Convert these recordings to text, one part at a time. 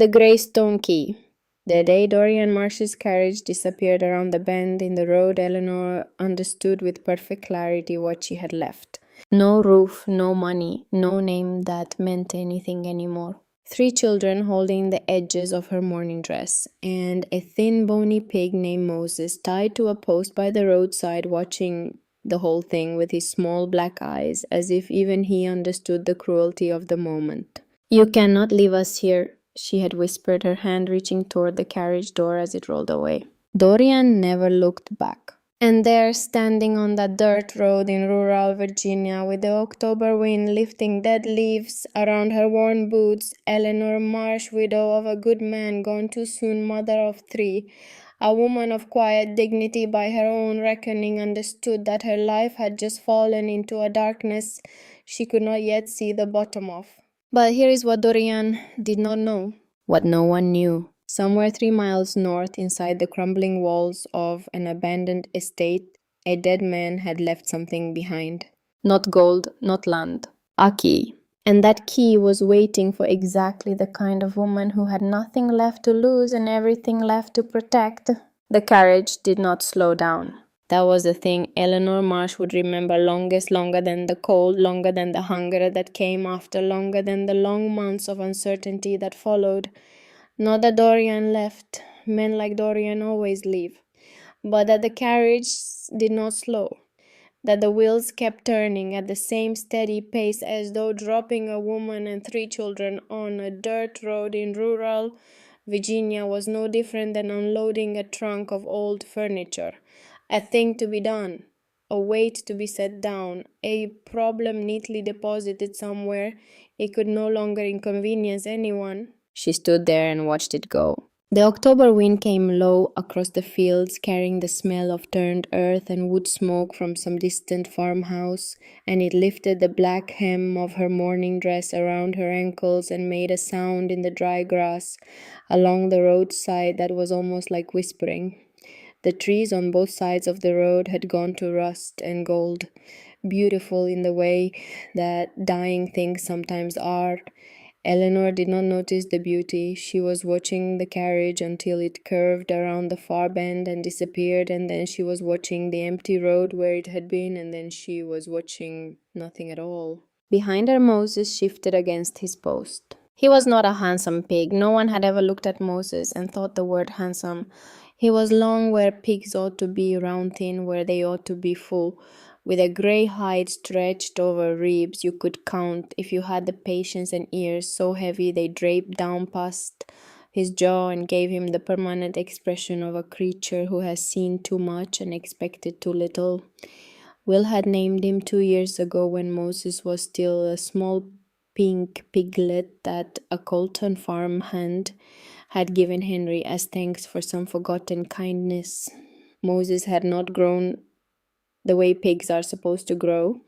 The Grey Stone Key. The day Dorian Marsh's carriage disappeared around the bend in the road, Eleanor understood with perfect clarity what she had left. No roof, no money, no name that meant anything anymore. 3 children holding the edges of her morning dress, and a thin, bony pig named Moses tied to a post by the roadside, watching the whole thing with his small black eyes, as if even he understood the cruelty of the moment. "You cannot leave us here," she had whispered, her hand reaching toward the carriage door as it rolled away. Dorian never looked back. And there, standing on that dirt road in rural Virginia, with the October wind lifting dead leaves around her worn boots, Eleanor Marsh, widow of a good man, gone too soon, mother of 3, a woman of quiet dignity by her own reckoning, understood that her life had just fallen into a darkness she could not yet see the bottom of. But here is what Dorian did not know, what no one knew. Somewhere 3 miles north, inside the crumbling walls of an abandoned estate, a dead man had left something behind. Not gold, not land. A key. And that key was waiting for exactly the kind of woman who had nothing left to lose and everything left to protect. The carriage did not slow down. That was the thing Eleanor Marsh would remember longest, longer than the cold, longer than the hunger that came after, longer than the long months of uncertainty that followed. Not that Dorian left, men like Dorian always leave, but that the carriage did not slow, that the wheels kept turning at the same steady pace as though dropping a woman and 3 children on a dirt road in rural Virginia was no different than unloading a trunk of old furniture, a thing to be done, a weight to be set down, a problem neatly deposited somewhere. It could no longer inconvenience anyone. She stood there and watched it go. The October wind came low across the fields, carrying the smell of turned earth and wood smoke from some distant farmhouse, and it lifted the black hem of her morning dress around her ankles and made a sound in the dry grass along the roadside that was almost like whispering. The trees on both sides of the road had gone to rust and gold, beautiful in the way that dying things sometimes are. Eleanor did not notice the beauty. She was watching the carriage until it curved around the far bend and disappeared, and then she was watching the empty road where it had been, and then she was watching nothing at all. Behind her, Moses shifted against his post. He was not a handsome pig. No one had ever looked at Moses and thought the word handsome. He was long where pigs ought to be, round thin where they ought to be full, with a grey hide stretched over ribs you could count if you had the patience, and ears so heavy they draped down past his jaw and gave him the permanent expression of a creature who has seen too much and expected too little. Will had named him 2 years ago when Moses was still a small pink piglet that a Colton farm hand had given Henry as thanks for some forgotten kindness. Moses had not grown the way pigs are supposed to grow.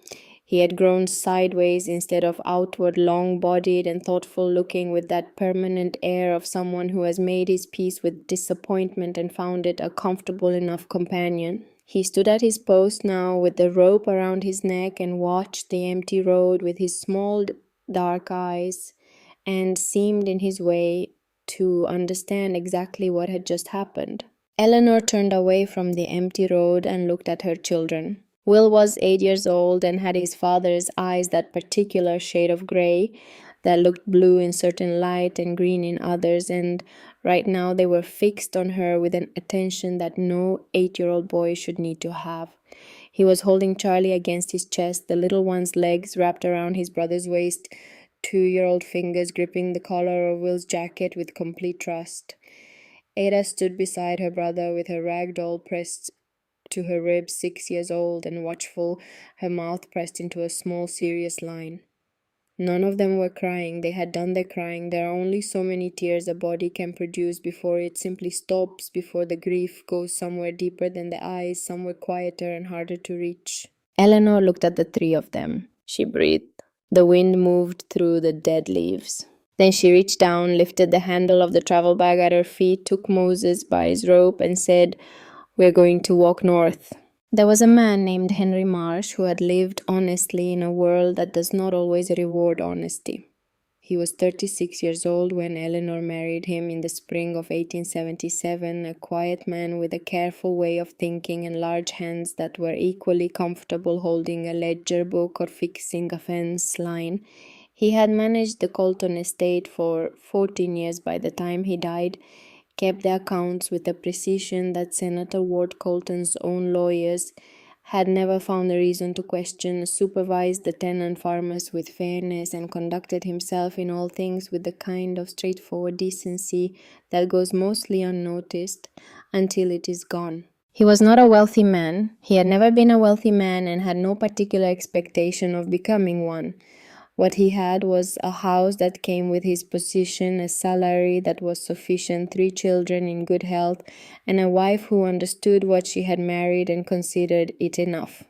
He had grown sideways instead of outward, long-bodied and thoughtful-looking, with that permanent air of someone who has made his peace with disappointment and found it a comfortable enough companion. He stood at his post now with the rope around his neck and watched the empty road with his small dark eyes, and seemed in his way to understand exactly what had just happened. Eleanor turned away from the empty road and looked at her children. Will was 8 years old and had his father's eyes, that particular shade of grey that looked blue in certain light and green in others, and right now they were fixed on her with an attention that no 8-year-old boy should need to have. He was holding Charlie against his chest, the little one's legs wrapped around his brother's waist, 2-year-old fingers gripping the collar of Will's jacket with complete trust. Ada stood beside her brother with her rag doll pressed to her ribs, 6 years old and watchful, her mouth pressed into a small, serious line. None of them were crying. They had done their crying. There are only so many tears a body can produce before it simply stops, before the grief goes somewhere deeper than the eyes, somewhere quieter and harder to reach. Eleanor looked at the 3 of them. She breathed. The wind moved through the dead leaves. Then she reached down, lifted the handle of the travel bag at her feet, took Moses by his rope and said, "We're going to walk north." There was a man named Henry Marsh who had lived honestly in a world that does not always reward honesty. He was 36 years old when Eleanor married him in the spring of 1877, a quiet man with a careful way of thinking and large hands that were equally comfortable holding a ledger book or fixing a fence line. He had managed the Colton estate for 14 years by the time he died, kept the accounts with a precision that Senator Ward Colton's own lawyers had never found a reason to question, supervised the tenant farmers with fairness, and conducted himself in all things with the kind of straightforward decency that goes mostly unnoticed until it is gone. He was not a wealthy man. He had never been a wealthy man and had no particular expectation of becoming one. What he had was a house that came with his position, a salary that was sufficient, 3 children in good health, and a wife who understood what she had married and considered it enough.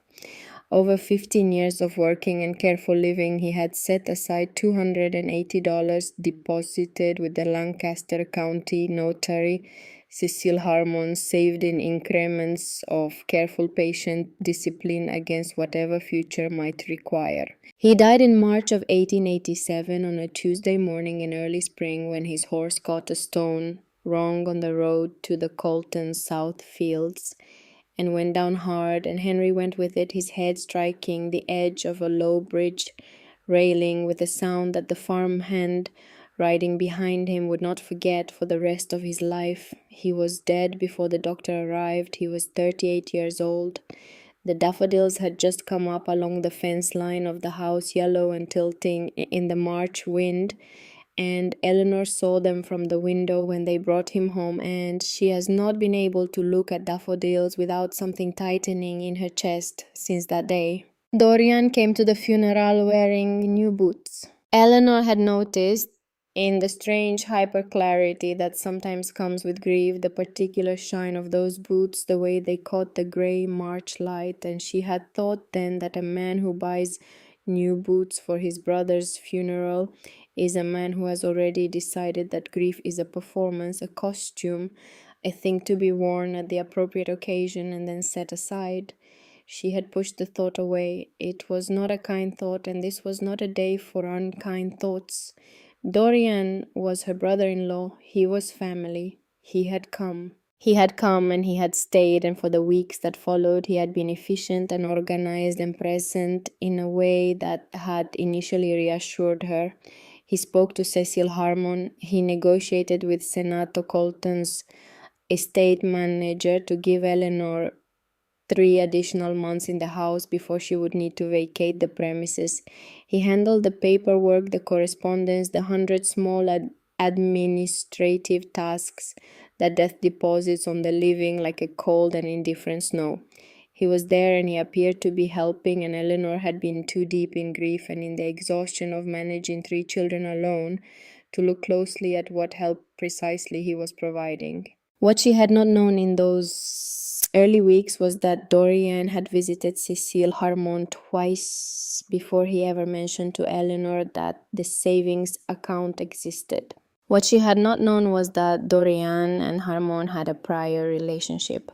Over 15 years of working and careful living, he had set aside $280 deposited with the Lancaster County notary, Cecil Harmon, saved in increments of careful, patient discipline against whatever future might require. He died in March of 1887 on a Tuesday morning in early spring when his horse caught a stone wrong on the road to the Colton South Fields and went down hard, and Henry went with it, his head striking the edge of a low bridge railing with a sound that the farmhand riding behind him would not forget for the rest of his life. He was dead before the doctor arrived. He was 38 years old. The daffodils had just come up along the fence line of the house, yellow and tilting in the March wind, and Eleanor saw them from the window when they brought him home, and she has not been able to look at daffodils without something tightening in her chest since that day. Dorian came to the funeral wearing new boots. Eleanor had noticed, in the strange hyperclarity that sometimes comes with grief, the particular shine of those boots, the way they caught the grey March light, and she had thought then that a man who buys new boots for his brother's funeral is a man who has already decided that grief is a performance, a costume, a thing to be worn at the appropriate occasion and then set aside. She had pushed the thought away. It was not a kind thought, and this was not a day for unkind thoughts. Dorian was her brother-in-law. He was family. He had come. He had come and he had stayed, and for the weeks that followed he had been efficient and organized and present in a way that had initially reassured her. He spoke to Cecil Harmon. He negotiated with Senator Colton's estate manager to give Eleanor 3 additional months in the house before she would need to vacate the premises. He handled the paperwork, the correspondence, the 100 small administrative tasks that death deposits on the living like a cold and indifferent snow. He was there and he appeared to be helping, and Eleanor had been too deep in grief and in the exhaustion of managing 3 children alone to look closely at what help precisely he was providing. What she had not known in those early weeks was that Dorian had visited Cecile Harmon twice before he ever mentioned to Eleanor that the savings account existed. What she had not known was that Dorian and Harmon had a prior relationship,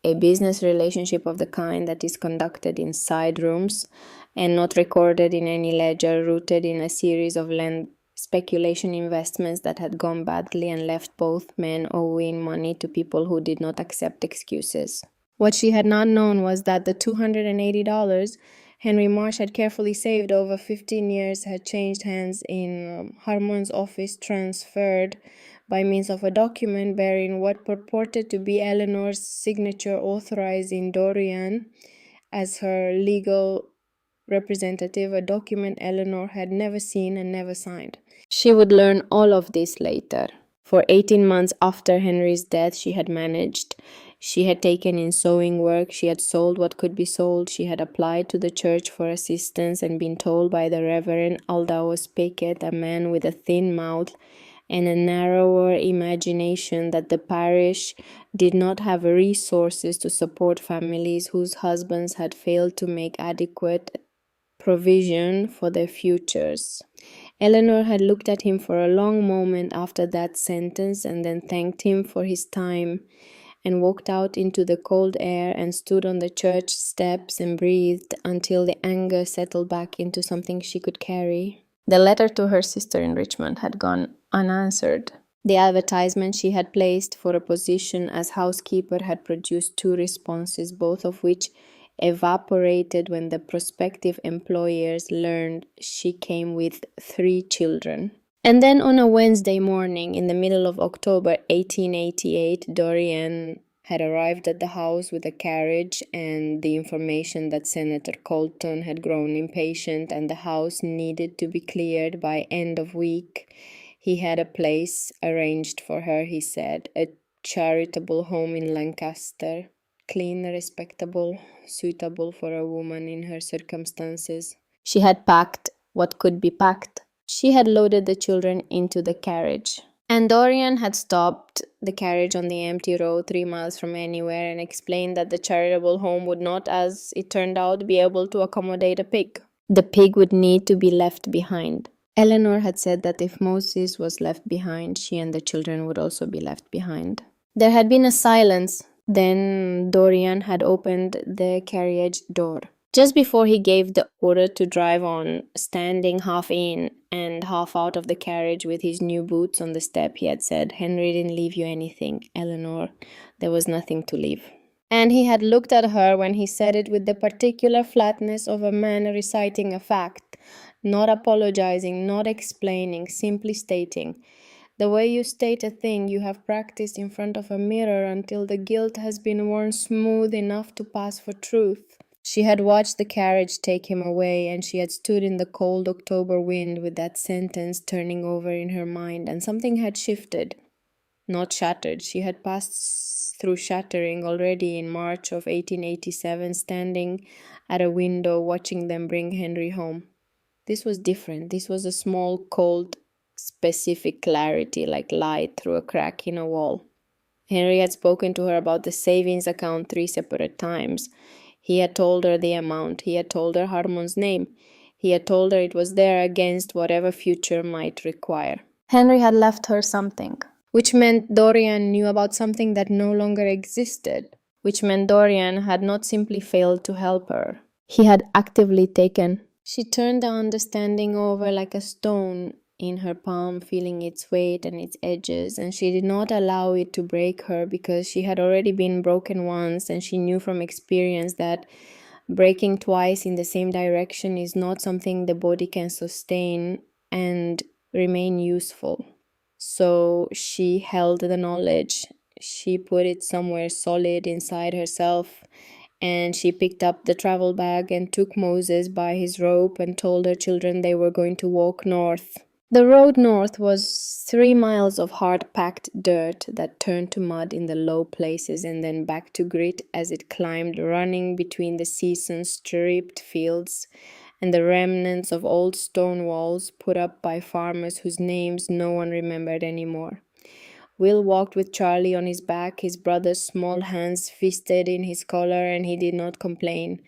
a business relationship of the kind that is conducted in side rooms and not recorded in any ledger, rooted in a series of land speculation investments that had gone badly and left both men owing money to people who did not accept excuses. What she had not known was that the $280 Henry Marsh had carefully saved over 15 years had changed hands in Harmon's office, transferred by means of a document bearing what purported to be Eleanor's signature, authorizing Dorian as her legal representative, a document Eleanor had never seen and never signed. She would learn all of this later. For 18 months after Henry's death, she had managed. She had taken in sewing work, she had sold what could be sold, she had applied to the church for assistance and been told by the Reverend Aldous Pickett, a man with a thin mouth and a narrower imagination, that the parish did not have resources to support families whose husbands had failed to make adequate provision for their futures. Eleanor had looked at him for a long moment after that sentence and then thanked him for his time and walked out into the cold air and stood on the church steps and breathed until the anger settled back into something she could carry. The letter to her sister in Richmond had gone unanswered. The advertisement she had placed for a position as housekeeper had produced 2 responses, both of which evaporated when the prospective employers learned she came with 3 children. And then on a Wednesday morning in the middle of October 1888, Dorian had arrived at the house with a carriage and the information that Senator Colton had grown impatient and the house needed to be cleared by end of week. He had a place arranged for her, he said, a charitable home in Lancaster, clean, respectable, suitable for a woman in her circumstances. She had packed what could be packed. She had loaded the children into the carriage. And Dorian had stopped the carriage on the empty road 3 miles from anywhere and explained that the charitable home would not, as it turned out, be able to accommodate a pig. The pig would need to be left behind. Eleanor had said that if Moses was left behind, she and the children would also be left behind. There had been a silence. Then Dorian had opened the carriage door. Just before he gave the order to drive on, standing half in and half out of the carriage with his new boots on the step, he had said, "Henry didn't leave you anything, Eleanor. There was nothing to leave." And he had looked at her when he said it with the particular flatness of a man reciting a fact, not apologizing, not explaining, simply stating. The way you state a thing you have practiced in front of a mirror until the gilt has been worn smooth enough to pass for truth. She had watched the carriage take him away, and she had stood in the cold October wind with that sentence turning over in her mind, and something had shifted, not shattered. She had passed through shattering already in March of 1887, standing at a window watching them bring Henry home. This was different. This was a small, cold, specific clarity, like light through a crack in a wall. Henry had spoken to her about the savings account 3 separate times. He had told her the amount. He had told her Harmon's name. He had told her it was there against whatever future might require. Henry had left her something, which meant Dorian knew about something that no longer existed, which meant Dorian had not simply failed to help her. He had actively taken. She turned the understanding over like a stone in her palm, feeling its weight and its edges, and she did not allow it to break her because she had already been broken once, and she knew from experience that breaking twice in the same direction is not something the body can sustain and remain useful. So she held the knowledge. She put it somewhere solid inside herself, and she picked up the travel bag and took Moses by his rope and told her children they were going to walk north. The road north was 3 miles of hard-packed dirt that turned to mud in the low places and then back to grit as it climbed, running between the season-stripped fields and the remnants of old stone walls put up by farmers whose names no one remembered anymore. Will walked with Charlie on his back, his brother's small hands fisted in his collar, and he did not complain.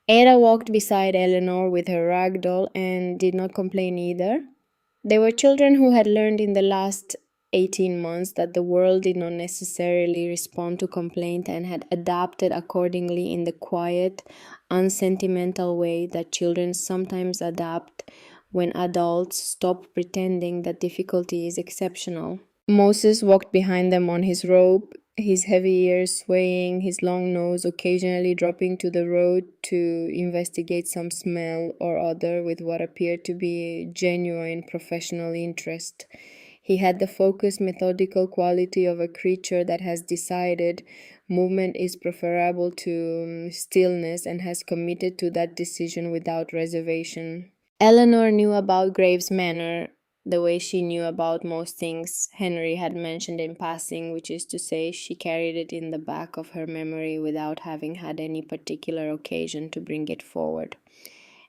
Ada walked beside Eleanor with her rag doll and did not complain either. They were children who had learned in the last 18 months that the world did not necessarily respond to complaint and had adapted accordingly in the quiet, unsentimental way that children sometimes adapt when adults stop pretending that difficulty is exceptional. Moses walked behind them on his robe, his heavy ears swaying, his long nose occasionally dropping to the road to investigate some smell or other with what appeared to be genuine professional interest. He had the focused, methodical quality of a creature that has decided movement is preferable to stillness and has committed to that decision without reservation. Eleanor knew about Graves Manor the way she knew about most things Henry had mentioned in passing, which is to say, she carried it in the back of her memory without having had any particular occasion to bring it forward.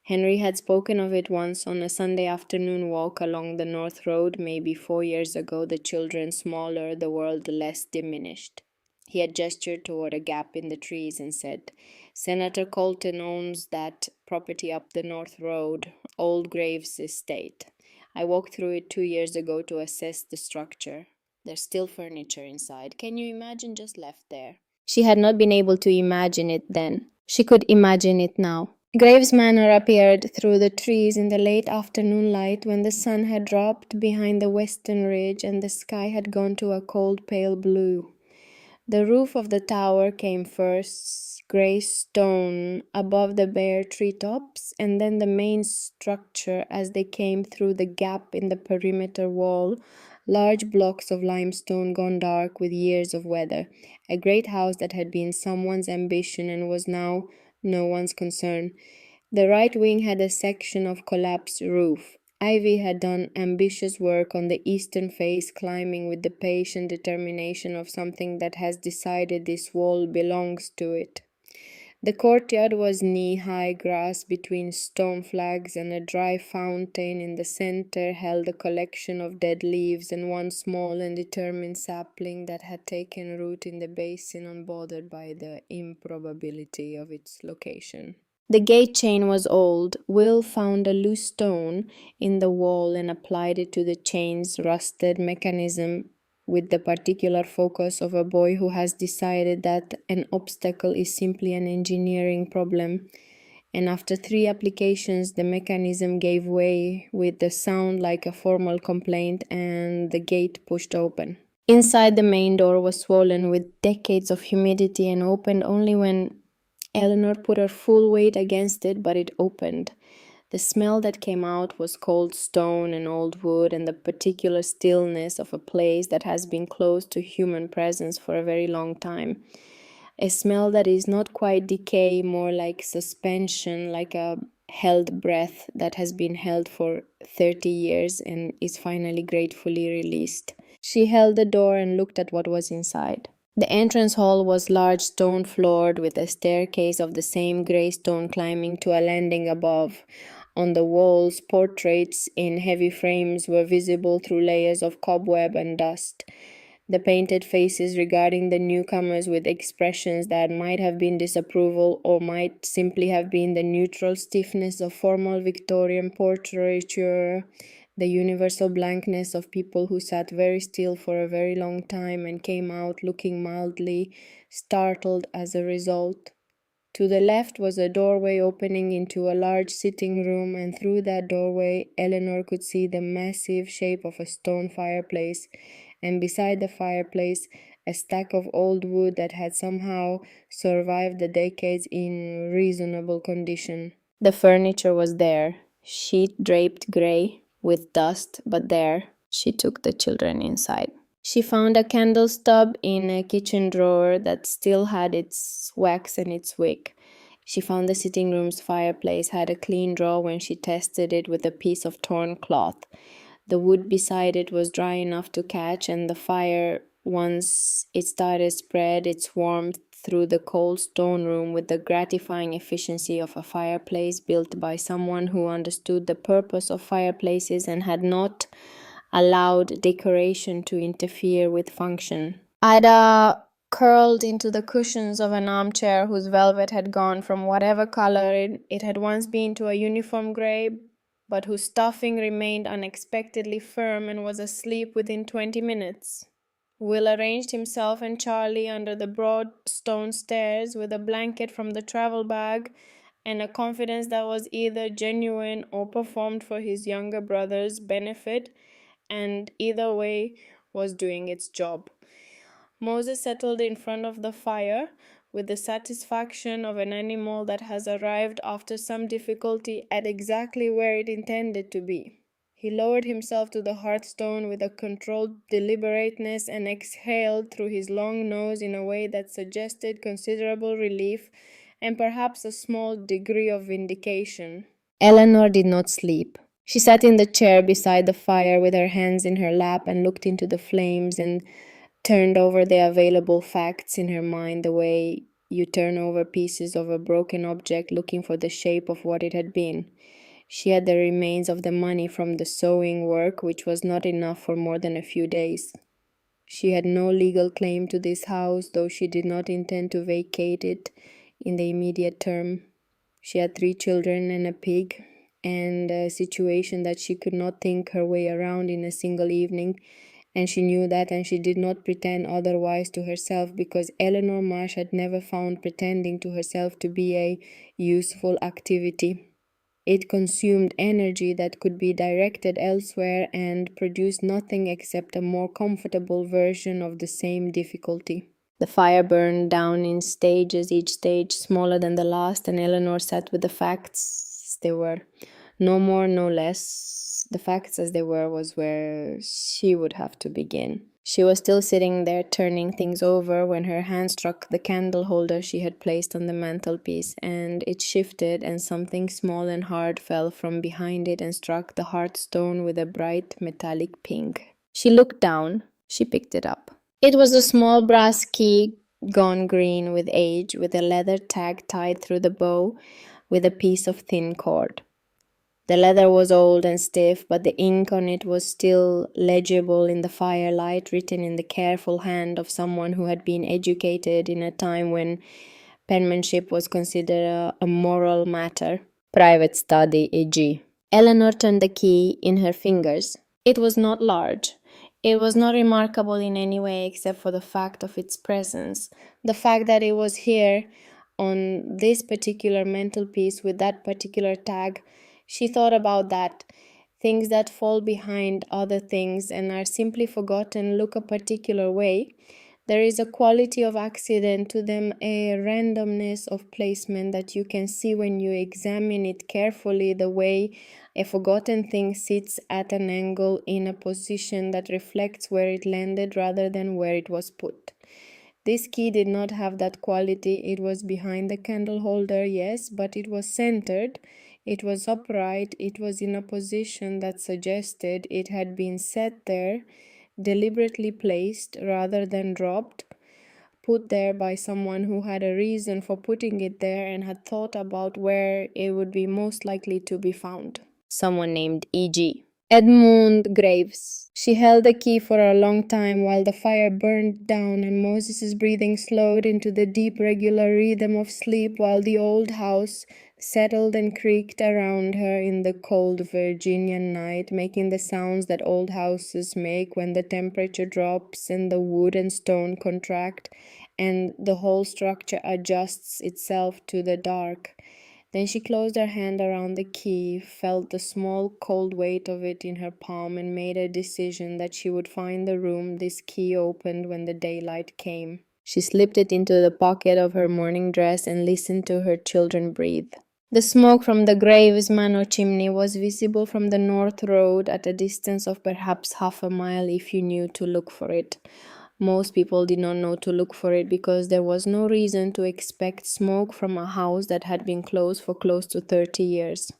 Henry had spoken of it once on a Sunday afternoon walk along the North Road, maybe 4 years ago, the children smaller, the world less diminished. He had gestured toward a gap in the trees and said, "Senator Colton owns that property up the North Road, Old Graves Estate. I walked through it 2 years ago to assess the structure. There's still furniture inside. Can you imagine just left there?" She had not been able to imagine it then. She could imagine it now. Graves Manor appeared through the trees in the late afternoon light when the sun had dropped behind the western ridge and the sky had gone to a cold pale blue. The roof of the tower came first, grey stone above the bare treetops, and then the main structure as they came through the gap in the perimeter wall, large blocks of limestone gone dark with years of weather, a great house that had been someone's ambition and was now no one's concern. The right wing had a section of collapsed roof. Ivy had done ambitious work on the eastern face, climbing with the patient determination of something that has decided this wall belongs to it. The courtyard was knee-high grass between stone flags, and a dry fountain in the center held a collection of dead leaves and one small and determined sapling that had taken root in the basin unbothered by the improbability of its location. The gate chain was old. Will found a loose stone in the wall and applied it to the chain's rusted mechanism with the particular focus of a boy who has decided that an obstacle is simply an engineering problem. And after 3 applications, the mechanism gave way with a sound like a formal complaint and the gate pushed open. Inside, the main door was swollen with decades of humidity and opened only when Eleanor put her full weight against it, but it opened. The smell that came out was cold stone and old wood and the particular stillness of a place that has been closed to human presence for a very long time. A smell that is not quite decay, more like suspension, like a held breath that has been held for 30 years and is finally gratefully released. She held the door and looked at what was inside. The entrance hall was large, stone floored, with a staircase of the same grey stone climbing to a landing above. On the walls, portraits in heavy frames were visible through layers of cobweb and dust. The painted faces regarding the newcomers with expressions that might have been disapproval or might simply have been the neutral stiffness of formal Victorian portraiture, the universal blankness of people who sat very still for a very long time and came out looking mildly startled as a result. To the left was a doorway opening into a large sitting room, and through that doorway Eleanor could see the massive shape of a stone fireplace, and beside the fireplace a stack of old wood that had somehow survived the decades in reasonable condition. The furniture was there, sheet draped grey with dust, but there. She took the children inside. She found a candle stub in a kitchen drawer that still had its wax and its wick. She found the sitting room's fireplace had a clean draw when she tested it with a piece of torn cloth. The wood beside it was dry enough to catch, and the fire, once it started, spread its warmth through the cold stone room with the gratifying efficiency of a fireplace built by someone who understood the purpose of fireplaces and had not allowed decoration to interfere with function. Ida curled into the cushions of an armchair whose velvet had gone from whatever color it had once been to a uniform gray, but whose stuffing remained unexpectedly firm and was asleep within 20 minutes. Will arranged himself and Charlie under the broad stone stairs with a blanket from the travel bag and a confidence that was either genuine or performed for his younger brother's benefit, and either way was doing its job. Moses settled in front of the fire with the satisfaction of an animal that has arrived after some difficulty at exactly where it intended to be. He lowered himself to the hearthstone with a controlled deliberateness and exhaled through his long nose in a way that suggested considerable relief and perhaps a small degree of vindication. Eleanor did not sleep. She sat in the chair beside the fire with her hands in her lap and looked into the flames and turned over the available facts in her mind the way you turn over pieces of a broken object looking for the shape of what it had been. She had the remains of the money from the sewing work, which was not enough for more than a few days. She had no legal claim to this house, though she did not intend to vacate it in the immediate term. She had 3 children and a pig, and a situation that she could not think her way around in a single evening, and she knew that, and she did not pretend otherwise to herself, because Eleanor Marsh had never found pretending to herself to be a useful activity. It consumed energy that could be directed elsewhere and produced nothing except a more comfortable version of the same difficulty. The fire burned down in stages, each stage smaller than the last, and Eleanor sat with the facts as they were. No more, no less. The facts as they were was where she would have to begin. She was still sitting there turning things over when her hand struck the candle holder she had placed on the mantelpiece, and it shifted, and something small and hard fell from behind it and struck the hearthstone with a bright metallic ping. She looked down. She picked it up. It was a small brass key, gone green with age, with a leather tag tied through the bow with a piece of thin cord. The leather was old and stiff, but the ink on it was still legible in the firelight, written in the careful hand of someone who had been educated in a time when penmanship was considered a moral matter. Private study, e.g. Eleanor turned the key in her fingers. It was not large. It was not remarkable in any way except for the fact of its presence, the fact that it was here on this particular mantelpiece with that particular tag. She thought about that. Things that fall behind other things and are simply forgotten look a particular way. There is a quality of accident to them, a randomness of placement that you can see when you examine it carefully, the way a forgotten thing sits at an angle in a position that reflects where it landed rather than where it was put. This key did not have that quality. It was behind the candle holder, yes, but it was centered. It was upright. It was in a position that suggested it had been set there, deliberately placed rather than dropped, put there by someone who had a reason for putting it there and had thought about where it would be most likely to be found. Someone named E.G. Edmund Graves. She held the key for a long time while the fire burned down and Moses's breathing slowed into the deep regular rhythm of sleep, while the old house settled and creaked around her in the cold Virginian night, making the sounds that old houses make when the temperature drops and the wood and stone contract and the whole structure adjusts itself to the dark. Then she closed her hand around the key, felt the small cold weight of it in her palm, and made a decision that she would find the room this key opened when the daylight came. She slipped it into the pocket of her morning dress and listened to her children breathe. The smoke from the Graves Manor chimney was visible from the north road at a distance of perhaps half a mile if you knew to look for it. Most people did not know to look for it because there was no reason to expect smoke from a house that had been closed for close to 30 years.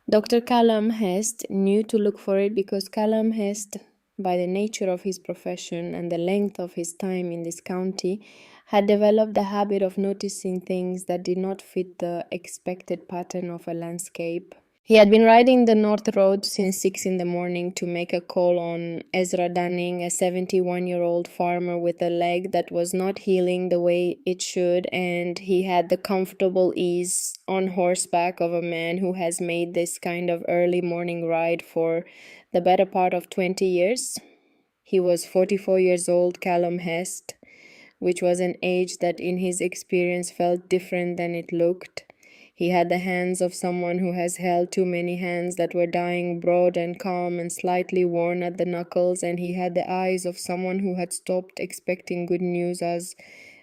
Dr. Callum Hest knew to look for it because Callum Hest, by the nature of his profession and the length of his time in this county, had developed the habit of noticing things that did not fit the expected pattern of a landscape. He had been riding the North Road since 6 in the morning to make a call on Ezra Dunning, a 71-year-old farmer with a leg that was not healing the way it should, and he had the comfortable ease on horseback of a man who has made this kind of early morning ride for the better part of 20 years. He was 44 years old, Callum Hest, which was an age that in his experience felt different than it looked. He had the hands of someone who has held too many hands that were dying broad and calm and slightly worn at the knuckles, and he had the eyes of someone who had stopped expecting good news as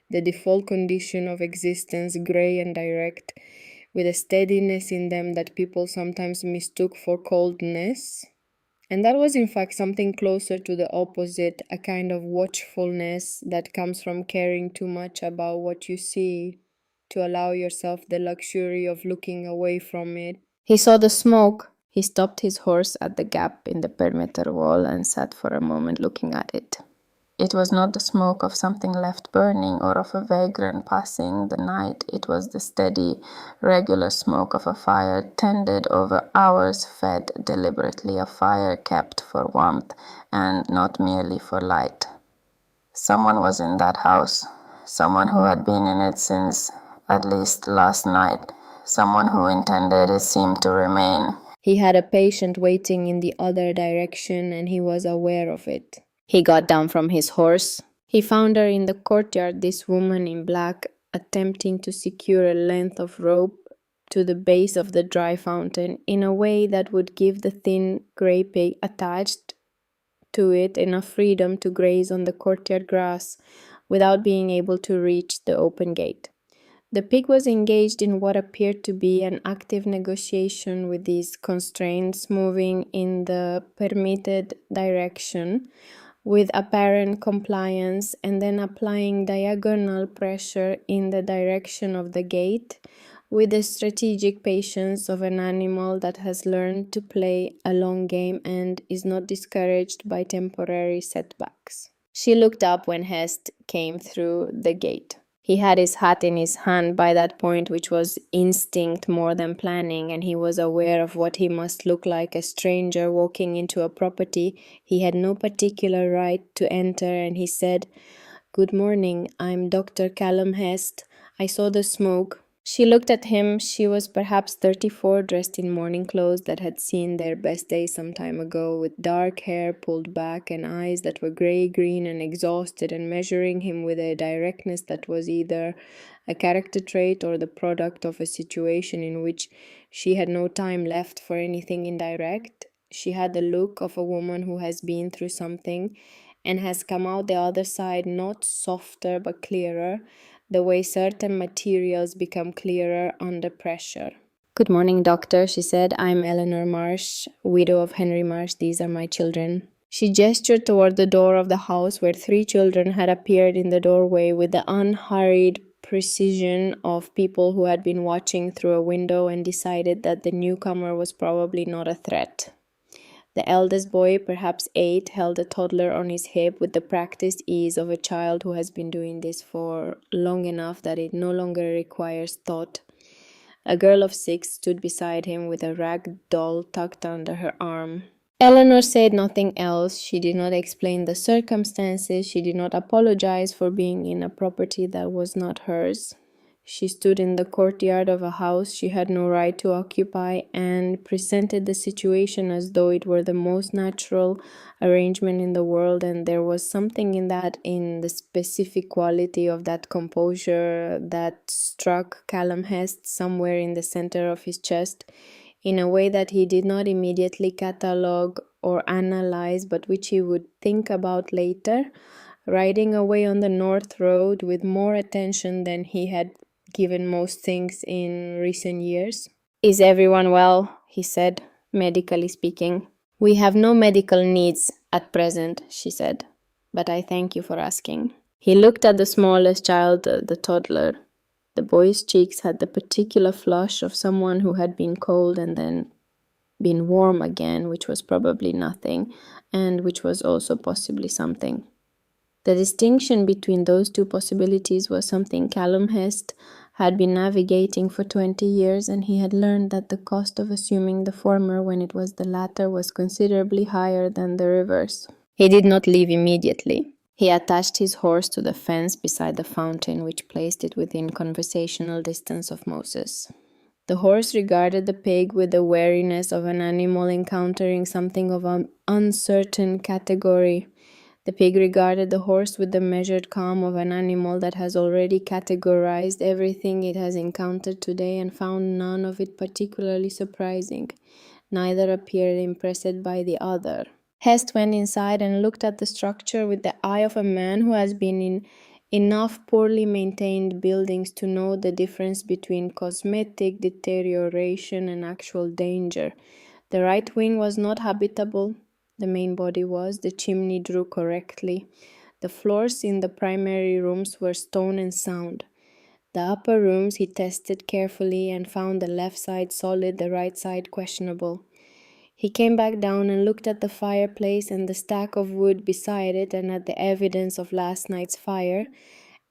the default condition of existence, grey and direct, with a steadiness in them that people sometimes mistook for coldness. And that was in fact something closer to the opposite, a kind of watchfulness that comes from caring too much about what you see to allow yourself the luxury of looking away from it. He saw the smoke. He stopped his horse at the gap in the perimeter wall and sat for a moment looking at it. It was not the smoke of something left burning or of a vagrant passing the night. It was the steady, regular smoke of a fire tended over hours, fed deliberately, a fire kept for warmth and not merely for light. Someone was in that house, someone who had been in it since at least last night, someone who intended it seemed to remain. He had a patient waiting in the other direction and he was aware of it. He got down from his horse. He found her in the courtyard, this woman in black, attempting to secure a length of rope to the base of the dry fountain in a way that would give the thin grey pig attached to it enough freedom to graze on the courtyard grass without being able to reach the open gate. The pig was engaged in what appeared to be an active negotiation with these constraints, moving in the permitted direction with apparent compliance and then applying diagonal pressure in the direction of the gate with the strategic patience of an animal that has learned to play a long game and is not discouraged by temporary setbacks. She looked up when Hest came through the gate. He had his hat in his hand by that point, which was instinct more than planning, and he was aware of what he must look like, a stranger walking into a property he had no particular right to enter, and he said, "Good morning, I'm Dr. Callum Hest. I saw the smoke." She looked at him. She was perhaps 34, dressed in morning clothes that had seen their best days some time ago, with dark hair pulled back and eyes that were grey-green and exhausted, and measuring him with a directness that was either a character trait or the product of a situation in which she had no time left for anything indirect. She had the look of a woman who has been through something and has come out the other side not softer but clearer, the way certain materials become clearer under pressure. "Good morning, doctor," she said. "I'm Eleanor Marsh, widow of Henry Marsh. These are my children." She gestured toward the door of the house where 3 children had appeared in the doorway with the unhurried precision of people who had been watching through a window and decided that the newcomer was probably not a threat. The eldest boy, perhaps 8, held a toddler on his hip with the practiced ease of a child who has been doing this for long enough that it no longer requires thought. A girl of 6 stood beside him with a rag doll tucked under her arm. Eleanor said nothing else. She did not explain the circumstances. She did not apologize for being in a property that was not hers. She stood in the courtyard of a house she had no right to occupy and presented the situation as though it were the most natural arrangement in the world, and there was something in that, in the specific quality of that composure that struck Callum Hest somewhere in the center of his chest, in a way that he did not immediately catalogue or analyze, but which he would think about later, riding away on the North Road with more attention than he had given most things in recent years. "Is everyone well?" he said, "medically speaking." "We have no medical needs at present," she said, "but I thank you for asking." He looked at the smallest child, the toddler. The boy's cheeks had the particular flush of someone who had been cold and then been warm again, which was probably nothing, and which was also possibly something. The distinction between those two possibilities was something Callum Hest had been navigating for 20 years, and he had learned that the cost of assuming the former when it was the latter was considerably higher than the reverse. He did not leave immediately. He attached his horse to the fence beside the fountain, which placed it within conversational distance of Moses. The horse regarded the pig with the wariness of an animal encountering something of an uncertain category. The pig regarded the horse with the measured calm of an animal that has already categorized everything it has encountered today and found none of it particularly surprising. Neither appeared impressed by the other. Hest went inside and looked at the structure with the eye of a man who has been in enough poorly maintained buildings to know the difference between cosmetic deterioration and actual danger. The right wing was not habitable. The main body was. The chimney drew correctly. The floors in the primary rooms were stone and sound. The upper rooms he tested carefully and found the left side solid, the right side questionable. He came back down and looked at the fireplace and the stack of wood beside it and at the evidence of last night's fire,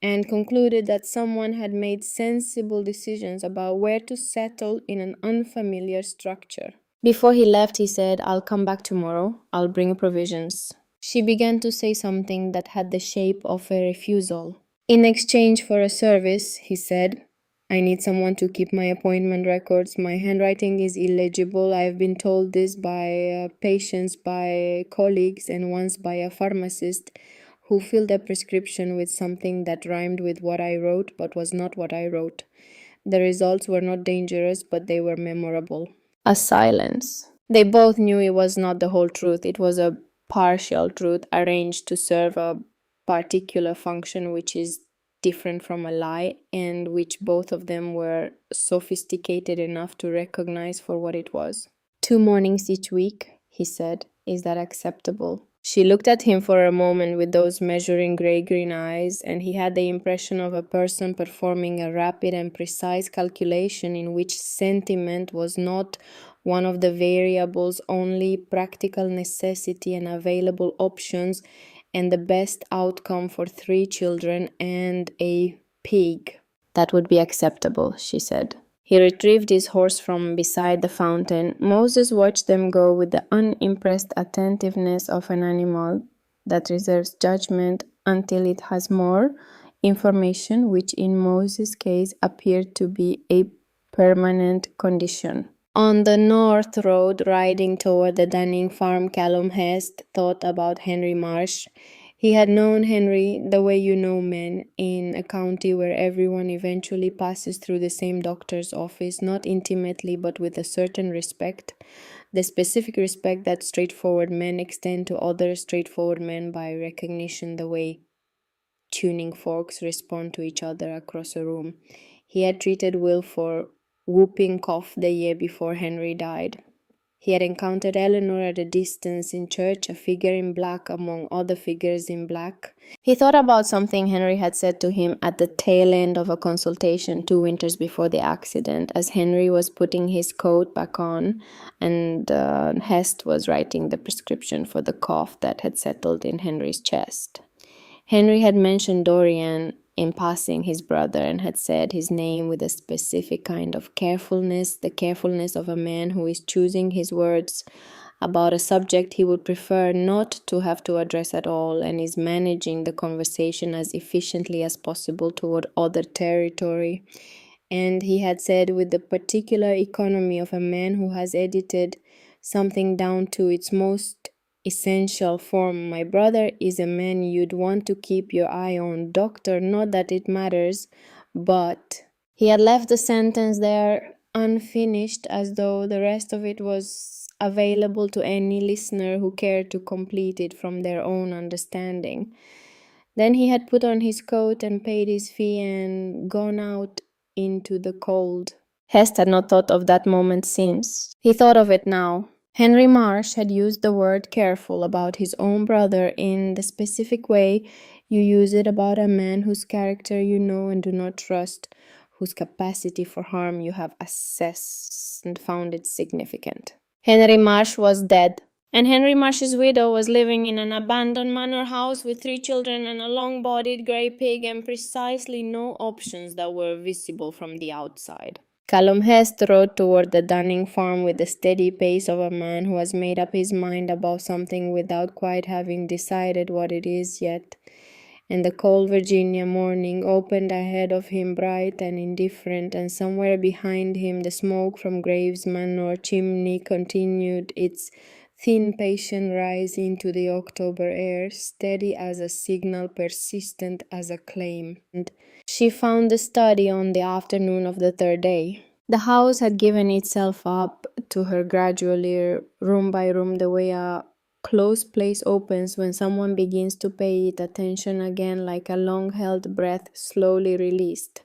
and concluded that someone had made sensible decisions about where to settle in an unfamiliar structure. Before he left, he said, "I'll come back tomorrow. I'll bring provisions." She began to say something that had the shape of a refusal. "In exchange for a service," he said, I need someone to keep my appointment records. My handwriting is illegible. I've been told this by patients, by colleagues, and once by a pharmacist who filled a prescription with something that rhymed with what I wrote but was not what I wrote. The results were not dangerous, but they were memorable. A silence. They both knew it was not the whole truth. It was a partial truth arranged to serve a particular function which is different from a lie, and which both of them were sophisticated enough to recognize for what it was. 2 mornings each week, he said. Is that acceptable? She looked at him for a moment with those measuring grey-green eyes, and he had the impression of a person performing a rapid and precise calculation in which sentiment was not one of the variables, only practical necessity and available options, and the best outcome for 3 children and a pig. That would be acceptable, she said. He retrieved his horse from beside the fountain. Moses watched them go with the unimpressed attentiveness of an animal that reserves judgment until it has more information, which in Moses' case appeared to be a permanent condition. On the north road, riding toward the Dunning farm, Callum Hest thought about Henry Marsh. He had known Henry the way you know men, in a county where everyone eventually passes through the same doctor's office, not intimately but with a certain respect, the specific respect that straightforward men extend to other straightforward men by recognition, the way tuning forks respond to each other across a room. He had treated Will for whooping cough the year before Henry died. He had encountered Eleanor at a distance in church, a figure in black among other figures in black. He thought about something Henry had said to him at the tail end of a consultation 2 winters before the accident, as Henry was putting his coat back on and Hest was writing the prescription for the cough that had settled in Henry's chest. Henry had mentioned Dorian in passing, his brother, and had said his name with a specific kind of carefulness, the carefulness of a man who is choosing his words about a subject he would prefer not to have to address at all, and is managing the conversation as efficiently as possible toward other territory. And he had said with the particular economy of a man who has edited something down to its most essential form. My brother is a man you'd want to keep your eye on, doctor, not that it matters, but... He had left the sentence there unfinished, as though the rest of it was available to any listener who cared to complete it from their own understanding. Then he had put on his coat and paid his fee and gone out into the cold. Hest had not thought of that moment since. He thought of it now. Henry Marsh had used the word careful about his own brother in the specific way you use it about a man whose character you know and do not trust, whose capacity for harm you have assessed and found it significant. Henry Marsh was dead, and Henry Marsh's widow was living in an abandoned manor house with 3 children and a long-bodied grey pig, and precisely no options that were visible from the outside. Callum Hest rode toward the Dunning farm with the steady pace of a man who has made up his mind about something without quite having decided what it is yet. And the cold Virginia morning opened ahead of him bright and indifferent, and somewhere behind him the smoke from Graves' manor chimney continued its thin patient rise into the October air, steady as a signal, persistent as a claim. And she found the study on the afternoon of the 3rd day. The house had given itself up to her gradually, room by room, the way a closed place opens when someone begins to pay it attention again, like a long-held breath slowly released.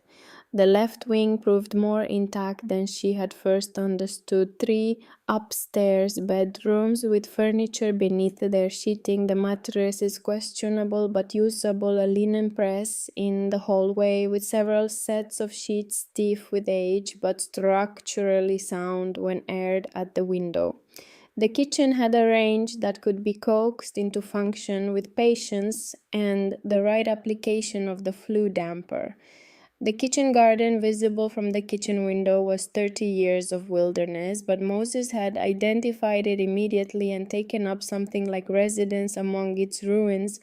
The left wing proved more intact than she had first understood. 3 upstairs bedrooms with furniture beneath their sheeting, the mattresses questionable but usable, a linen press in the hallway with several sets of sheets stiff with age but structurally sound when aired at the window. The kitchen had a range that could be coaxed into function with patience and the right application of the flue damper. The kitchen garden, visible from the kitchen window, was 30 years of wilderness, but Moses had identified it immediately and taken up something like residence among its ruins,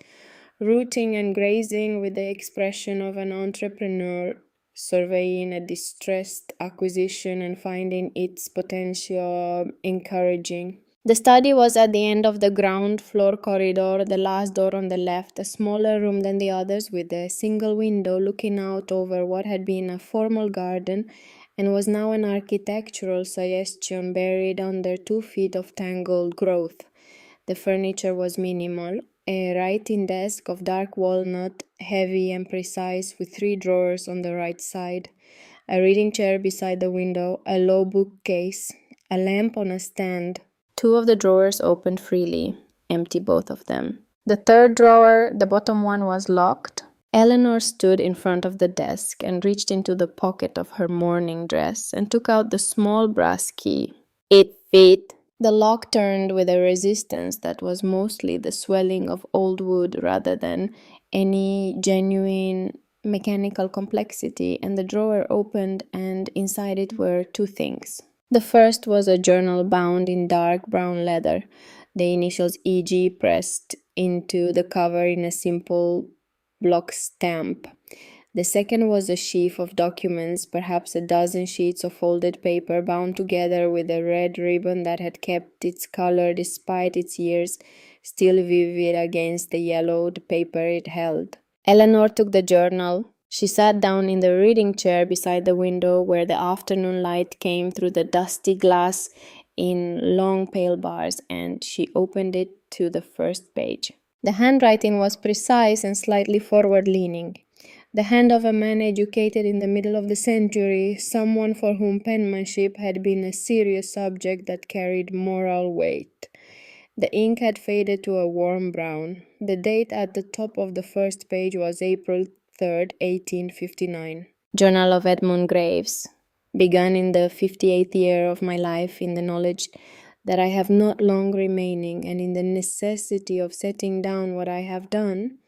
rooting and grazing with the expression of an entrepreneur, surveying a distressed acquisition and finding its potential encouraging. The study was at the end of the ground floor corridor, the last door on the left, a smaller room than the others with a single window looking out over what had been a formal garden and was now an architectural suggestion buried under 2 feet of tangled growth. The furniture was minimal, a writing desk of dark walnut, heavy and precise, with 3 drawers on the right side, a reading chair beside the window, a low bookcase, a lamp on a stand. 2 of the drawers opened freely, empty both of them. The third drawer, the bottom one, was locked. Eleanor stood in front of the desk and reached into the pocket of her morning dress and took out the small brass key. It fit. The lock turned with a resistance that was mostly the swelling of old wood rather than any genuine mechanical complexity, and the drawer opened, and inside it were 2 things. The first was a journal bound in dark brown leather, the initials EG pressed into the cover in a simple block stamp. The second was a sheaf of documents, perhaps a dozen sheets of folded paper bound together with a red ribbon that had kept its color despite its years, still vivid against the yellowed paper it held. Eleanor took the journal. She sat down in the reading chair beside the window where the afternoon light came through the dusty glass in long pale bars, and she opened it to the first page. The handwriting was precise and slightly forward-leaning. The hand of a man educated in the middle of the century, someone for whom penmanship had been a serious subject that carried moral weight. The ink had faded to a warm brown. The date at the top of the first page was April 3rd, 1859. Journal of Edmund Graves. Begun in the 58th year of my life in the knowledge that I have not long remaining, and in the necessity of setting down what I have done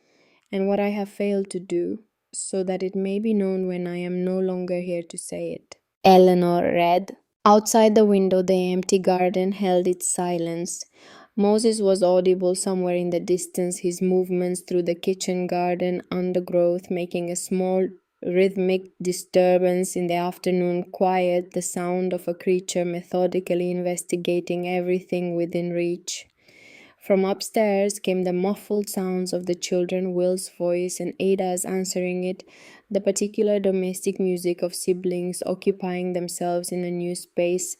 and what I have failed to do, so that it may be known when I am no longer here to say it. Eleanor read. Outside the window, the empty garden held its silence. Moses was audible somewhere in the distance, his movements through the kitchen garden undergrowth making a small rhythmic disturbance in the afternoon quiet, the sound of a creature methodically investigating everything within reach. From upstairs came the muffled sounds of the children, Will's voice and Ada's answering it, the particular domestic music of siblings occupying themselves in a new space,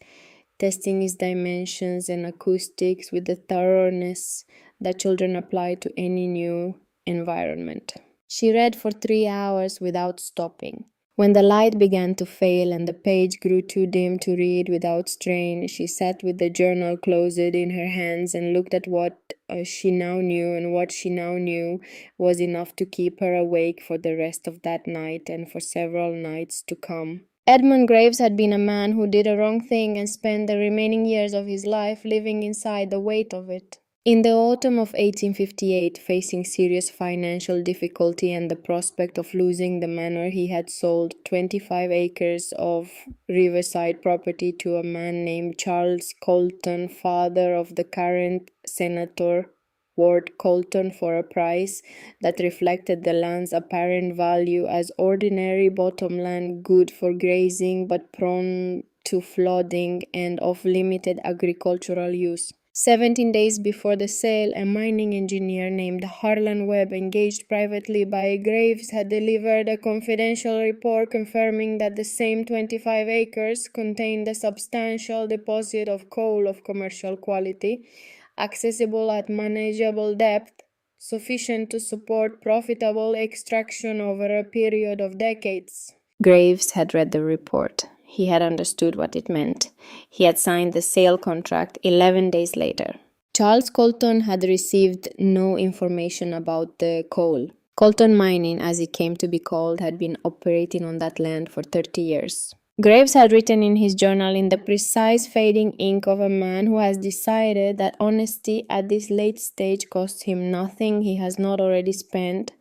testing its dimensions and acoustics with the thoroughness that children apply to any new environment. She read for 3 hours without stopping. When the light began to fail and the page grew too dim to read without strain, she sat with the journal closed in her hands and looked at what she now knew, and what she now knew was enough to keep her awake for the rest of that night and for several nights to come. Edmund Graves had been a man who did a wrong thing and spent the remaining years of his life living inside the weight of it. In the autumn of 1858, facing serious financial difficulty and the prospect of losing the manor, he had sold 25 acres of riverside property to a man named Charles Colton, father of the current Senator Ward Colton, for a price that reflected the land's apparent value as ordinary bottomland, good for grazing but prone to flooding and of limited agricultural use. 17 days before the sale, a mining engineer named Harlan Webb, engaged privately by Graves, had delivered a confidential report confirming that the same 25 acres contained a substantial deposit of coal of commercial quality, accessible at manageable depth, sufficient to support profitable extraction over a period of decades. Graves had read the report. He had understood what it meant. He had signed the sale contract 11 days later. Charles Colton had received no information about the coal. Colton Mining, as it came to be called, had been operating on that land for 30 years. Graves had written in his journal in the precise fading ink of a man who has decided that honesty at this late stage costs him nothing he has not already spent.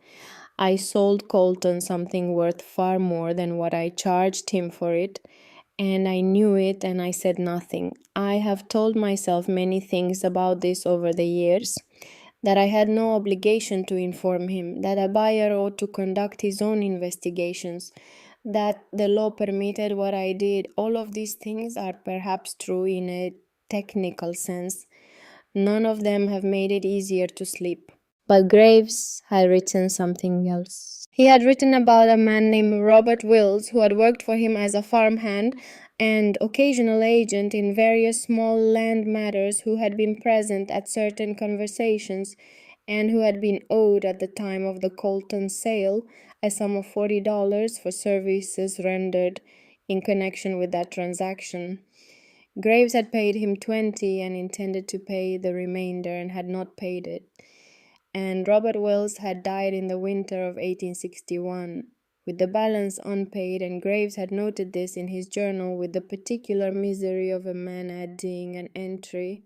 I sold Colton something worth far more than what I charged him for it, and I knew it, and I said nothing. I have told myself many things about this over the years, that I had no obligation to inform him, that a buyer ought to conduct his own investigations, that the law permitted what I did. All of these things are perhaps true in a technical sense. None of them have made it easier to sleep. But Graves had written something else. He had written about a man named Robert Wills who had worked for him as a farmhand and occasional agent in various small land matters, who had been present at certain conversations and who had been owed at the time of the Colton sale a sum of $40 for services rendered in connection with that transaction. Graves had paid him 20 and intended to pay the remainder and had not paid it. And Robert Wills had died in the winter of 1861, with the balance unpaid, and Graves had noted this in his journal, with the particular misery of a man adding an entry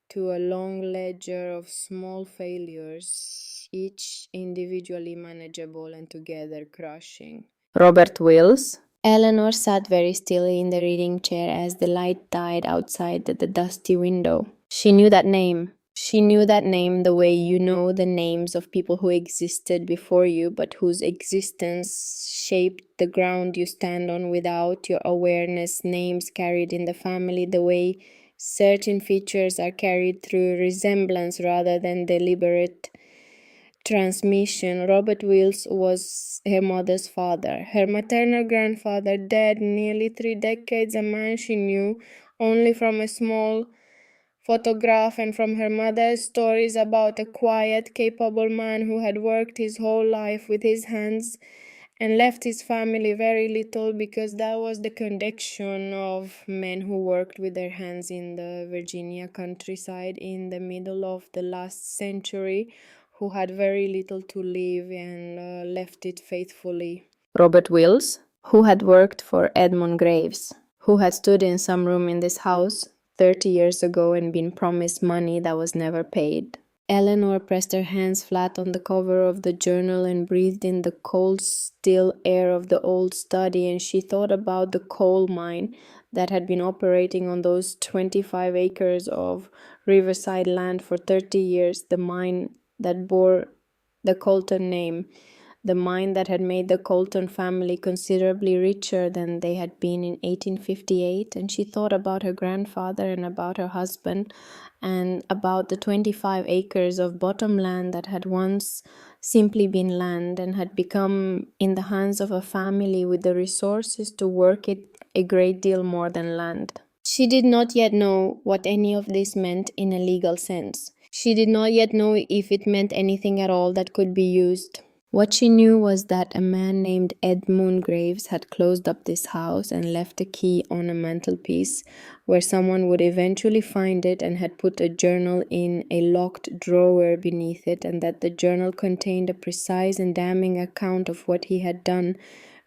to a long ledger of small failures, each individually manageable and together crushing. Robert Wills. Eleanor sat very still in the reading chair as the light died outside the dusty window. She knew that name. She knew that name the way you know the names of people who existed before you, but whose existence shaped the ground you stand on without your awareness. Names carried in the family the way certain features are carried through resemblance rather than deliberate transmission. Robert Wills was her mother's father. Her maternal grandfather, dead nearly 3 decades, a man she knew only from a small photograph and from her mother's stories about a quiet, capable man who had worked his whole life with his hands and left his family very little, because that was the condition of men who worked with their hands in the Virginia countryside in the middle of the last century, who had very little to live and left it faithfully. Robert Wills, who had worked for Edmund Graves, who had stood in some room in this house 30 years ago and been promised money that was never paid. Eleanor pressed her hands flat on the cover of the journal and breathed in the cold, still air of the old study, and she thought about the coal mine that had been operating on those 25 acres of riverside land for 30 years, the mine that bore the Colton name, the mine that had made the Colton family considerably richer than they had been in 1858, and she thought about her grandfather and about her husband and about the 25 acres of bottom land that had once simply been land and had become in the hands of a family with the resources to work it a great deal more than land. She did not yet know what any of this meant in a legal sense. She did not yet know if it meant anything at all that could be used. What she knew was that a man named Edmund Graves had closed up this house and left a key on a mantelpiece where someone would eventually find it, and had put a journal in a locked drawer beneath it, and that the journal contained a precise and damning account of what he had done,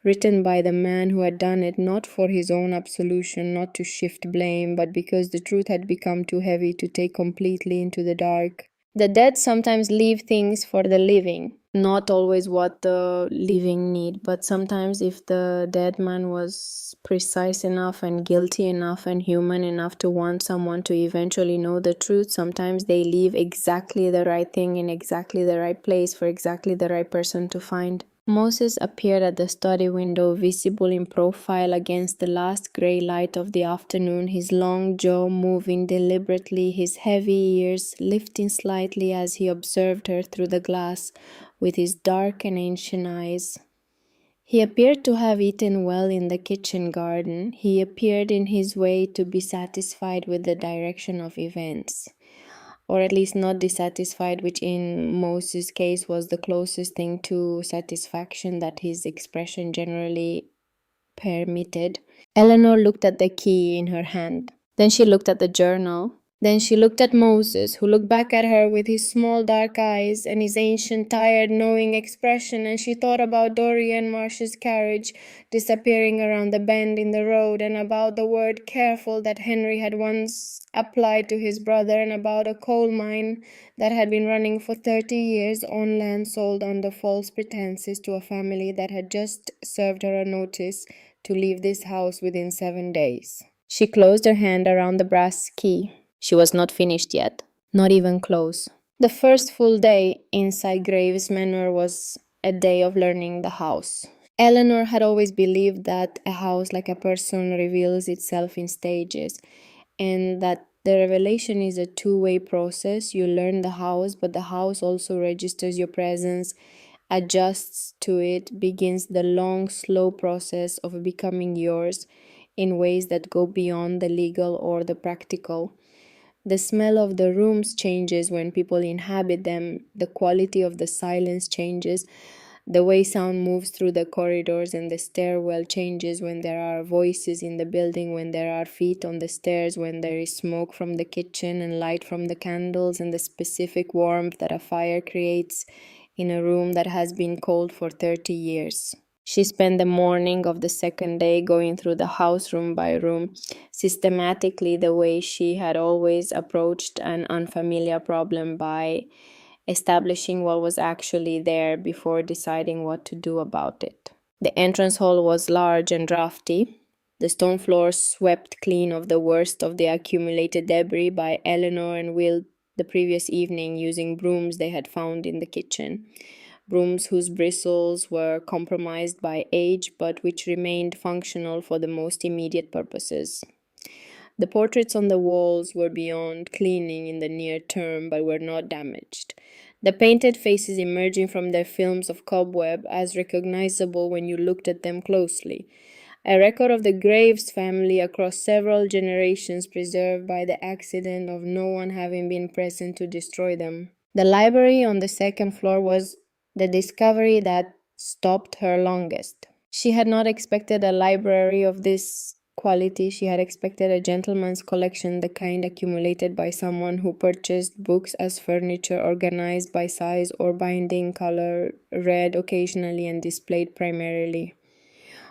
written by the man who had done it, not for his own absolution, not to shift blame, but because the truth had become too heavy to take completely into the dark. The dead sometimes leave things for the living, not always what the living need, but sometimes if the dead man was precise enough and guilty enough and human enough to want someone to eventually know the truth, sometimes they leave exactly the right thing in exactly the right place for exactly the right person to find. Moses appeared at the study window, visible in profile against the last grey light of the afternoon, his long jaw moving deliberately, his heavy ears lifting slightly as he observed her through the glass with his dark and ancient eyes. He appeared to have eaten well in the kitchen garden. He appeared in his way to be satisfied with the direction of events, or at least not dissatisfied, which in Moses' case was the closest thing to satisfaction that his expression generally permitted. Eleanor looked at the key in her hand. Then she looked at the journal. Then she looked at Moses, who looked back at her with his small dark eyes and his ancient, tired, knowing expression, and she thought about Dorian Marsh's carriage disappearing around the bend in the road, and about the word careful that Henry had once applied to his brother, and about a coal mine that had been running for 30 years on land sold under false pretenses to a family that had just served her a notice to leave this house within 7 days. She closed her hand around the brass key. She was not finished yet, not even close. The first full day inside Graves Manor was a day of learning the house. Eleanor had always believed that a house, like a person, reveals itself in stages, and that the revelation is a two-way process. You learn the house, but the house also registers your presence, adjusts to it, begins the long, slow process of becoming yours in ways that go beyond the legal or the practical. The smell of the rooms changes when people inhabit them, the quality of the silence changes, the way sound moves through the corridors and the stairwell changes when there are voices in the building, when there are feet on the stairs, when there is smoke from the kitchen and light from the candles, and the specific warmth that a fire creates in a room that has been cold for 30 years. She spent the morning of the second day going through the house room by room, systematically the way she had always approached an unfamiliar problem, by establishing what was actually there before deciding what to do about it. The entrance hall was large and drafty, the stone floor swept clean of the worst of the accumulated debris by Eleanor and Will the previous evening using brooms they had found in the kitchen. Brooms whose bristles were compromised by age but which remained functional for the most immediate purposes. The portraits on the walls were beyond cleaning in the near term but were not damaged. The painted faces emerging from their films of cobweb as recognizable when you looked at them closely. A record of the Graves family across several generations preserved by the accident of no one having been present to destroy them. The library on the second floor was the discovery that stopped her longest. She had not expected a library of this quality. She had expected a gentleman's collection, the kind accumulated by someone who purchased books as furniture, organized by size or binding, color, read occasionally and displayed primarily.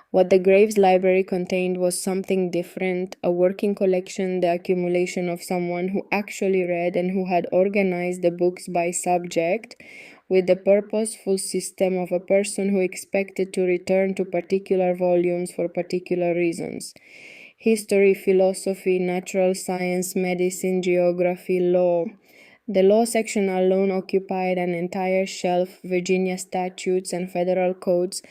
What the Graves Library contained was something different, a working collection, the accumulation of someone who actually read and who had organized the books by subject, with the purposeful system of a person who expected to return to particular volumes for particular reasons. History, philosophy, natural science, medicine, geography, law. The law section alone occupied an entire shelf, Virginia statutes and federal codes,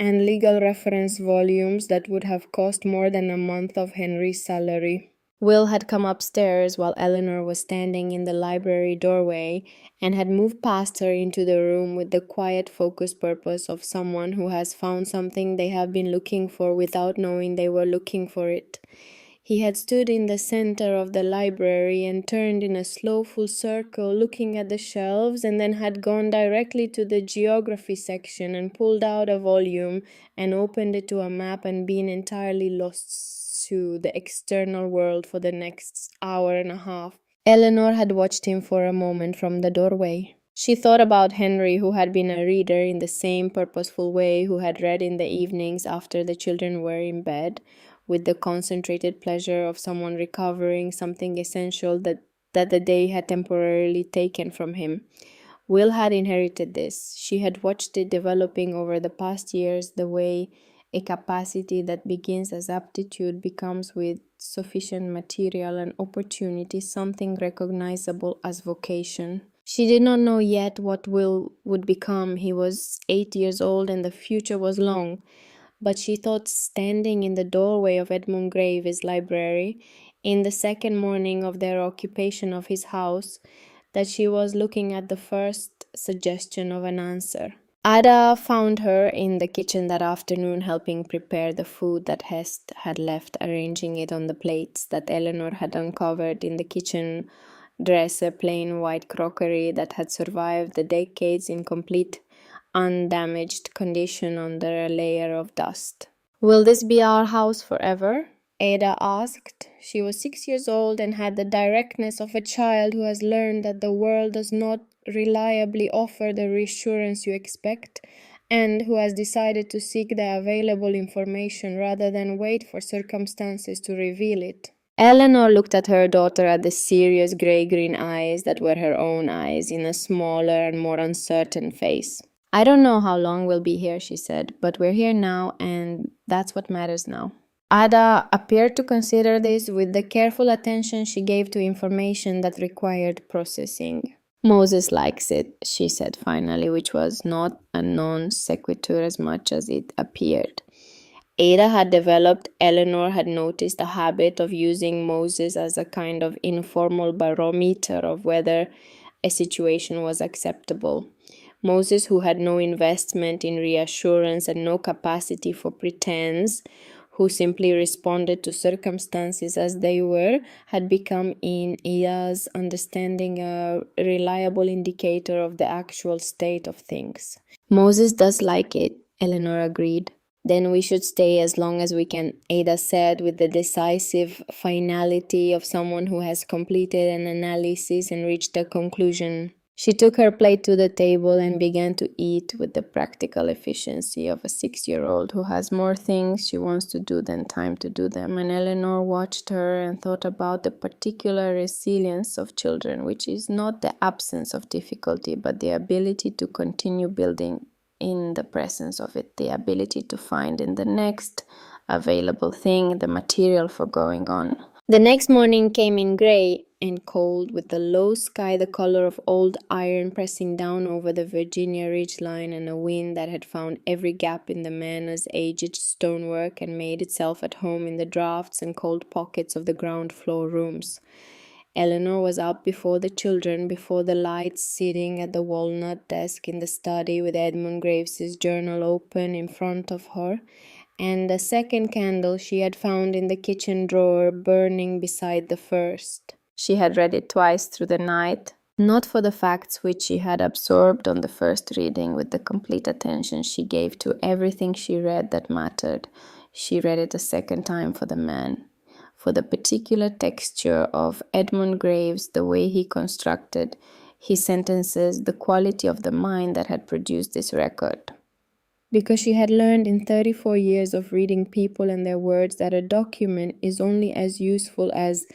and legal reference volumes that would have cost more than a month of Henry's salary. Will had come upstairs while Eleanor was standing in the library doorway and had moved past her into the room with the quiet, focused purpose of someone who has found something they have been looking for without knowing they were looking for it. He had stood in the center of the library and turned in a slow full circle, looking at the shelves, and then had gone directly to the geography section and pulled out a volume and opened it to a map and been entirely lost to the external world for the next hour and a half. Eleanor had watched him for a moment from the doorway. She thought about Henry, who had been a reader in the same purposeful way, who had read in the evenings after the children were in bed, with the concentrated pleasure of someone recovering something essential that the day had temporarily taken from him. Will had inherited this. She had watched it developing over the past years, the way a capacity that begins as aptitude becomes, with sufficient material and opportunity, something recognizable as vocation. She did not know yet what Will would become. He was 8 years old and the future was long. But she thought, standing in the doorway of Edmund Graves' library, in the second morning of their occupation of his house, that she was looking at the first suggestion of an answer. Ada found her in the kitchen that afternoon, helping prepare the food that Hest had left, arranging it on the plates that Eleanor had uncovered in the kitchen dresser, plain white crockery that had survived the decades in complete undamaged condition under a layer of dust. "Will this be our house forever?" Ada asked. She was 6 years old and had the directness of a child who has learned that the world does not reliably offer the reassurance you expect, and who has decided to seek the available information rather than wait for circumstances to reveal it. Eleanor looked at her daughter, at the serious gray-green eyes that were her own eyes, in a smaller and more uncertain face. "I don't know how long we'll be here," she said, "but we're here now, and that's what matters now." Ada appeared to consider this with the careful attention she gave to information that required processing. Moses likes it, she said finally, which was not a non sequitur as much as it appeared. Ada had developed, Eleanor had noticed a habit of using Moses as a kind of informal barometer of whether a situation was acceptable. Moses, who had no investment in reassurance and no capacity for pretense, who simply responded to circumstances as they were, had become, in Ada's understanding, a reliable indicator of the actual state of things. Moses does like it, Eleanor agreed. Then we should stay as long as we can, Ada said with the decisive finality of someone who has completed an analysis and reached a conclusion. She took her plate to the table and began to eat with the practical efficiency of a 6-year-old who has more things she wants to do than time to do them. And Eleanor watched her and thought about the particular resilience of children, which is not the absence of difficulty, but the ability to continue building in the presence of it, the ability to find in the next available thing the material for going on. The next morning came in grey and cold, with the low sky the color of old iron pressing down over the Virginia ridgeline, and a wind that had found every gap in the Mana's aged stonework and made itself at home in the draughts and cold pockets of the ground floor rooms. Eleanor was up before the children, before the lights, sitting at the walnut desk in the study with Edmund Graves's journal open in front of her, and a second candle she had found in the kitchen drawer burning beside the first. She had read it twice through the night, not for the facts which she had absorbed on the first reading with the complete attention she gave to everything she read that mattered. She read it a second time for the man, for the particular texture of Edmund Graves, the way he constructed his sentences, the quality of the mind that had produced this record. Because she had learned in 34 years of reading people and their words that a document is only as useful as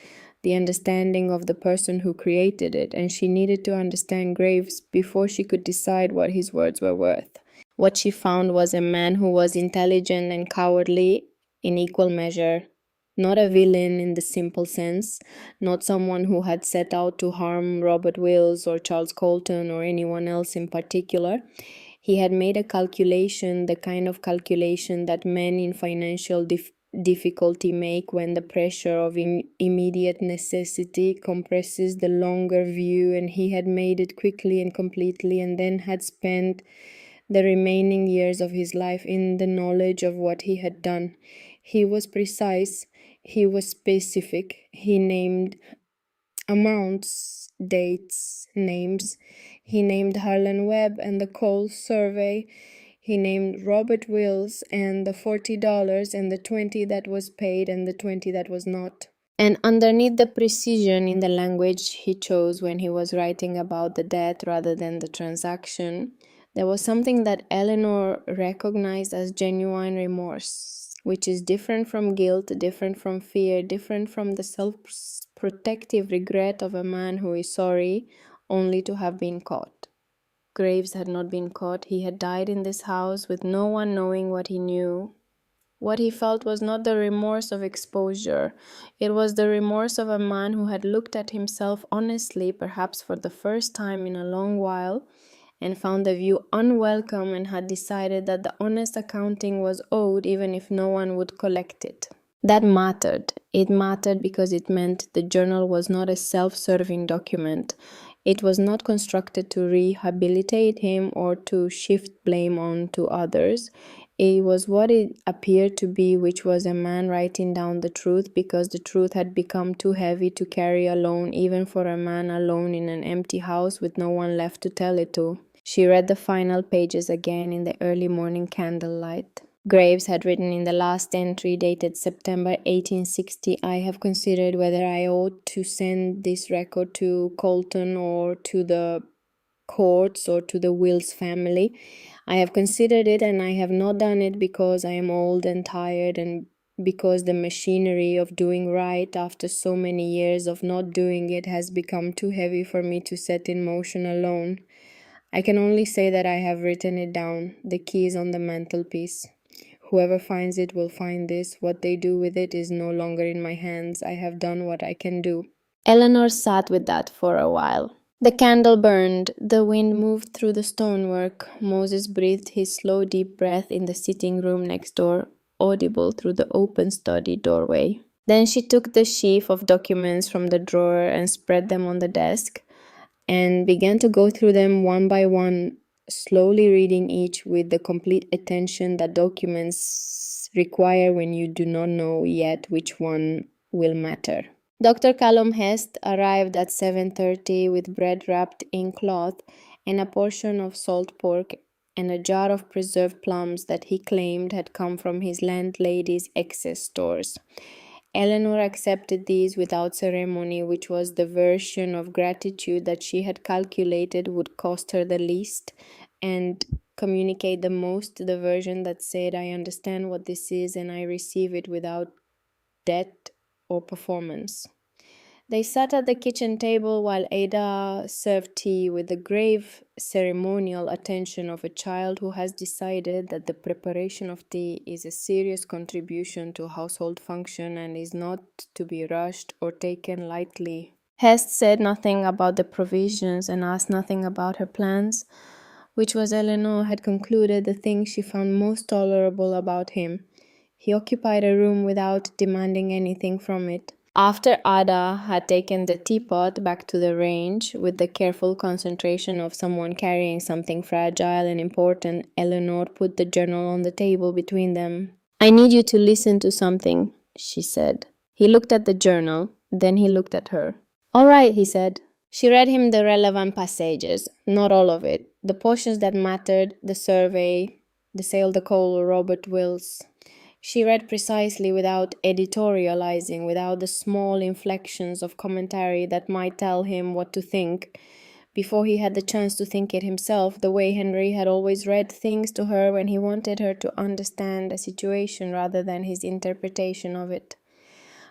the understanding of the person who created it, and she needed to understand Graves before she could decide what his words were worth. What she found was a man who was intelligent and cowardly in equal measure, not a villain in the simple sense, not someone who had set out to harm Robert Wills or Charles Colton or anyone else in particular. He had made a calculation, the kind of calculation that men in financial difficulty make when the pressure of immediate necessity compresses the longer view, and he had made it quickly and completely, and then had spent the remaining years of his life in the knowledge of what he had done. He was precise, he was specific, he named amounts, dates, names. He named Harlan Webb and the Cole survey. He named Robert Wills and the $40 and the 20 that was paid and the 20 that was not. And underneath the precision in the language he chose when he was writing about the debt rather than the transaction, there was something that Eleanor recognized as genuine remorse, which is different from guilt, different from fear, different from the self-protective regret of a man who is sorry only to have been caught. Graves had not been caught. He had died in this house with no one knowing what he knew. What he felt was not the remorse of exposure. It was the remorse of a man who had looked at himself honestly, perhaps for the first time in a long while, and found the view unwelcome and had decided that the honest accounting was owed even if no one would collect it. That mattered. It mattered because it meant the journal was not a self-serving document. It was not constructed to rehabilitate him or to shift blame on to others. It was what it appeared to be, which was a man writing down the truth because the truth had become too heavy to carry alone, even for a man alone in an empty house with no one left to tell it to. She read the final pages again in the early morning candlelight. Graves had written in the last entry, dated September 1860, "I have considered whether I ought to send this record to Colton or to the courts or to the Wills family. I have considered it, and I have not done it because I am old and tired, and because the machinery of doing right after so many years of not doing it has become too heavy for me to set in motion alone. I can only say that I have written it down. The key is on the mantelpiece. Whoever finds it will find this. What they do with it is no longer in my hands. I have done what I can do." Eleanor sat with that for a while. The candle burned. The wind moved through the stonework. Moses breathed his slow, deep breath in the sitting room next door, audible through the open study doorway. Then she took the sheaf of documents from the drawer and spread them on the desk, and began to go through them one by one, slowly reading each with the complete attention that documents require when you do not know yet which one will matter. Dr. Callum Hest arrived at 7:30 with bread wrapped in cloth and a portion of salt pork and a jar of preserved plums that he claimed had come from his landlady's excess stores. Eleanor accepted these without ceremony, which was the version of gratitude that she had calculated would cost her the least and communicate the most, the version that said, "I understand what this is and I receive it without debt or performance." They sat at the kitchen table while Ada served tea with the grave ceremonial attention of a child who has decided that the preparation of tea is a serious contribution to household function and is not to be rushed or taken lightly. Hest said nothing about the provisions and asked nothing about her plans, which was, Eleanor had concluded, the thing she found most tolerable about him. He occupied a room without demanding anything from it. After Ada had taken the teapot back to the range, with the careful concentration of someone carrying something fragile and important, Eleanor put the journal on the table between them. "I need you to listen to something," she said. He looked at the journal, then he looked at her. "All right," he said. She read him the relevant passages, not all of it, the portions that mattered, the survey, the sale, the coal, Robert Wills. She read precisely, without editorializing, without the small inflections of commentary that might tell him what to think, before he had the chance to think it himself, the way Henry had always read things to her when he wanted her to understand a situation rather than his interpretation of it.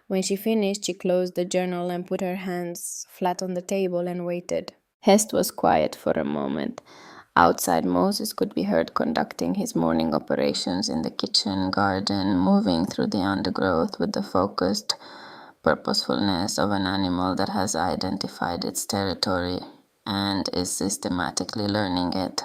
When she finished, she closed the journal and put her hands flat on the table and waited. Hest was quiet for a moment. Outside, Moses could be heard conducting his morning operations in the kitchen garden, moving through the undergrowth with the focused purposefulness of an animal that has identified its territory and is systematically learning it.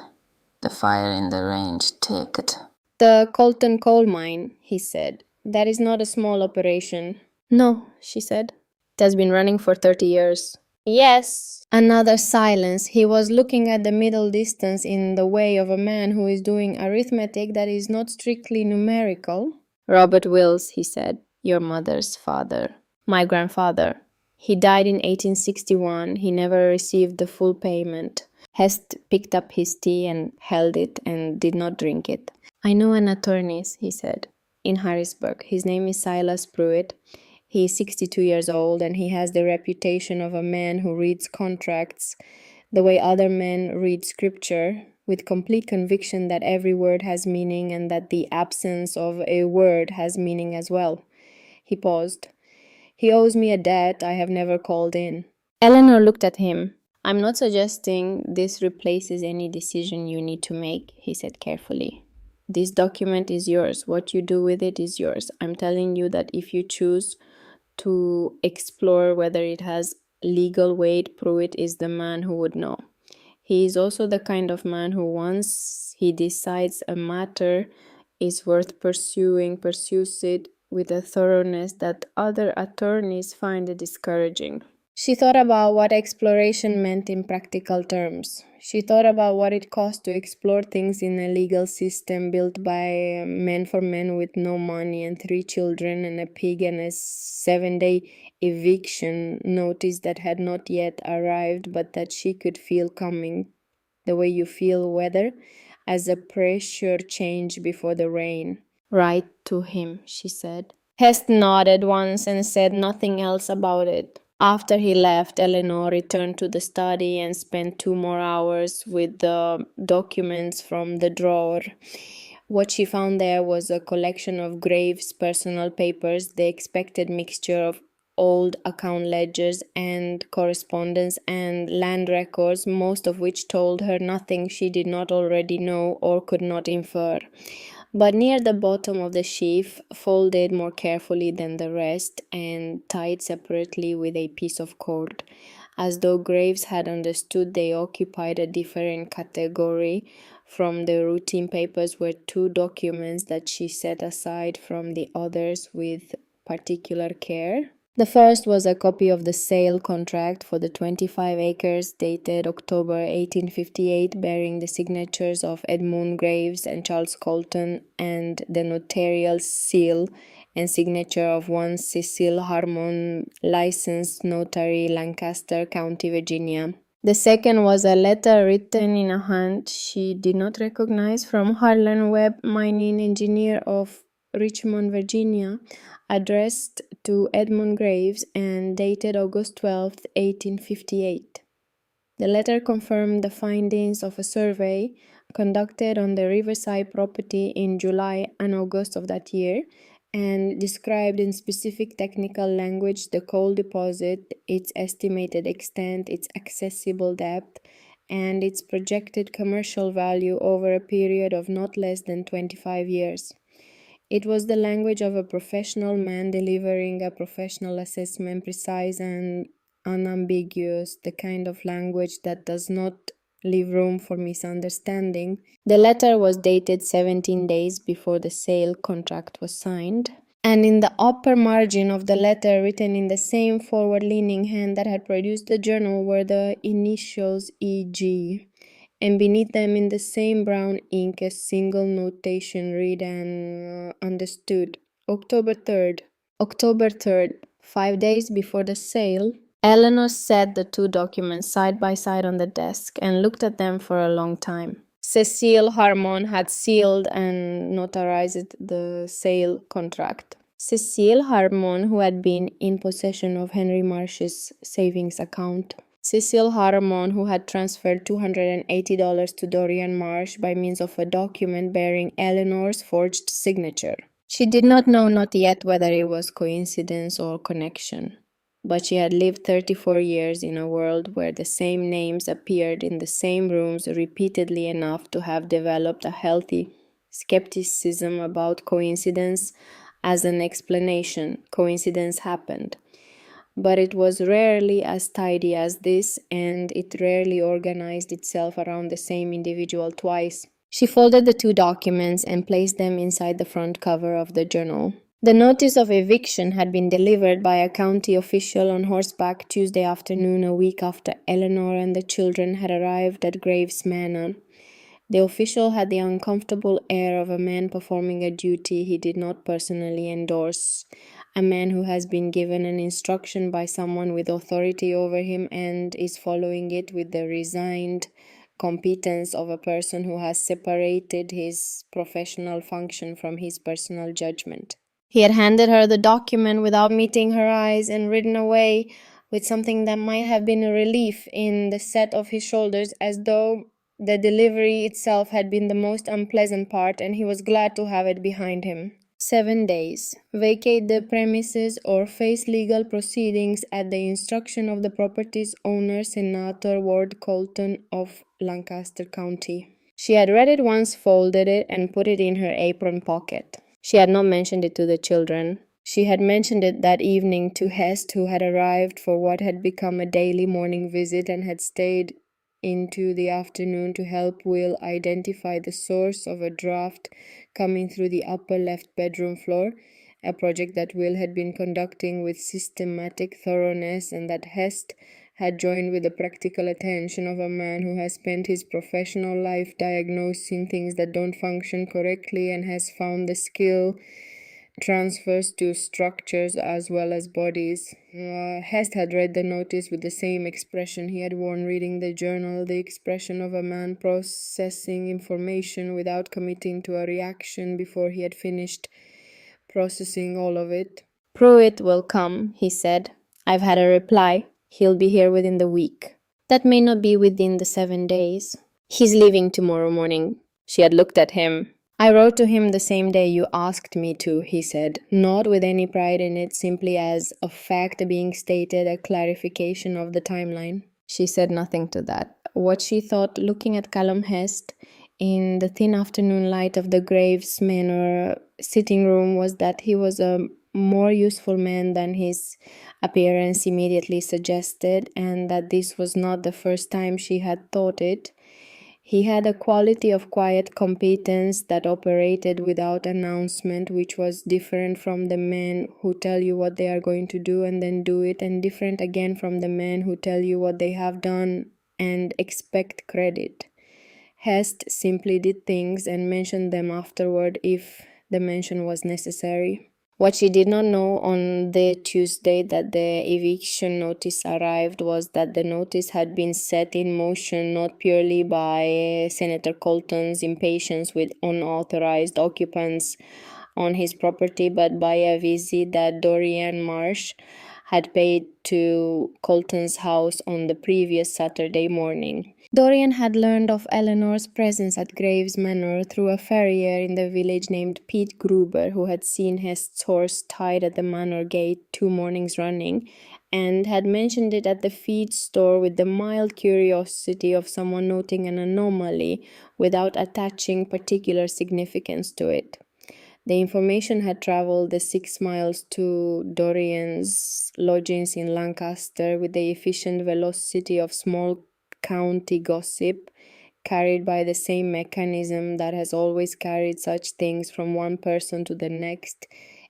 The fire in the range ticked. "The Colton coal mine," he said. "That is not a small operation." "No," she said. "It has been running for 30 years. "Yes." Another silence. He was looking at the middle distance in the way of a man who is doing arithmetic that is not strictly numerical. "Robert Wills," he said. "Your mother's father." "My grandfather. He died in 1861. He never received the full payment." Hest picked up his tea and held it and did not drink it. "I know an attorney," he said, "in Harrisburg. His name is Silas Pruitt. He is 62 years old, and he has the reputation of a man who reads contracts the way other men read scripture, with complete conviction that every word has meaning and that the absence of a word has meaning as well." He paused. "He owes me a debt I have never called in." Eleanor looked at him. "I'm not suggesting this replaces any decision you need to make," he said carefully. "This document is yours. What you do with it is yours. I'm telling you that if you choose to explore whether it has legal weight, Pruitt is the man who would know. He is also the kind of man who, once he decides a matter is worth pursues it with a thoroughness that other attorneys find discouraging." She thought about what exploration meant in practical terms. She thought about what it cost to explore things in a legal system built by men for men with no money and 3 children and a pig and a 7-day eviction notice that had not yet arrived but that she could feel coming, the way you feel weather, as a pressure change before the rain. "Write to him," she said. Hest nodded once and said nothing else about it. After he left, Eleanor returned to the study and spent 2 more hours with the documents from the drawer. What she found there was a collection of Graves' personal papers, the expected mixture of old account ledgers and correspondence and land records, most of which told her nothing she did not already know or could not infer. But near the bottom of the sheaf, folded more carefully than the rest and tied separately with a piece of cord, as though Graves had understood they occupied a different category from the routine papers were two documents that she set aside from the others with particular care. The first was a copy of the sale contract for the 25 acres dated October 1858, bearing the signatures of Edmund Graves and Charles Colton and the notarial seal and signature of one Cecil Harmon, licensed notary, Lancaster County, Virginia. The second was a letter written in a hand she did not recognize from Harlan Webb, mining engineer of Richmond, Virginia, addressed to Edmund Graves and dated August 12, 1858. The letter confirmed the findings of a survey conducted on the Riverside property in July and August of that year and described in specific technical language the coal deposit, its estimated extent, its accessible depth, and its projected commercial value over a period of not less than 25 years. It was the language of a professional man delivering a professional assessment, precise and unambiguous, the kind of language that does not leave room for misunderstanding. The letter was dated 17 days before the sale contract was signed, and in the upper margin of the letter, written in the same forward-leaning hand that had produced the journal, were the initials E.G., and beneath them in the same brown ink a single notation read and understood. October 3rd. October 3rd, 5 days before the sale. Eleanor set the two documents side by side on the desk and looked at them for a long time. Cecil Harmon had sealed and notarized the sale contract. Cecil Harmon, who had been in possession of Henry Marsh's savings account. Cecil Harmon, who had transferred $280 to Dorian Marsh by means of a document bearing Eleanor's forged signature. She did not know not yet whether it was coincidence or connection, but she had lived 34 years in a world where the same names appeared in the same rooms repeatedly enough to have developed a healthy skepticism about coincidence as an explanation. Coincidence happened. But it was rarely as tidy as this, and it rarely organized itself around the same individual twice. She folded the two documents and placed them inside the front cover of the journal. The notice of eviction had been delivered by a county official on horseback Tuesday afternoon, a week after Eleanor and the children had arrived at Graves Manor. The official had the uncomfortable air of a man performing a duty he did not personally endorse, a man who has been given an instruction by someone with authority over him and is following it with the resigned competence of a person who has separated his professional function from his personal judgment. He had handed her the document without meeting her eyes and ridden away with something that might have been a relief in the set of his shoulders, as though the delivery itself had been the most unpleasant part, and he was glad to have it behind him. 7 days. Vacate the premises or face legal proceedings at the instruction of the property's owner, Senator Ward Colton of Lancaster County. She had read it once, folded it, and put it in her apron pocket. She had not mentioned it to the children. She had mentioned it that evening to Hest, who had arrived for what had become a daily morning visit and had stayed into the afternoon to help Will identify the source of a draft coming through the upper left bedroom floor, a project that Will had been conducting with systematic thoroughness and that Hest had joined with the practical attention of a man who has spent his professional life diagnosing things that don't function correctly and has found the skill transfers to structures as well as bodies. Hest had read the notice with the same expression he had worn reading the journal, the expression of a man processing information without committing to a reaction before he had finished processing all of it. Pruitt will come, he said. I've had a reply. He'll be here within the week. That may not be within the 7 days. He's leaving tomorrow morning. She had looked at him. I wrote to him the same day you asked me to, he said, not with any pride in it, simply as a fact being stated, a clarification of the timeline. She said nothing to that. What she thought, looking at Callum Hest in the thin afternoon light of the Graves Manor sitting room, was that he was a more useful man than his appearance immediately suggested, and that this was not the first time she had thought it. He had a quality of quiet competence that operated without announcement, which was different from the men who tell you what they are going to do and then do it, and different again from the men who tell you what they have done and expect credit. Hest simply did things and mentioned them afterward if the mention was necessary. What she did not know on the Tuesday that the eviction notice arrived was that the notice had been set in motion not purely by Senator Colton's impatience with unauthorized occupants on his property, but by a visit that Dorian Marsh had paid to Colton's house on the previous Saturday morning. Dorian had learned of Eleanor's presence at Graves Manor through a farrier in the village named Pete Gruber, who had seen Hest's horse tied at the manor gate 2 mornings running, and had mentioned it at the feed store with the mild curiosity of someone noting an anomaly without attaching particular significance to it. The information had traveled the 6 miles to Dorian's lodgings in Lancaster with the efficient velocity of small county gossip, carried by the same mechanism that has always carried such things from one person to the next,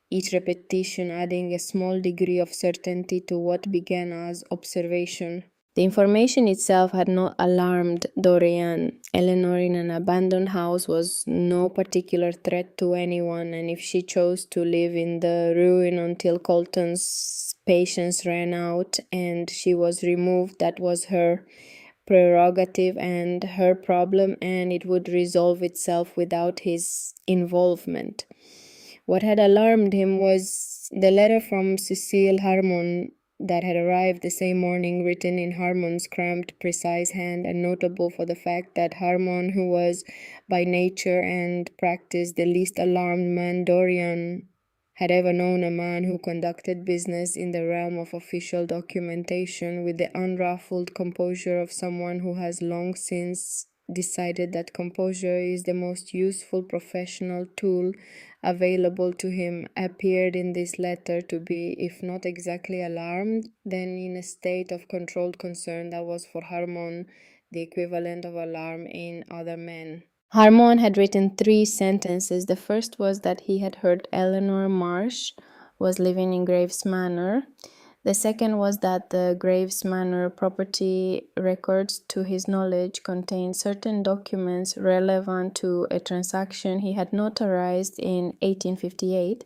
each repetition adding a small degree of certainty to what began as observation. The information itself had not alarmed Dorian. Eleanor in an abandoned house was no particular threat to anyone, and if she chose to live in the ruin until Colton's patience ran out and she was removed, that was her prerogative and her problem, and it would resolve itself without his involvement. What had alarmed him was the letter from Cecile Harmon that had arrived the same morning, written in Harmon's cramped, precise hand, and notable for the fact that Harmon, who was by nature and practice the least alarmed man Dorian had ever known, a man who conducted business in the realm of official documentation with the unruffled composure of someone who has long since decided that composure is the most useful professional tool available to him, appeared in this letter to be, if not exactly alarmed, then in a state of controlled concern that was for Harmon the equivalent of alarm in other men. Harmon had written 3 sentences. The first was that he had heard Eleanor Marsh was living in Graves Manor. The second was that the Graves Manor property records, to his knowledge, contained certain documents relevant to a transaction he had notarized in 1858.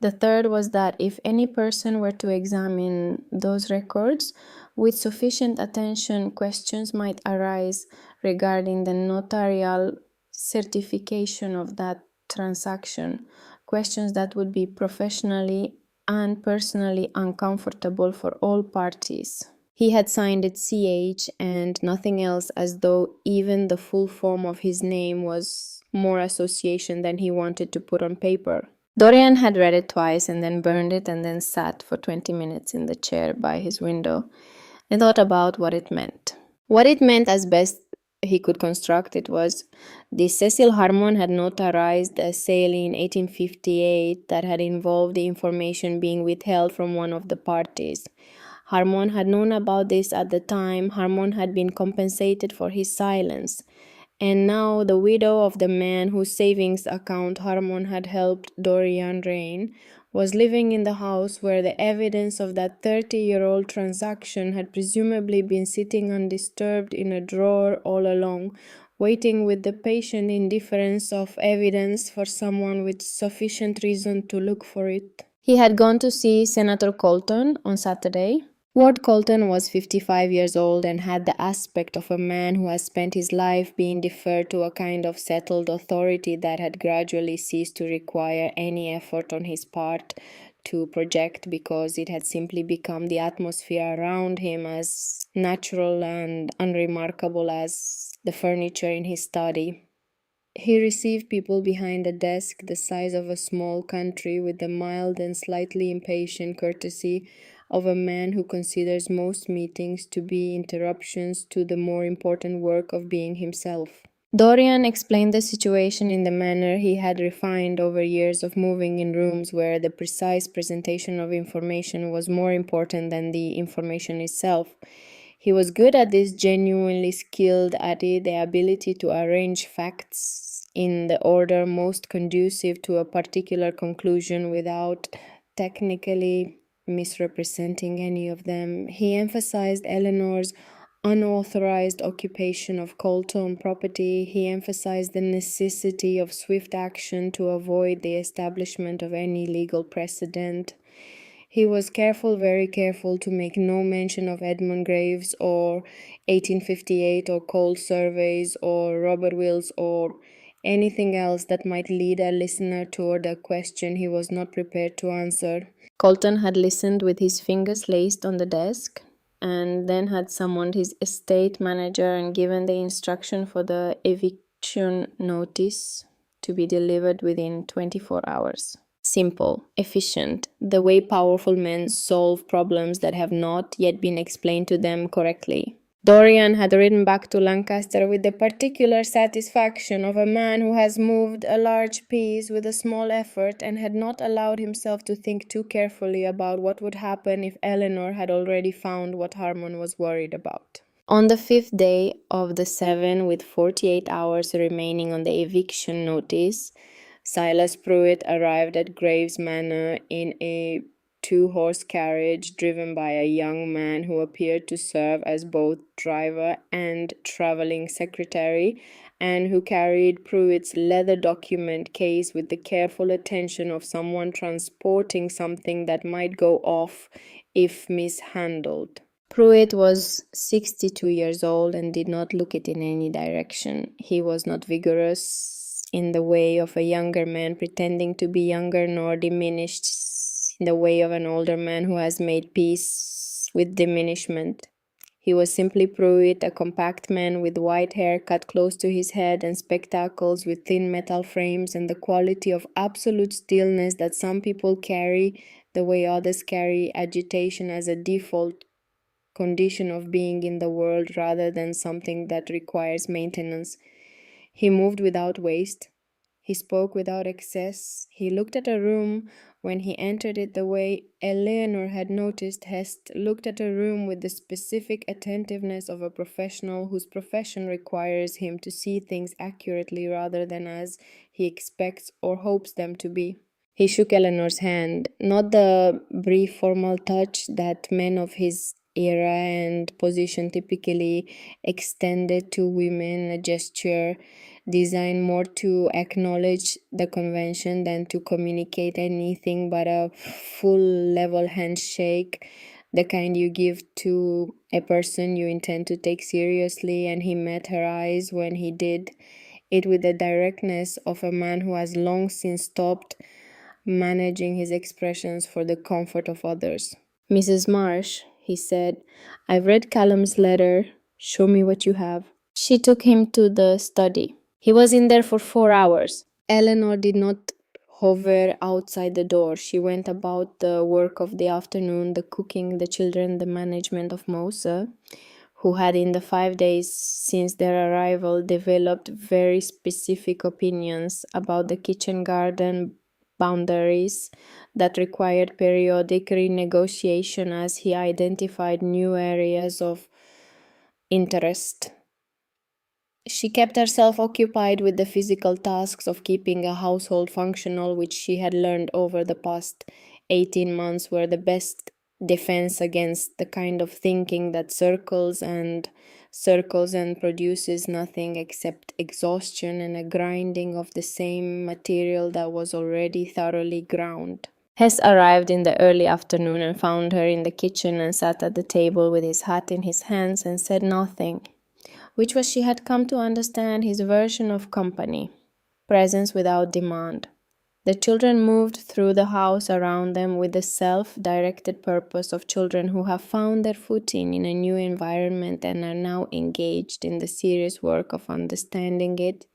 The third was that if any person were to examine those records with sufficient attention, questions might arise regarding the notarial certification of that transaction, questions that would be professionally and personally uncomfortable for all parties. He had signed it CH and nothing else, as though even the full form of his name was more association than he wanted to put on paper. Dorian had read it twice and then burned it and then sat for 20 minutes in the chair by his window and thought about what it meant. What it meant, as best he could construct it, was this: Cecil Harmon had notarized a sale in 1858 that had involved the information being withheld from one of the parties. Harmon had known about this at the time. Harmon had been compensated for his silence. And now the widow of the man whose savings account Harmon had helped Dorian drain was living in the house where the evidence of that 30-year-old transaction had presumably been sitting undisturbed in a drawer all along, waiting with the patient indifference of evidence for someone with sufficient reason to look for it. He had gone to see Senator Colton on Saturday. Ward Colton was 55 years old and had the aspect of a man who has spent his life being deferred to a kind of settled authority that had gradually ceased to require any effort on his part to project, because it had simply become the atmosphere around him as natural and unremarkable as the furniture in his study. He received people behind a desk the size of a small country with the mild and slightly impatient courtesy of a man who considers most meetings to be interruptions to the more important work of being himself. Dorian explained the situation in the manner he had refined over years of moving in rooms where the precise presentation of information was more important than the information itself. He was good at this, genuinely skilled at it, the ability to arrange facts in the order most conducive to a particular conclusion without technically misrepresenting any of them. He emphasized Eleanor's unauthorized occupation of Colton property. He emphasized the necessity of swift action to avoid the establishment of any legal precedent. He was careful, very careful, to make no mention of Edmund Graves or 1858 or coal surveys or Robert Wills or anything else that might lead a listener toward a question he was not prepared to answer. Colton had listened with his fingers laced on the desk and then had summoned his estate manager and given the instruction for the eviction notice to be delivered within 24 hours. Simple, efficient, the way powerful men solve problems that have not yet been explained to them correctly. Dorian had ridden back to Lancaster with the particular satisfaction of a man who has moved a large piece with a small effort and had not allowed himself to think too carefully about what would happen if Eleanor had already found what Harmon was worried about. On the 5th day of the 7, with 48 hours remaining on the eviction notice, Silas Pruitt arrived at Graves Manor in a two-horse carriage driven by a young man who appeared to serve as both driver and traveling secretary, and who carried Pruitt's leather document case with the careful attention of someone transporting something that might go off if mishandled. Pruitt was 62 years old and did not look it in any direction. He was not vigorous in the way of a younger man pretending to be younger, nor diminished in the way of an older man who has made peace with diminishment. He was simply Pruitt, a compact man with white hair cut close to his head and spectacles with thin metal frames and the quality of absolute stillness that some people carry the way others carry agitation as a default condition of being in the world rather than something that requires maintenance. He moved without waste. He spoke without excess. He looked at a room when he entered it the way Eleanor had noticed Hest looked at a room, with the specific attentiveness of a professional whose profession requires him to see things accurately rather than as he expects or hopes them to be. He shook Eleanor's hand, not the brief formal touch that men of his era and position typically extended to women, a gesture designed more to acknowledge the convention than to communicate anything, but a full level handshake, the kind you give to a person you intend to take seriously. And he met her eyes when he did it with the directness of a man who has long since stopped managing his expressions for the comfort of others. "Mrs. Marsh," he said, "I've read Callum's letter. Show me what you have." She took him to the study. He was in there for 4 hours. Eleanor did not hover outside the door. She went about the work of the afternoon, the cooking, the children, the management of Mose, who had in the 5 days since their arrival developed very specific opinions about the kitchen garden boundaries that required periodic renegotiation as he identified new areas of interest. She kept herself occupied with the physical tasks of keeping a household functional, which she had learned over the past 18 months were the best defense against the kind of thinking that circles and produces nothing except exhaustion and a grinding of the same material that was already thoroughly ground. Hess arrived in the early afternoon and found her in the kitchen and sat at the table with his hat in his hands and said nothing, which was, she had come to understand, his version of company, presence without demand. The children moved through the house around them with the self-directed purpose of children who have found their footing in a new environment and are now engaged in the serious work of understanding it.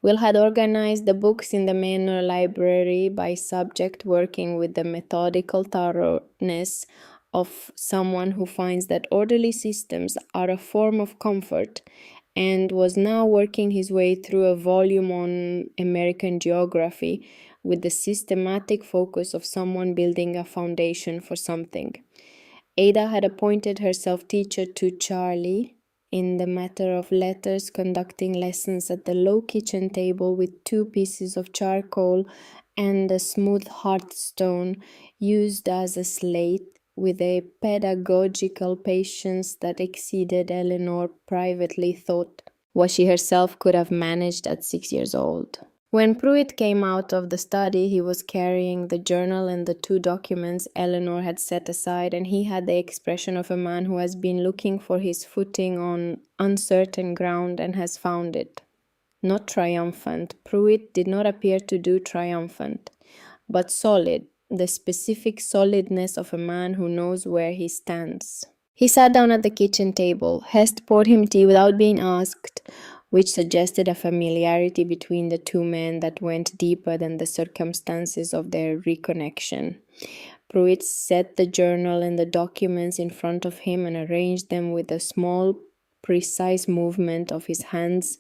Will had organized the books in the manor library by subject, working with the methodical thoroughness of someone who finds that orderly systems are a form of comfort and was now working his way through a volume on American geography with the systematic focus of someone building a foundation for something. Ada had appointed herself teacher to Charlie in the matter of letters, conducting lessons at the low kitchen table with 2 pieces of charcoal and a smooth hearthstone used as a slate, with a pedagogical patience that exceeded, Eleanor privately thought, what she herself could have managed at 6 years old. When Pruitt came out of the study, he was carrying the journal and the 2 documents Eleanor had set aside, and he had the expression of a man who has been looking for his footing on uncertain ground and has found it. Not triumphant. Pruitt did not appear to do triumphant, but solid, the specific solidness of a man who knows where he stands. He sat down at the kitchen table. Hest poured him tea without being asked, which suggested a familiarity between the 2 men that went deeper than the circumstances of their reconnection. Pruitt set the journal and the documents in front of him and arranged them with a small, precise movement of his hands,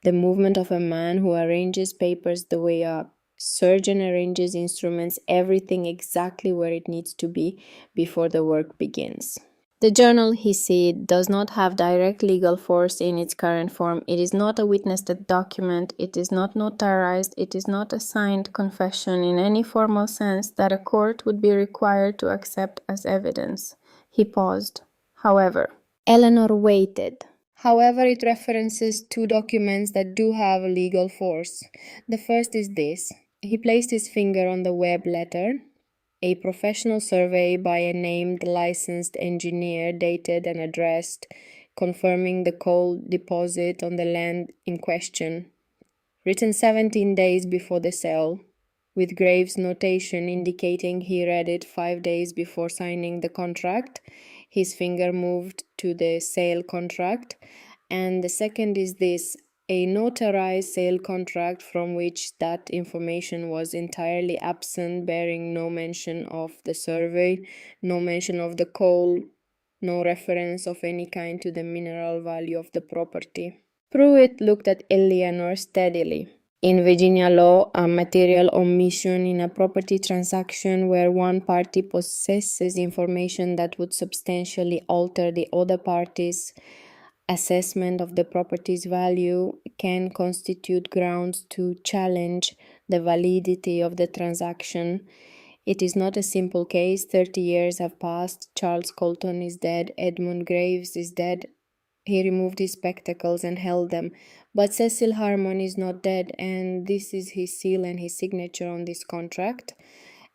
the movement of a man who arranges papers the way a surgeon arranges instruments, everything exactly where it needs to be before the work begins. The journal, he said, does not have direct legal force in its current form. It is not a witnessed document. It is not notarized. It is not a signed confession in any formal sense that a court would be required to accept as evidence. He paused. However, Eleanor waited. However, it references 2 documents that do have legal force. The first is this. He placed his finger on the web letter. A professional survey by a named licensed engineer, dated and addressed, confirming the coal deposit on the land in question. Written 17 days before the sale, with Graves' notation indicating he read it 5 days before signing the contract. His finger moved to the sale contract. And the second is this. A notarized sale contract from which that information was entirely absent, bearing no mention of the survey, no mention of the coal, no reference of any kind to the mineral value of the property. Pruitt looked at Eleanor steadily. In Virginia law, a material omission in a property transaction where one party possesses information that would substantially alter the other party's assessment of the property's value can constitute grounds to challenge the validity of the transaction. It is not a simple case. 30 years have passed. Charles Colton is dead. Edmund Graves is dead. He removed his spectacles and held them. But Cecil Harmon is not dead, and this is his seal and his signature on this contract.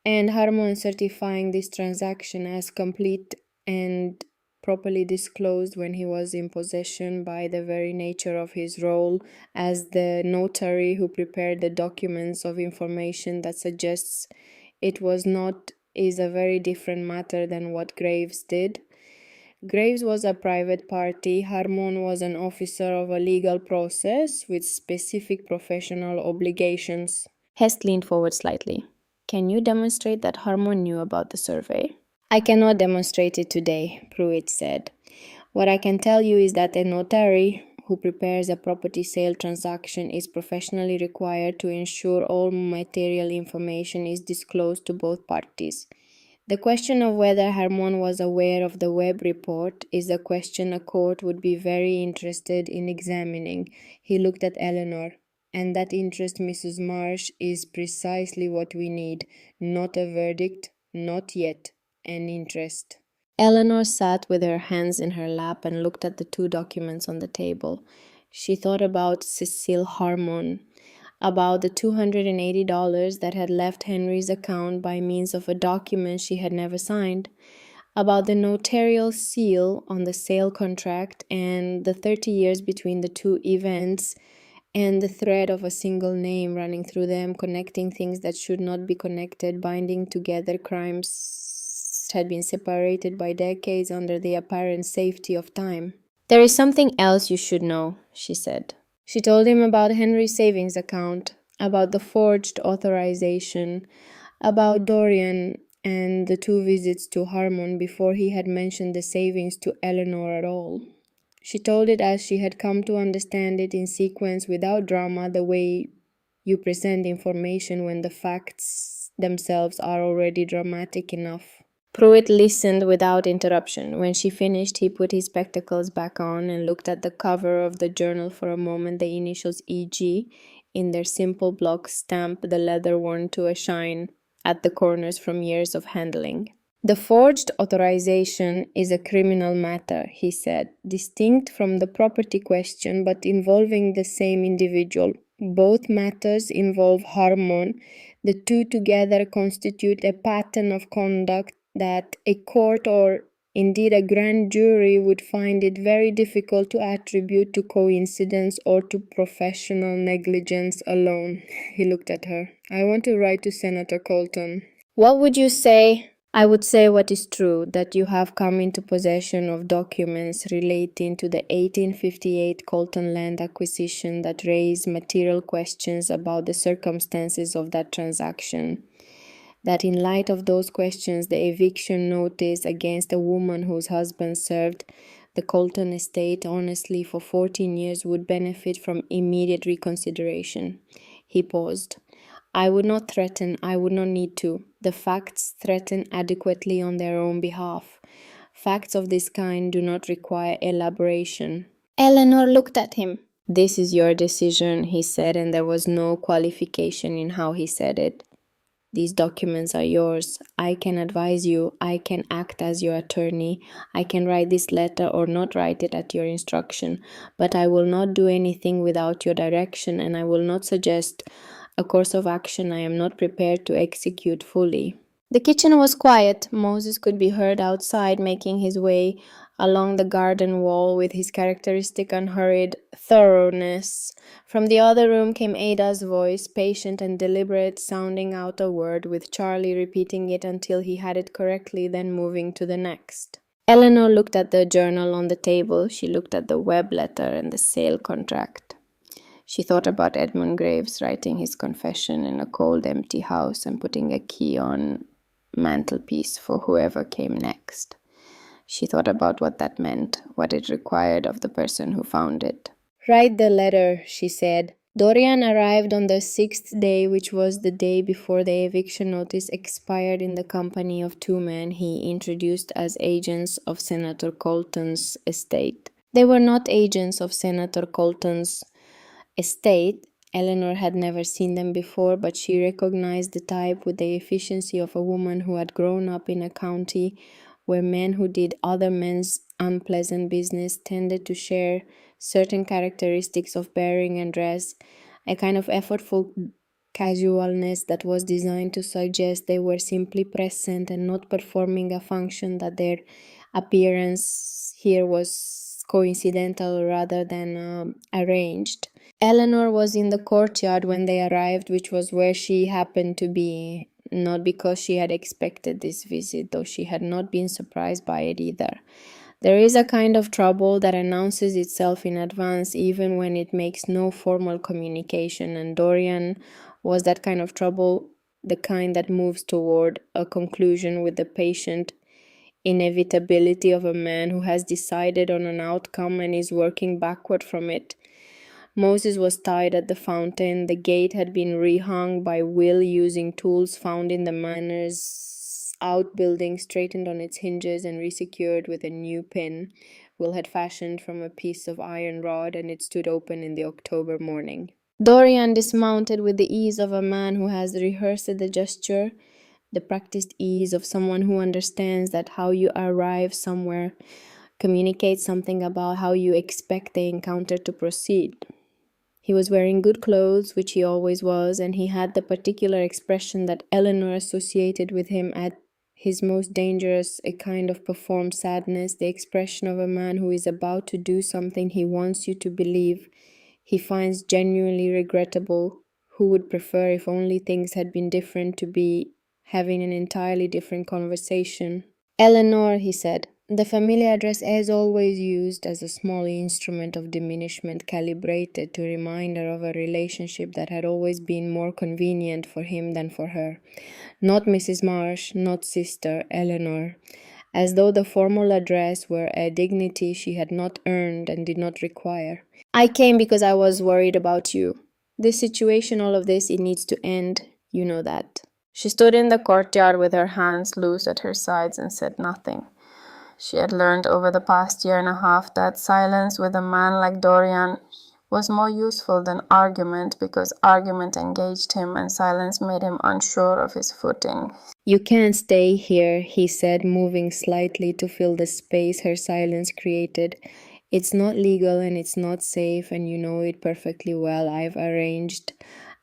And Harmon certifying this transaction as complete and properly disclosed when he was in possession by the very nature of his role as the notary who prepared the documents of information that suggests it was not is a very different matter than what Graves did. Graves was a private party. Harmon was an officer of a legal process with specific professional obligations. Hest leaned forward slightly. Can you demonstrate that Harmon knew about the survey? I cannot demonstrate it today, Pruitt said. What I can tell you is that a notary who prepares a property sale transaction is professionally required to ensure all material information is disclosed to both parties. The question of whether Harmon was aware of the Webb report is a question a court would be very interested in examining. He looked at Eleanor. And that interest, Mrs. Marsh, is precisely what we need. Not a verdict, not yet. An interest. Eleanor sat with her hands in her lap and looked at the 2 documents on the table. She thought about Cecil Harmon, about the $280 that had left Henry's account by means of a document she had never signed, about the notarial seal on the sale contract and the 30 years between the 2 events, and the thread of a single name running through them, connecting things that should not be connected, binding together crimes had been separated by decades under the apparent safety of time. There is something else you should know, she said. She told him about Henry's savings account, about the forged authorization, about Dorian and the 2 visits to Harmon before he had mentioned the savings to Eleanor at all. She told it as she had come to understand it, in sequence, without drama, the way you present information when the facts themselves are already dramatic enough. Pruitt listened without interruption. When she finished, he put his spectacles back on and looked at the cover of the journal for a moment. The initials E.G. in their simple block stamp, the leather worn to a shine at the corners from years of handling. The forged authorization is a criminal matter, he said, distinct from the property question but involving the same individual. Both matters involve Harmon. The two together constitute a pattern of conduct that a court or indeed a grand jury would find it very difficult to attribute to coincidence or to professional negligence alone. He looked at her. I want to write to Senator Colton. What would you say? I would say what is true, that you have come into possession of documents relating to the 1858 Colton land acquisition that raise material questions about the circumstances of that transaction. That in light of those questions, the eviction notice against a woman whose husband served the Colton estate honestly for 14 years would benefit from immediate reconsideration. He paused. I would not threaten, I would not need to. The facts threaten adequately on their own behalf. Facts of this kind do not require elaboration. Eleanor looked at him. This is your decision, he said, and there was no qualification in how he said it. These documents are yours. I can advise you. I can act as your attorney. I can write this letter or not write it at your instruction. But I will not do anything without your direction, and I will not suggest a course of action I am not prepared to execute fully. The kitchen was quiet. Moses could be heard outside making his way along the garden wall with his characteristic unhurried thoroughness. From the other room came Ada's voice, patient and deliberate, sounding out a word, with Charlie repeating it until he had it correctly, then moving to the next. Eleanor looked at the journal on the table. She looked at the Webb letter and the sale contract. She thought about Edmund Graves writing his confession in a cold, empty house and putting a key on mantelpiece for whoever came next. She thought about what that meant, what it required of the person who found it. Write the letter, she said. Dorian arrived on the 6th day, which was the day before the eviction notice expired, in the company of two men he introduced as agents of Senator Colton's estate. They were not agents of Senator Colton's estate. Eleanor had never seen them before, but she recognized the type with the efficiency of a woman who had grown up in a county where men who did other men's unpleasant business tended to share certain characteristics of bearing and dress, a kind of effortful casualness that was designed to suggest they were simply present and not performing a function, that their appearance here was coincidental rather than arranged. Eleanor was in the courtyard when they arrived, which was where she happened to be, not because she had expected this visit, though she had not been surprised by it either. There is a kind of trouble that announces itself in advance, even when it makes no formal communication, and Dorian was that kind of trouble, the kind that moves toward a conclusion with the patient inevitability of a man who has decided on an outcome and is working backward from it. Moses was tied at the fountain. The gate had been rehung by Will using tools found in the manor's outbuilding, straightened on its hinges and resecured with a new pin Will had fashioned from a piece of iron rod, and it stood open in the October morning. Dorian dismounted with the ease of a man who has rehearsed the gesture, the practiced ease of someone who understands that how you arrive somewhere communicates something about how you expect the encounter to proceed. He was wearing good clothes, which he always was, and he had the particular expression that Eleanor associated with him at his most dangerous, a kind of performed sadness, the expression of a man who is about to do something he wants you to believe he finds genuinely regrettable, who would prefer, if only things had been different, to be having an entirely different conversation. Eleanor, he said. The familiar address, as always, used as a small instrument of diminishment, calibrated to remind her of a relationship that had always been more convenient for him than for her. Not Mrs. Marsh, not sister, Eleanor. as though the formal address were a dignity she had not earned and did not require. I came because I was worried about you. This situation, all of this, it needs to end. You know that. She stood in the courtyard with her hands loose at her sides and said nothing. She had learned over the past year and a half that silence with a man like Dorian was more useful than argument, because argument engaged him and silence made him unsure of his footing. You can't stay here, he said, moving slightly to fill the space her silence created. It's not legal and it's not safe, and you know it perfectly well. I've arranged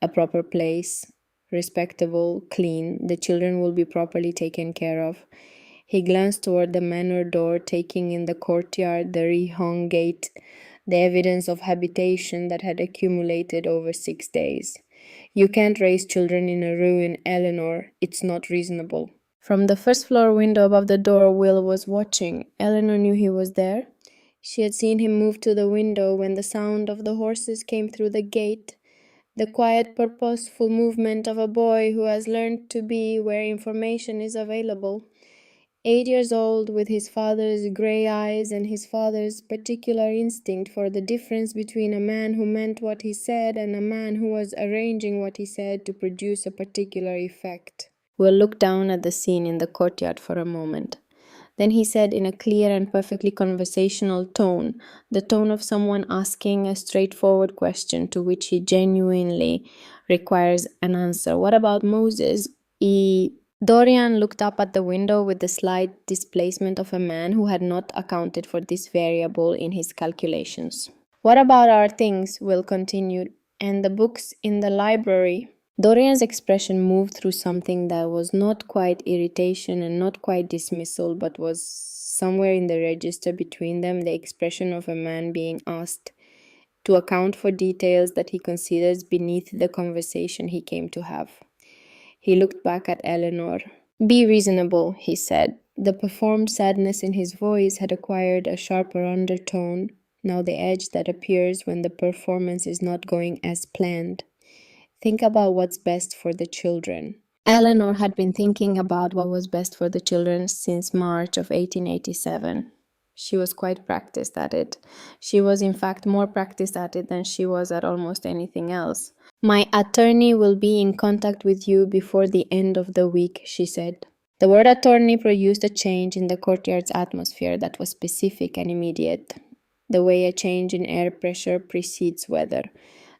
a proper place, respectable, clean. The children will be properly taken care of. He glanced toward the manor door, taking in the courtyard, the rehung gate, the evidence of habitation that had accumulated over 6 days. You can't raise children in a ruin, Eleanor. It's not reasonable. From the first floor window above the door, Will was watching. Eleanor knew he was there. She had seen him move to the window when the sound of the horses came through the gate. The quiet, purposeful movement of a boy who has learned to be where information is available. 8 years old, with his father's grey eyes and his father's particular instinct for the difference between a man who meant what he said and a man who was arranging what he said to produce a particular effect. Will looked down at the scene in the courtyard for a moment. Then he said in a clear and perfectly conversational tone, the tone of someone asking a straightforward question to which he genuinely requires an answer. What about Moses? Dorian looked up at the window with the slight displacement of a man who had not accounted for this variable in his calculations. What about our things? Will continued. And the books in the library? Dorian's expression moved through something that was not quite irritation and not quite dismissal, but was somewhere in the register between them, the expression of a man being asked to account for details that he considers beneath the conversation he came to have. He looked back at Eleanor. Be reasonable, he said. The performed sadness in his voice had acquired a sharper undertone, now the edge that appears when the performance is not going as planned. Think about what's best for the children. Eleanor had been thinking about what was best for the children since March of 1887. She was quite practiced at it. She was in fact more practiced at it than she was at almost anything else. My attorney will be in contact with you before the end of the week, she said. The word attorney produced a change in the courtyard's atmosphere that was specific and immediate, the way a change in air pressure precedes weather.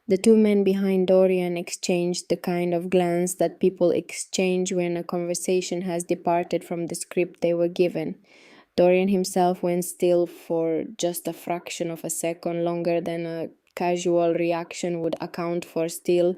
The two men behind Dorian exchanged the kind of glance that people exchange when a conversation has departed from the script they were given. Dorian himself went still for just a fraction of a second, longer than a casual reaction would account for, still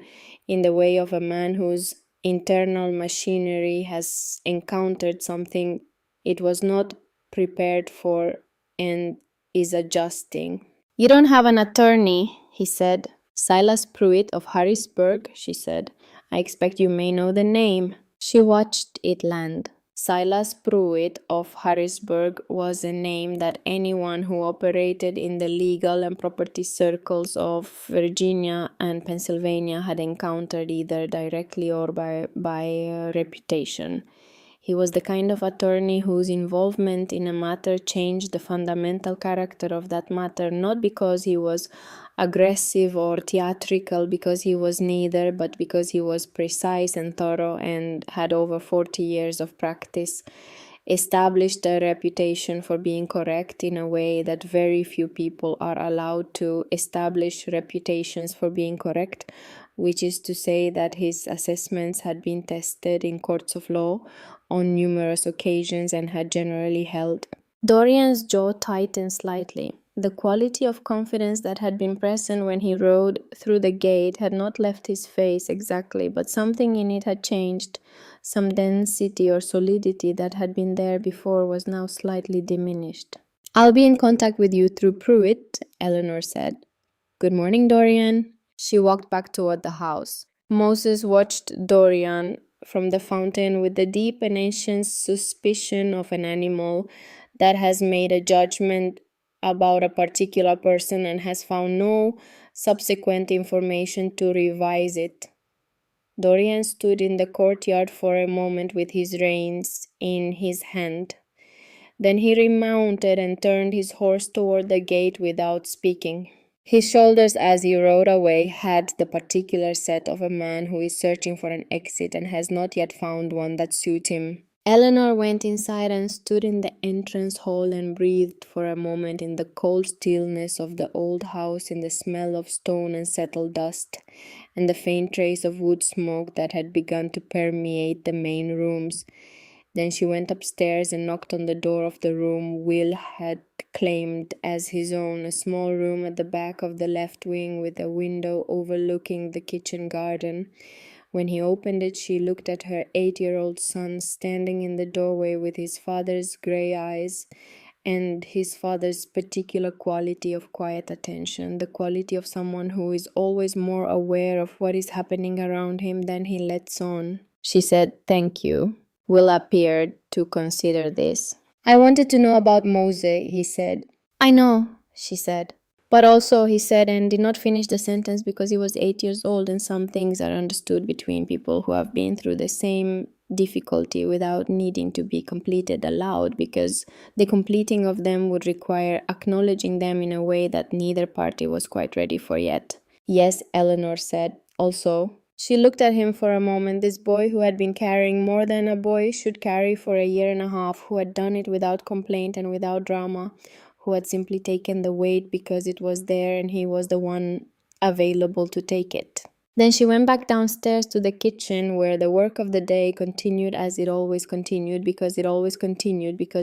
in the way of a man whose internal machinery has encountered something it was not prepared for and is adjusting. You don't have an attorney, he said. Silas Pruitt of Harrisburg, she said. I expect you may know the name. She watched it land. Silas Pruitt of Harrisburg was a name that anyone who operated in the legal and property circles of Virginia and Pennsylvania had encountered either directly or by reputation. He was the kind of attorney whose involvement in a matter changed the fundamental character of that matter, not because he was aggressive or theatrical, because he was neither, but because he was precise and thorough and had over 40 years of practice, established a reputation for being correct in a way that very few people are allowed to establish reputations for being correct, which is to say that his assessments had been tested in courts of law on numerous occasions and had generally held. Dorian's jaw tightened slightly. The quality of confidence that had been present when he rode through the gate had not left his face exactly, but something in it had changed. Some density or solidity that had been there before was now slightly diminished. I'll be in contact with you through Pruitt, Eleanor said. Good morning, Dorian. She walked back toward the house. Moses watched Dorian from the fountain with the deep and ancient suspicion of an animal that has made a judgment about a particular person and has found no subsequent information to revise it. Dorian stood in the courtyard for a moment with his reins in his hand. Then he remounted and turned his horse toward the gate without speaking. His shoulders as he rode away had the particular set of a man who is searching for an exit and has not yet found one that suits him. Eleanor went inside and stood in the entrance hall and breathed for a moment in the cold stillness of the old house, in the smell of stone and settled dust, and the faint trace of wood smoke that had begun to permeate the main rooms. Then she went upstairs and knocked on the door of the room Will had claimed as his own, a small room at the back of the left wing with a window overlooking the kitchen garden. When he opened it, she looked at her 8-year-old son standing in the doorway with his father's gray eyes and his father's particular quality of quiet attention, the quality of someone who is always more aware of what is happening around him than he lets on. She said, "Thank you." Will appeared to consider this. "I wanted to know about Mose," he said. "I know," she said. "But also," he said, and did not finish the sentence because he was 8 years old, and some things are understood between people who have been through the same difficulty without needing to be completed aloud, because the completing of them would require acknowledging them in a way that neither party was quite ready for yet. "Yes," Eleanor said. "Also," she looked at him for a moment, this boy who had been carrying more than a boy should carry for a year and a half, who had done it without complaint and without drama, who had simply taken the weight because it was there and he was the one available to take it. Then she went back downstairs to the kitchen, where the work of the day continued as it always continued, because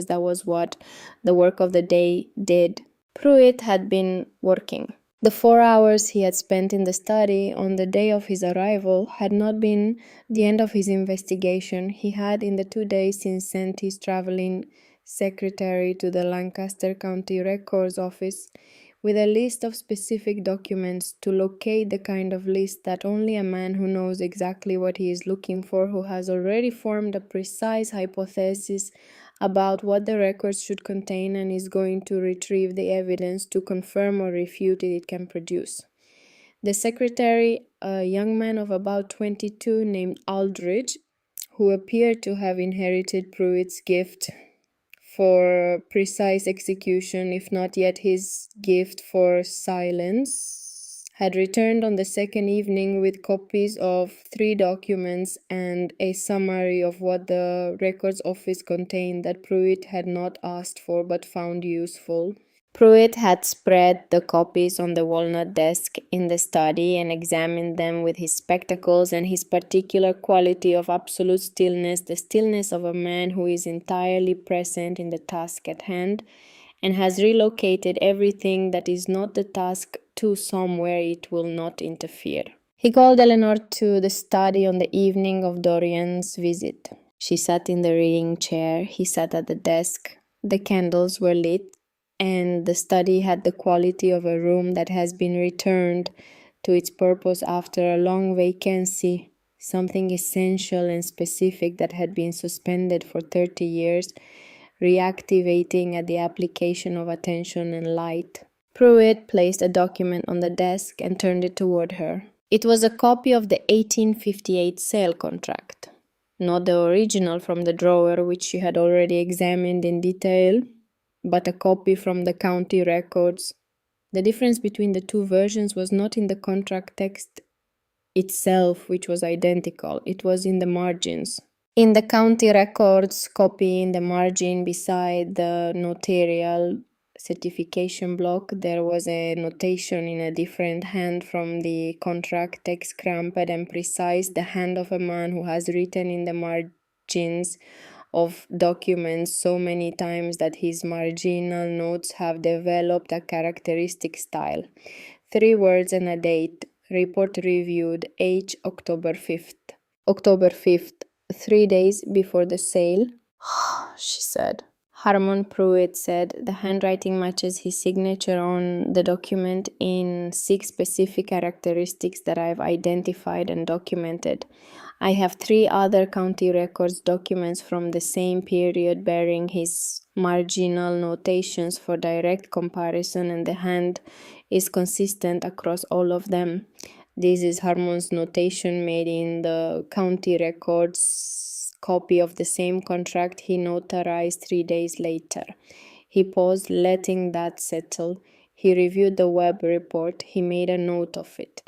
that was what the work of the day did. Pruitt had been working. The 4 hours he had spent in the study on the day of his arrival had not been the end of his investigation. He had, in the 2 days since, sent his traveling secretary to the Lancaster County Records Office with a list of specific documents to locate the kind of list that only a man who knows exactly what he is looking for, who has already formed a precise hypothesis about what the records should contain and is going to retrieve the evidence to confirm or refute it can produce. The secretary, a young man of about 22 named Aldridge, who appeared to have inherited Pruitt's gift for precise execution, if not yet his gift for silence, had returned on the second evening with copies of 3 documents and a summary of what the records office contained that Pruitt had not asked for but found useful. Pruitt had spread the copies on the walnut desk in the study and examined them with his spectacles and his particular quality of absolute stillness, the stillness of a man who is entirely present in the task at hand and has relocated everything that is not the task to somewhere it will not interfere. He called Eleanor to the study on the evening of Dorian's visit. She sat in the reading chair. He sat at the desk. The candles were lit, and the study had the quality of a room that has been returned to its purpose after a long vacancy, something essential and specific that had been suspended for 30 years, reactivating at the application of attention and light. Pruitt placed a document on the desk and turned it toward her. It was a copy of the 1858 sale contract, not the original from the drawer, which she had already examined in detail, but a copy from the county records. The difference between the 2 versions was not in the contract text itself, which was identical. It was in the margins. In the county records copy, in the margin beside the notarial certification block, there was a notation in a different hand from the contract text, cramped and precise, the hand of a man who has written in the margins of documents so many times that his marginal notes have developed a characteristic style. 3 words and a date. Report reviewed H. October 5th. October 5th, 3 days before the sale. She said. Harmon Pruitt said, "The handwriting matches his signature on the document in 6 specific characteristics that I've identified and documented. I have 3 other county records documents from the same period bearing his marginal notations for direct comparison, and the hand is consistent across all of them. This is Harmon's notation made in the county records copy of the same contract he notarized 3 days later. He paused, letting that settle. He reviewed the web report. He made a note of it.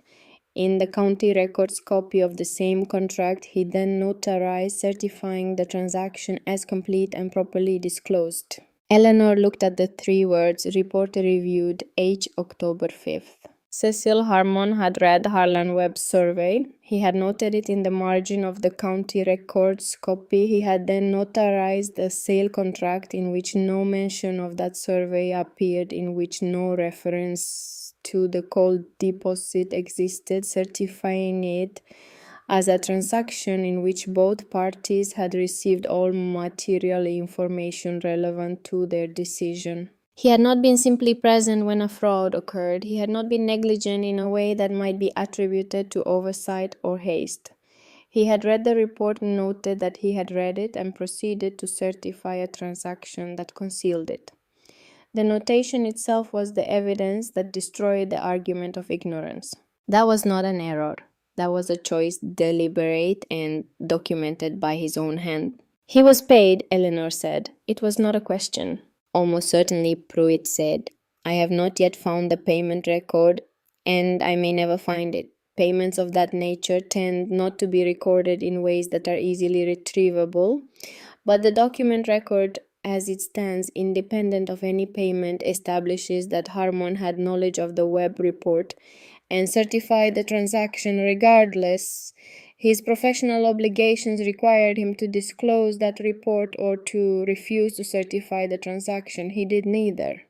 In the county records copy of the same contract, he then notarized, certifying the transaction as complete and properly disclosed. Eleanor looked at the 3 words, report reviewed, H. October 5th. Cecil Harmon had read Harlan Webb's survey. He had noted it in the margin of the county records copy. He had then notarized a sale contract in which no mention of that survey appeared, in which no reference to the cold deposit existed, certifying it as a transaction in which both parties had received all material information relevant to their decision. He had not been simply present when a fraud occurred. He had not been negligent in a way that might be attributed to oversight or haste. He had read the report, noted that he had read it, and proceeded to certify a transaction that concealed it. The notation itself was the evidence that destroyed the argument of ignorance. That was not an error. That was a choice deliberate and documented by his own hand. He was paid, Eleanor said. It was not a question. Almost certainly, Pruitt said. I have not yet found the payment record, and I may never find it. Payments of that nature tend not to be recorded in ways that are easily retrievable, but the document record as it stands, independent of any payment, establishes that Harmon had knowledge of the Webb report and certified the transaction regardless. His professional obligations required him to disclose that report or to refuse to certify the transaction. He did neither.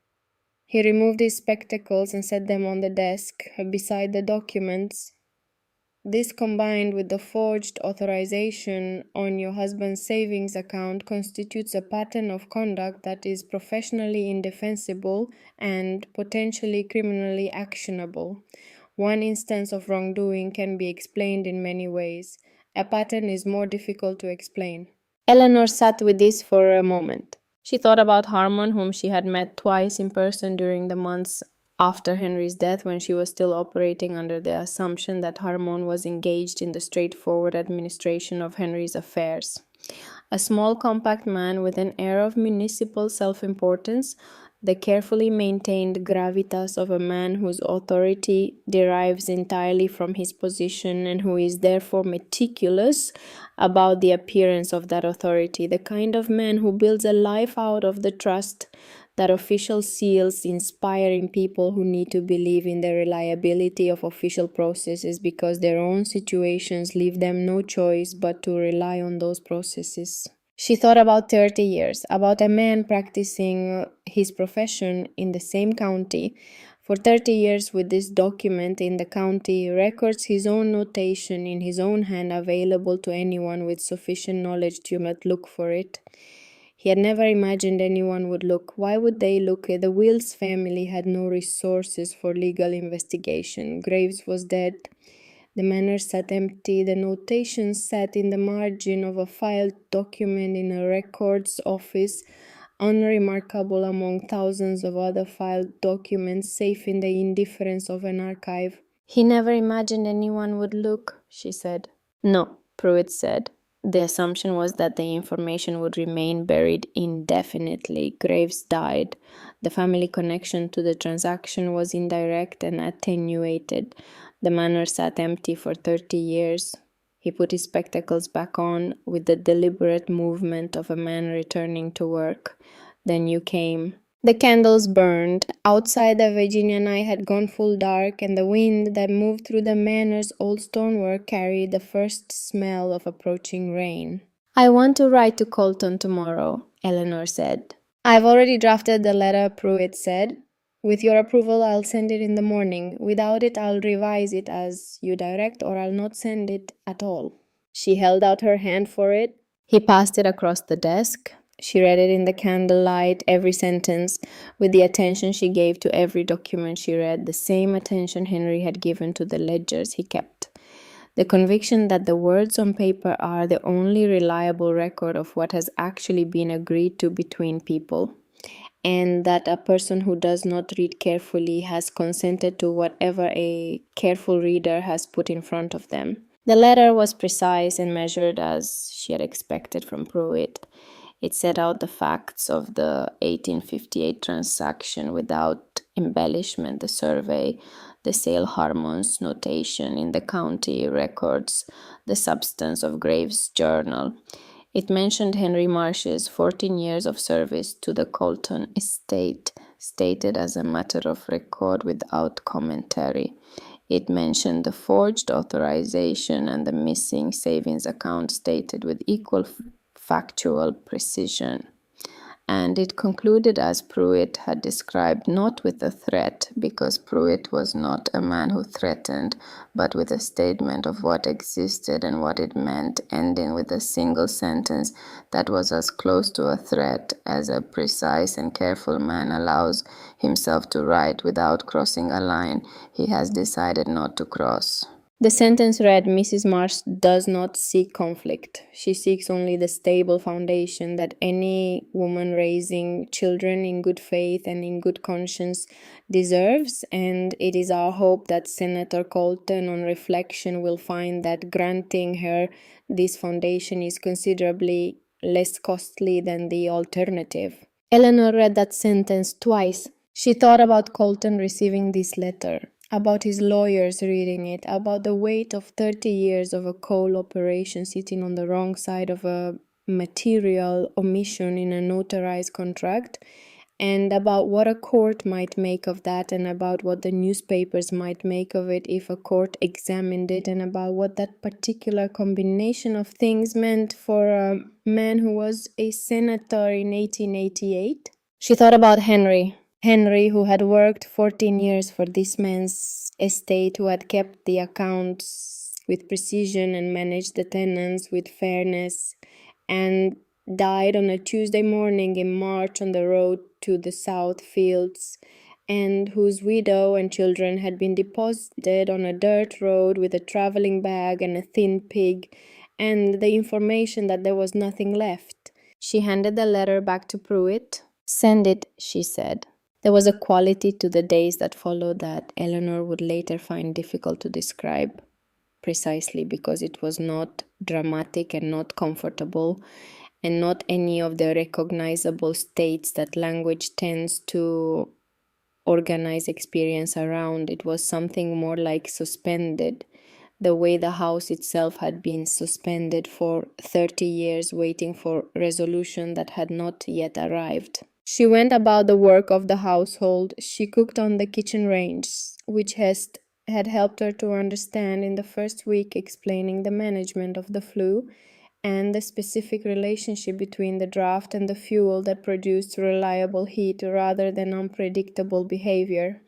He removed his spectacles and set them on the desk beside the documents. This, combined with the forged authorization on your husband's savings account, constitutes a pattern of conduct that is professionally indefensible and potentially criminally actionable. One instance of wrongdoing can be explained in many ways. A pattern is more difficult to explain. Eleanor sat with this for a moment. She thought about Harmon, whom she had met twice in person during the months after Henry's death, when she was still operating under the assumption that Harmon was engaged in the straightforward administration of Henry's affairs. A small, compact man with an air of municipal self-importance, the carefully maintained gravitas of a man whose authority derives entirely from his position and who is therefore meticulous about the appearance of that authority, the kind of man who builds a life out of the trust that official seals, inspiring people who need to believe in the reliability of official processes because their own situations leave them no choice but to rely on those processes. She thought about 30 years, about a man practicing his profession in the same county. For 30 years with this document in the county records, his own notation in his own hand, available to anyone with sufficient knowledge to look for it. He had never imagined anyone would look. Why would they look? The Wills family had no resources for legal investigation. Graves was dead. The manor sat empty. The notation sat in the margin of a filed document in a records office, unremarkable among thousands of other filed documents, safe in the indifference of an archive. He never imagined anyone would look, she said. No, Pruitt said. The assumption was that the information would remain buried indefinitely. Graves died. The family connection to the transaction was indirect and attenuated. The manor sat empty for 30 years. He put his spectacles back on with the deliberate movement of a man returning to work. Then you came. The candles burned. Outside, the Virginia night had gone full dark, and the wind that moved through the manor's old stonework carried the first smell of approaching rain. I want to write to Colton tomorrow, Eleanor said. I've already drafted the letter, Pruitt said. With your approval, I'll send it in the morning. Without it, I'll revise it as you direct, or I'll not send it at all. She held out her hand for it. He passed it across the desk. She read it in the candlelight, every sentence, with the attention she gave to every document she read, the same attention Henry had given to the ledgers he kept. The conviction that the words on paper are the only reliable record of what has actually been agreed to between people, and that a person who does not read carefully has consented to whatever a careful reader has put in front of them. The letter was precise and measured as she had expected from Pruitt. It set out the facts of the 1858 transaction without embellishment, the survey, the sale hormones notation in the county records, the substance of Graves' journal. It mentioned Henry Marsh's 14 years of service to the Colton estate, stated as a matter of record without commentary. It mentioned the forged authorization and the missing savings account stated with equal factual precision. And it concluded as Pruitt had described, not with a threat, because Pruitt was not a man who threatened, but with a statement of what existed and what it meant, ending with a single sentence that was as close to a threat as a precise and careful man allows himself to write without crossing a line he has decided not to cross. The sentence read, Mrs. Marsh does not seek conflict. She seeks only the stable foundation that any woman raising children in good faith and in good conscience deserves, and it is our hope that Senator Colton, on reflection, will find that granting her this foundation is considerably less costly than the alternative. Eleanor read that sentence twice. She thought about Colton receiving this letter, about his lawyers reading it, about the weight of 30 years of a coal operation sitting on the wrong side of a material omission in a notarized contract, and about what a court might make of that, and about what the newspapers might make of it if a court examined it, and about what that particular combination of things meant for a man who was a senator in 1888. She thought about Henry, who had worked 14 years for this man's estate, who had kept the accounts with precision and managed the tenants with fairness, and died on a Tuesday morning in March on the road to the South Fields, and whose widow and children had been deposited on a dirt road with a traveling bag and a thin pig, and the information that there was nothing left. She handed the letter back to Pruitt. Send it, she said. There was a quality to the days that followed that Eleanor would later find difficult to describe, precisely because it was not dramatic and not comfortable, and not any of the recognizable states that language tends to organize experience around. It was something more like suspended, the way the house itself had been suspended for 30 years, waiting for resolution that had not yet arrived. She went about the work of the household. She cooked on the kitchen range, which had helped her to understand in the first week, explaining the management of the flue and the specific relationship between the draft and the fuel that produced reliable heat rather than unpredictable behavior.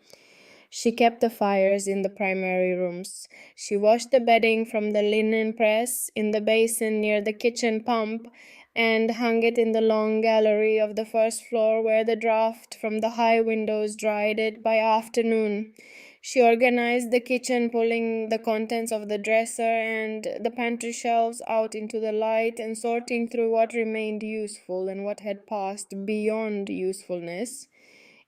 She kept the fires in the primary rooms. She washed the bedding from the linen press in the basin near the kitchen pump and hung it in the long gallery of the first floor where the draught from the high windows dried it by afternoon. She organized the kitchen, pulling the contents of the dresser and the pantry shelves out into the light and sorting through what remained useful and what had passed beyond usefulness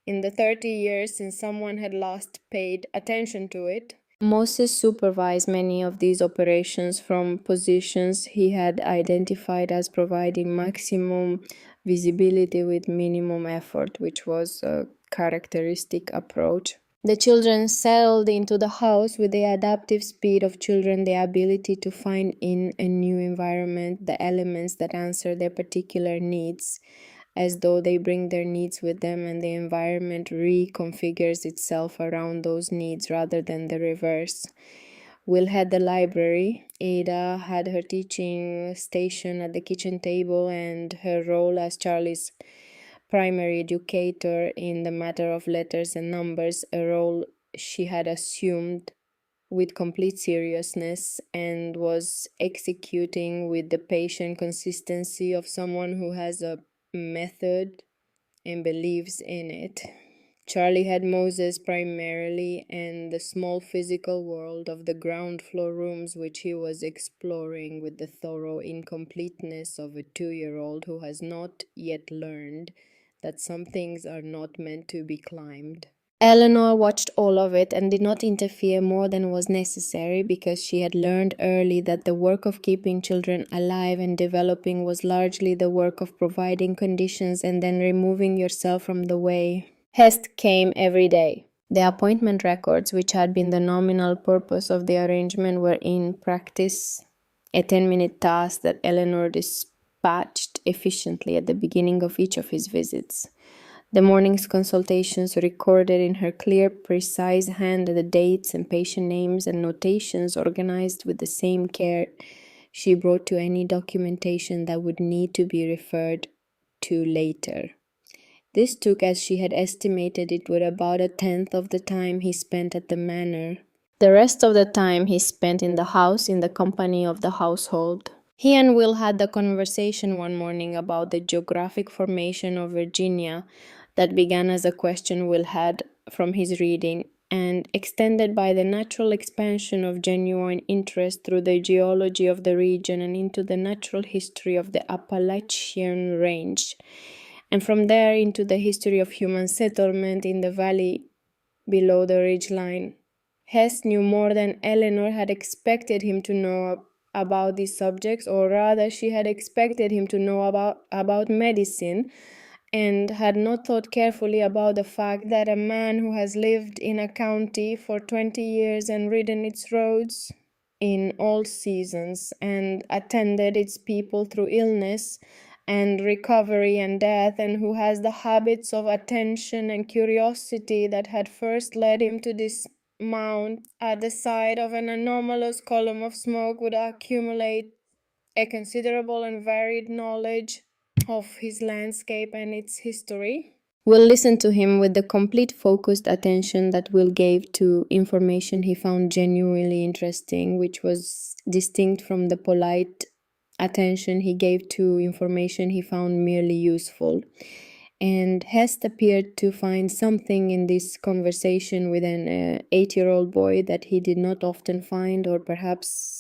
in the 30 years since someone had last paid attention to it. Moses supervised many of these operations from positions he had identified as providing maximum visibility with minimum effort, which was a characteristic approach. The children settled into the house with the adaptive speed of children, the ability to find in a new environment the elements that answer their particular needs, as though they bring their needs with them and the environment reconfigures itself around those needs rather than the reverse. Will had the library. Ada had her teaching station at the kitchen table and her role as Charlie's primary educator in the matter of letters and numbers, a role she had assumed with complete seriousness and was executing with the patient consistency of someone who has a method and believes in it. Charlie had Moses primarily and the small physical world of the ground floor rooms which he was exploring with the thorough incompleteness of a 2-year-old who has not yet learned that some things are not meant to be climbed. Eleanor watched all of it and did not interfere more than was necessary because she had learned early that the work of keeping children alive and developing was largely the work of providing conditions and then removing yourself from the way. Hest came every day. The appointment records, which had been the nominal purpose of the arrangement, were in practice a 10-minute task that Eleanor dispatched efficiently at the beginning of each of his visits. The morning's consultations recorded in her clear, precise hand the dates and patient names and notations organized with the same care she brought to any documentation that would need to be referred to later. This took, as she had estimated it would, about a tenth of the time he spent at the manor. The rest of the time he spent in the house in the company of the household. He and Will had the conversation one morning about the geographic formation of Virginia that began as a question Will had from his reading and extended by the natural expansion of genuine interest through the geology of the region and into the natural history of the Appalachian Range, and from there into the history of human settlement in the valley below the ridgeline. Hess knew more than Eleanor had expected him to know about these subjects, or rather she had expected him to know about medicine, and had not thought carefully about the fact that a man who has lived in a county for 20 years and ridden its roads in all seasons and attended its people through illness and recovery and death, and who has the habits of attention and curiosity that had first led him to dismount at the side of an anomalous column of smoke, would accumulate a considerable and varied knowledge of his landscape and its history. Will listened to him with the complete focused attention that Will gave to information he found genuinely interesting, which was distinct from the polite attention he gave to information he found merely useful. And Hest appeared to find something in this conversation with an 8-year-old boy that he did not often find, or perhaps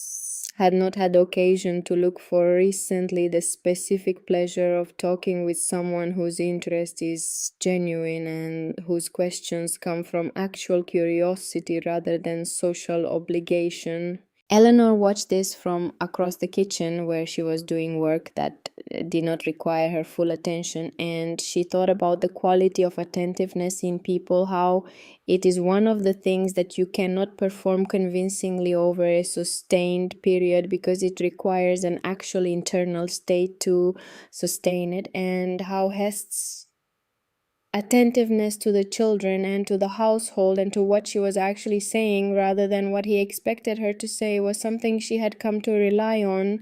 had not had occasion to look for recently, the specific pleasure of talking with someone whose interest is genuine and whose questions come from actual curiosity rather than social obligation. Eleanor watched this from across the kitchen where she was doing work that did not require her full attention, and she thought about the quality of attentiveness in people, how it is one of the things that you cannot perform convincingly over a sustained period because it requires an actual internal state to sustain it, and how Hest's attentiveness to the children and to the household and to what she was actually saying rather than what he expected her to say was something she had come to rely on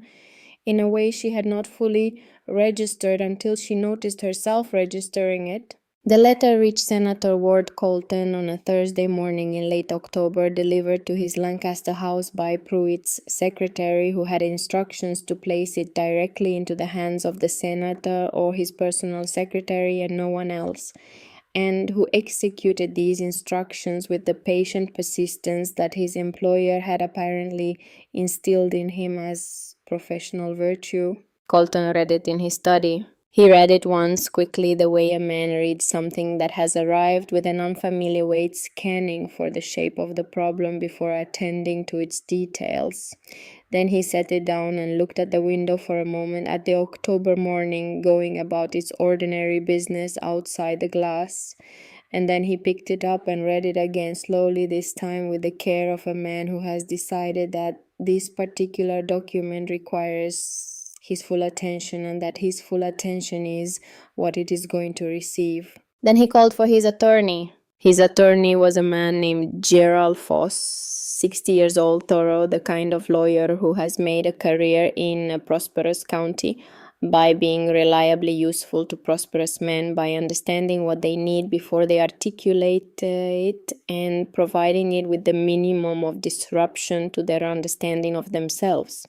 in a way she had not fully registered until she noticed herself registering it. The letter reached Senator Ward Colton on a Thursday morning in late October, delivered to his Lancaster house by Pruitt's secretary, who had instructions to place it directly into the hands of the senator or his personal secretary and no one else, and who executed these instructions with the patient persistence that his employer had apparently instilled in him as professional virtue. Colton read it in his study. He read it once quickly, the way a man reads something that has arrived with an unfamiliar weight, scanning for the shape of the problem before attending to its details. Then he set it down and looked at the window for a moment at the October morning going about its ordinary business outside the glass. And then he picked it up and read it again slowly, this time with the care of a man who has decided that this particular document requires his full attention and that his full attention is what it is going to receive. Then he called for his attorney. His attorney was a man named Gerald Foss, 60 years old, thorough, the kind of lawyer who has made a career in a prosperous county by being reliably useful to prosperous men, by understanding what they need before they articulate it and providing it with the minimum of disruption to their understanding of themselves.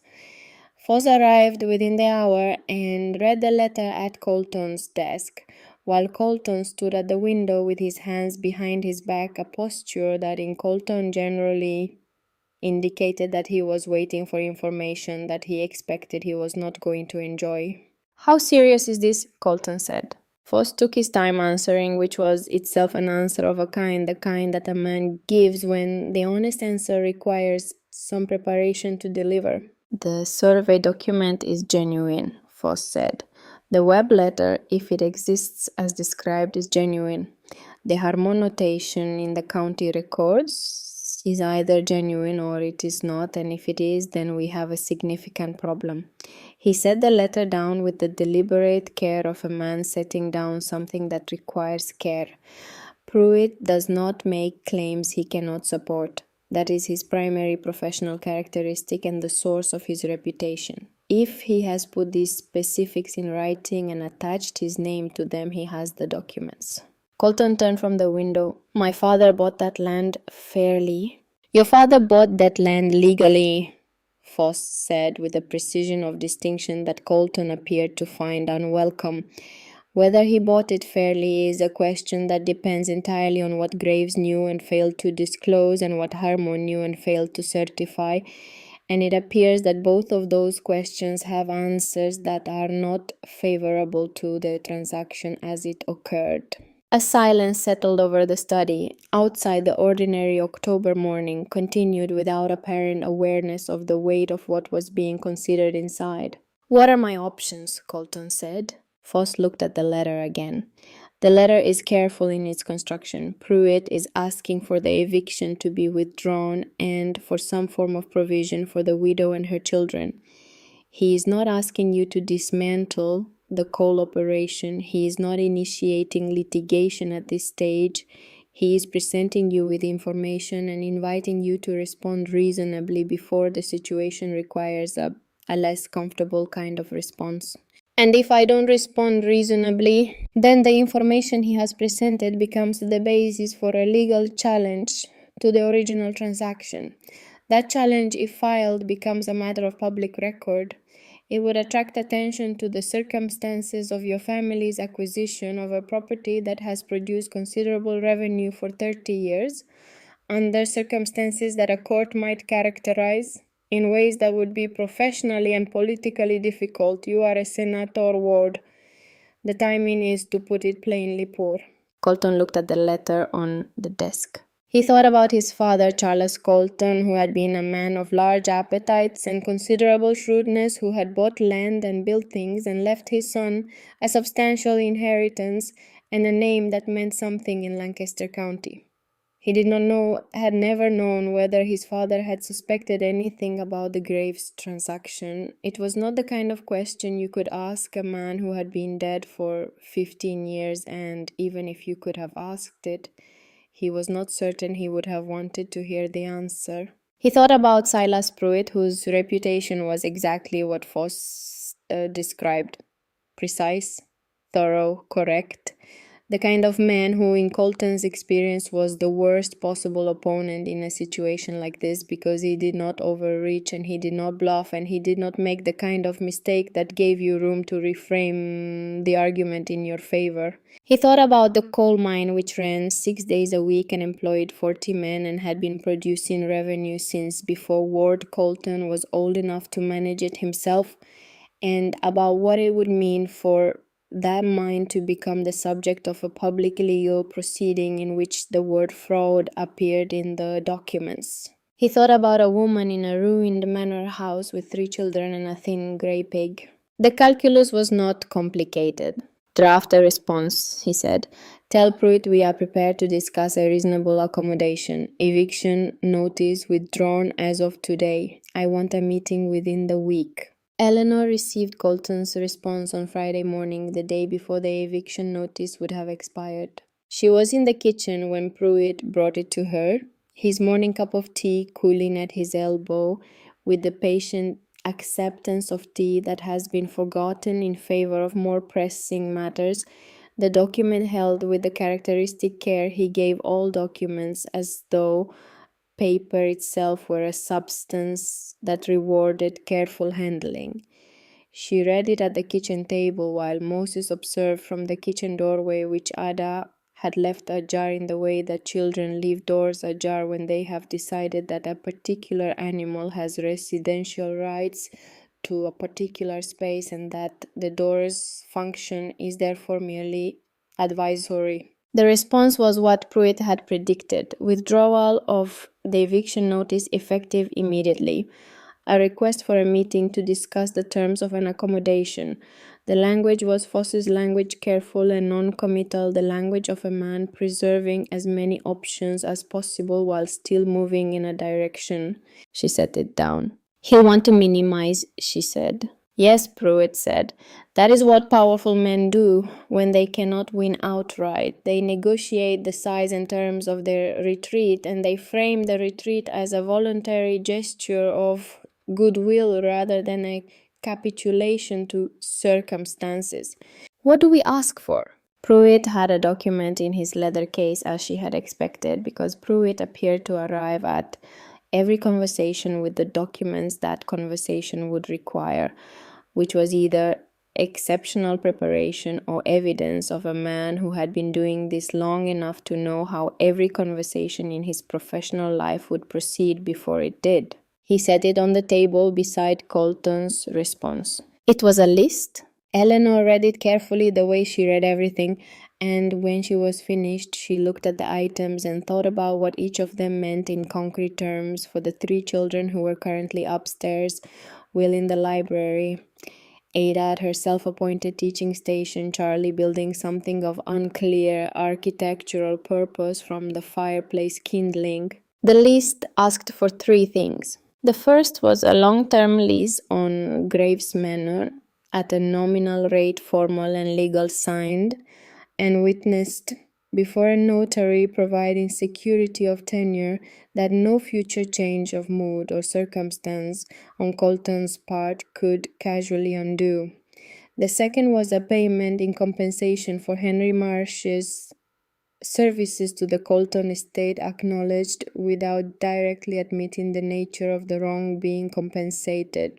Foss arrived within the hour and read the letter at Colton's desk, while Colton stood at the window with his hands behind his back, a posture that in Colton generally indicated that he was waiting for information that he expected he was not going to enjoy. "How serious is this?" Colton said. Foss took his time answering, which was itself an answer of a kind, the kind that a man gives when the honest answer requires some preparation to deliver. The survey document is genuine, Foss said. The web letter, if it exists as described, is genuine. The Harmon notation in the county records is either genuine or it is not, and if it is, then we have a significant problem. He set the letter down with the deliberate care of a man setting down something that requires care. Pruitt does not make claims he cannot support. That is his primary professional characteristic and the source of his reputation. If he has put these specifics in writing and attached his name to them, he has the documents. Colton turned from the window. My father bought that land fairly. Your father bought that land legally, Foss said with a precision of distinction that Colton appeared to find unwelcome. Whether he bought it fairly is a question that depends entirely on what Graves knew and failed to disclose and what Harmon knew and failed to certify, and it appears that both of those questions have answers that are not favorable to the transaction as it occurred. A silence settled over the study. Outside, the ordinary October morning continued without apparent awareness of the weight of what was being considered inside. What are my options? Colton said. Foss looked at the letter again. The letter is careful in its construction. Pruitt is asking for the eviction to be withdrawn and for some form of provision for the widow and her children. He is not asking you to dismantle the coal operation. He is not initiating litigation at this stage. He is presenting you with information and inviting you to respond reasonably before the situation requires a less comfortable kind of response. And if I don't respond reasonably, then the information he has presented becomes the basis for a legal challenge to the original transaction. That challenge, if filed, becomes a matter of public record. It would attract attention to the circumstances of your family's acquisition of a property that has produced considerable revenue for 30 years, under circumstances that a court might characterize in ways that would be professionally and politically difficult. You are a senator, Ward. The timing is, to put it plainly, poor. Colton looked at the letter on the desk. He thought about his father, Charles Colton, who had been a man of large appetites and considerable shrewdness, who had bought land and built things and left his son a substantial inheritance and a name that meant something in Lancaster County. He had never known whether his father had suspected anything about the Graves transaction. It was not the kind of question you could ask a man who had been dead for 15 years, and even if you could have asked it, he was not certain he would have wanted to hear the answer. He thought about Silas Pruitt, whose reputation was exactly what Foss described: precise, thorough, correct. The kind of man who, in Colton's experience, was the worst possible opponent in a situation like this because he did not overreach and he did not bluff and he did not make the kind of mistake that gave you room to reframe the argument in your favor. He thought about the coal mine, which ran 6 days a week and employed 40 men and had been producing revenue since before Ward Colton was old enough to manage it himself, and about what it would mean for that mine to become the subject of a public legal proceeding in which the word fraud appeared in the documents. He thought about a woman in a ruined manor house with 3 children and a thin grey pig. The calculus was not complicated. Draft a response, he said. Tell Pruitt we are prepared to discuss a reasonable accommodation. Eviction notice withdrawn as of today. I want a meeting within the week. Eleanor received Colton's response on Friday morning, the day before the eviction notice would have expired. She was in the kitchen when Pruitt brought it to her, his morning cup of tea cooling at his elbow, with the patient acceptance of tea that has been forgotten in favor of more pressing matters. The document held with the characteristic care he gave all documents, as though paper itself were a substance that rewarded careful handling. She read it at the kitchen table while Moses observed from the kitchen doorway, which Ada had left ajar in the way that children leave doors ajar when they have decided that a particular animal has residential rights to a particular space and that the door's function is therefore merely advisory. The response was what Pruitt had predicted: withdrawal of the eviction notice effective immediately, a request for a meeting to discuss the terms of an accommodation. The language was Foss's language, careful and non-committal, the language of a man preserving as many options as possible while still moving in a direction. She set it down. He'll want to minimize, she said. Yes, Pruitt said. That is what powerful men do when they cannot win outright. They negotiate the size and terms of their retreat, and they frame the retreat as a voluntary gesture of goodwill rather than a capitulation to circumstances. What do we ask for? Pruitt had a document in his leather case as she had expected, because Pruitt appeared to arrive at every conversation with the documents that conversation would require, which was either exceptional preparation or evidence of a man who had been doing this long enough to know how every conversation in his professional life would proceed before it did. He set it on the table beside Colton's response. It was a list. Eleanor read it carefully the way she read everything, and when she was finished, she looked at the items and thought about what each of them meant in concrete terms for the 3 children who were currently upstairs, Will in the library, Ada at her self-appointed teaching station, Charlie building something of unclear architectural purpose from the fireplace kindling. The list asked for 3 things. The first was a long-term lease on Graves Manor at a nominal rate, formal and legal, signed and witnessed before a notary, providing security of tenure that no future change of mood or circumstance on Colton's part could casually undo. The second was a payment in compensation for Henry Marsh's services to the Colton estate, acknowledged without directly admitting the nature of the wrong being compensated.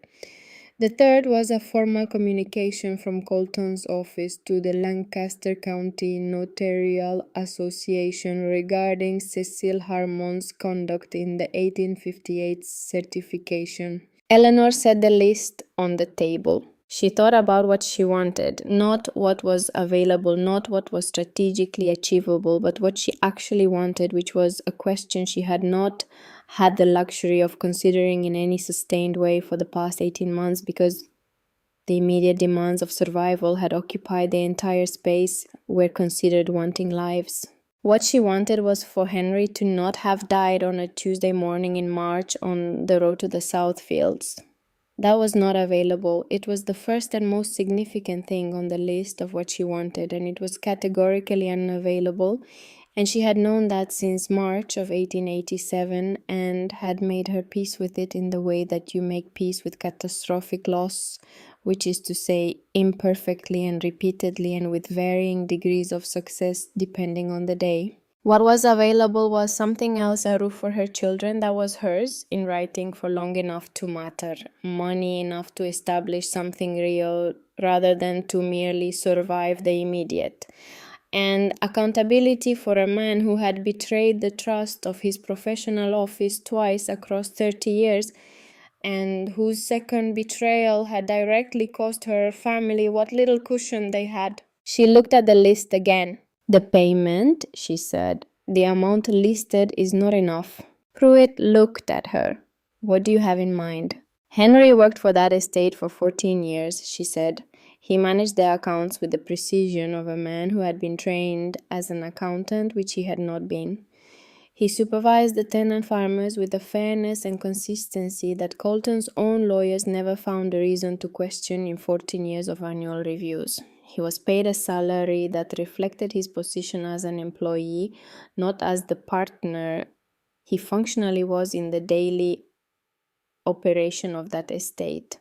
The third was a formal communication from Colton's office to the Lancaster County Notarial Association regarding Cecil Harmon's conduct in the 1858 certification. Eleanor set the list on the table. She thought about what she wanted, not what was available, not what was strategically achievable, but what she actually wanted, which was a question she had not had the luxury of considering in any sustained way for the past 18 months because the immediate demands of survival had occupied the entire space where considered wanting lives. What she wanted was for Henry to not have died on a Tuesday morning in March on the road to the Southfields. That was not available. It was the first and most significant thing on the list of what she wanted, and it was categorically unavailable, and she had known that since March of 1887 and had made her peace with it in the way that you make peace with catastrophic loss, which is to say, imperfectly and repeatedly and with varying degrees of success depending on the day. What was available was something else, a roof for her children that was hers in writing for long enough to matter, money enough to establish something real rather than to merely survive the immediate, and accountability for a man who had betrayed the trust of his professional office twice across 30 years and whose second betrayal had directly cost her family what little cushion they had. She looked at the list again. The payment, she said. The amount listed is not enough. Pruitt looked at her. What do you have in mind? Henry worked for that estate for 14 years, she said. He managed the accounts with the precision of a man who had been trained as an accountant, which he had not been. He supervised the tenant farmers with a fairness and consistency that Colton's own lawyers never found a reason to question in 14 years of annual reviews. He was paid a salary that reflected his position as an employee, not as the partner he functionally was in the daily operation of that estate.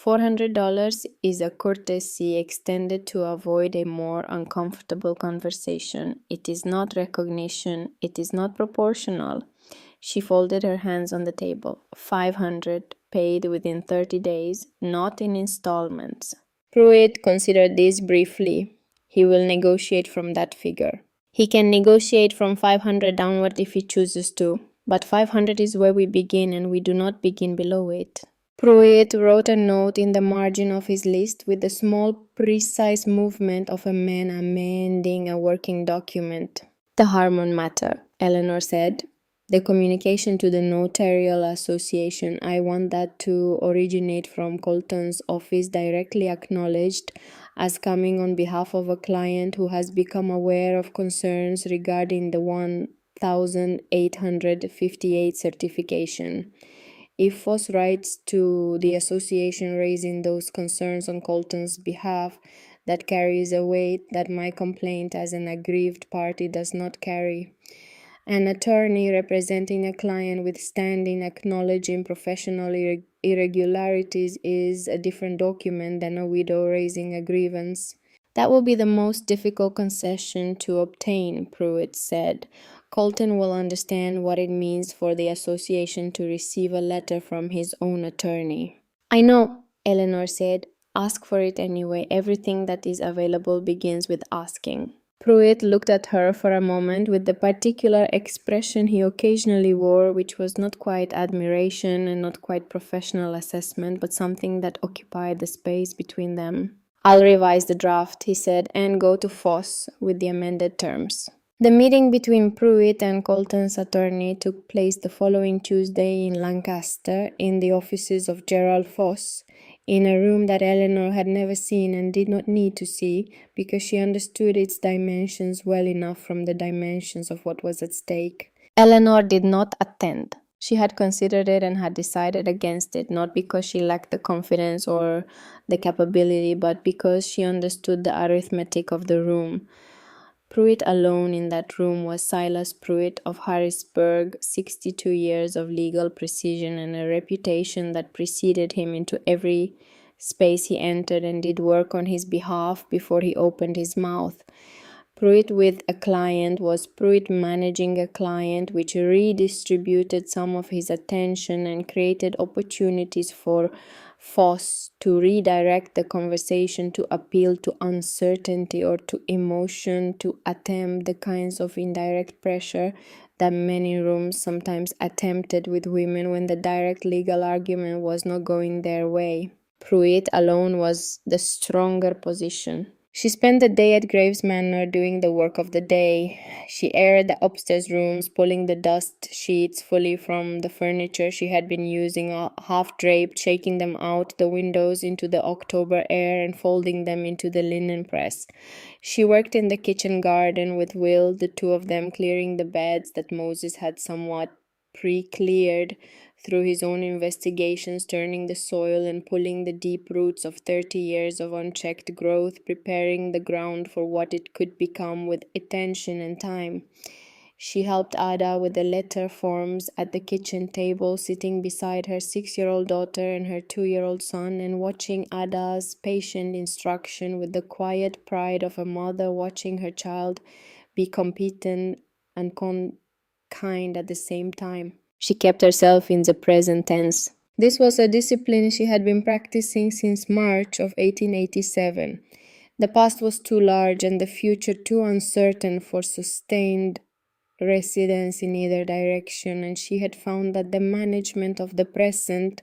$400 is a courtesy extended to avoid a more uncomfortable conversation. It is not recognition. It is not proportional. She folded her hands on the table. $500, paid within 30 days, not in installments. Pruitt considered this briefly. He will negotiate from that figure. He can negotiate from 500 downward if he chooses to, but 500 is where we begin and we do not begin below it. Pruitt wrote a note in the margin of his list with the small, precise movement of a man amending a working document. The Harmon matter, Eleanor said. The communication to the Notarial Association. I want that to originate from Colton's office, directly acknowledged as coming on behalf of a client who has become aware of concerns regarding the 1858 certification. If Foss writes to the association raising those concerns on Colton's behalf, that carries a weight that my complaint as an aggrieved party does not carry. An attorney representing a client with standing acknowledging professional irregularities is a different document than a widow raising a grievance. That will be the most difficult concession to obtain, Pruitt said. Colton will understand what it means for the association to receive a letter from his own attorney. I know, Eleanor said. Ask for it anyway. Everything that is available begins with asking. Pruitt looked at her for a moment with the particular expression he occasionally wore, which was not quite admiration and not quite professional assessment, but something that occupied the space between them. I'll revise the draft, he said, and go to Foss with the amended terms. The meeting between Pruitt and Colton's attorney took place the following Tuesday in Lancaster, in the offices of Gerald Foss, in a room that Eleanor had never seen and did not need to see, because she understood its dimensions well enough from the dimensions of what was at stake. Eleanor did not attend. She had considered it and had decided against it, not because she lacked the confidence or the capability, but because she understood the arithmetic of the room. Pruitt alone in that room was Silas Pruitt of Harrisburg, 62 years of legal precision and a reputation that preceded him into every space he entered and did work on his behalf before he opened his mouth. Pruitt with a client was Pruitt managing a client, which redistributed some of his attention and created opportunities for Foss to redirect the conversation, to appeal to uncertainty or to emotion, to attempt the kinds of indirect pressure that many rooms sometimes attempted with women when the direct legal argument was not going their way. Pruitt alone was the stronger position. She spent the day at Graves Manor doing the work of the day. She aired the upstairs rooms, pulling the dust sheets fully from the furniture she had been using, half-draped, shaking them out the windows into the October air and folding them into the linen press. She worked in the kitchen garden with Will, the two of them clearing the beds that Moses had somewhat pre-cleared through his own investigations, turning the soil and pulling the deep roots of 30 years of unchecked growth, preparing the ground for what it could become with attention and time. She helped Ada with the letter forms at the kitchen table, sitting beside her 6-year-old daughter and her 2-year-old son, and watching Ada's patient instruction with the quiet pride of a mother watching her child be competent and kind at the same time. She kept herself in the present tense. This was a discipline she had been practicing since March of 1887. The past was too large and the future too uncertain for sustained residence in either direction, and she had found that the management of the present,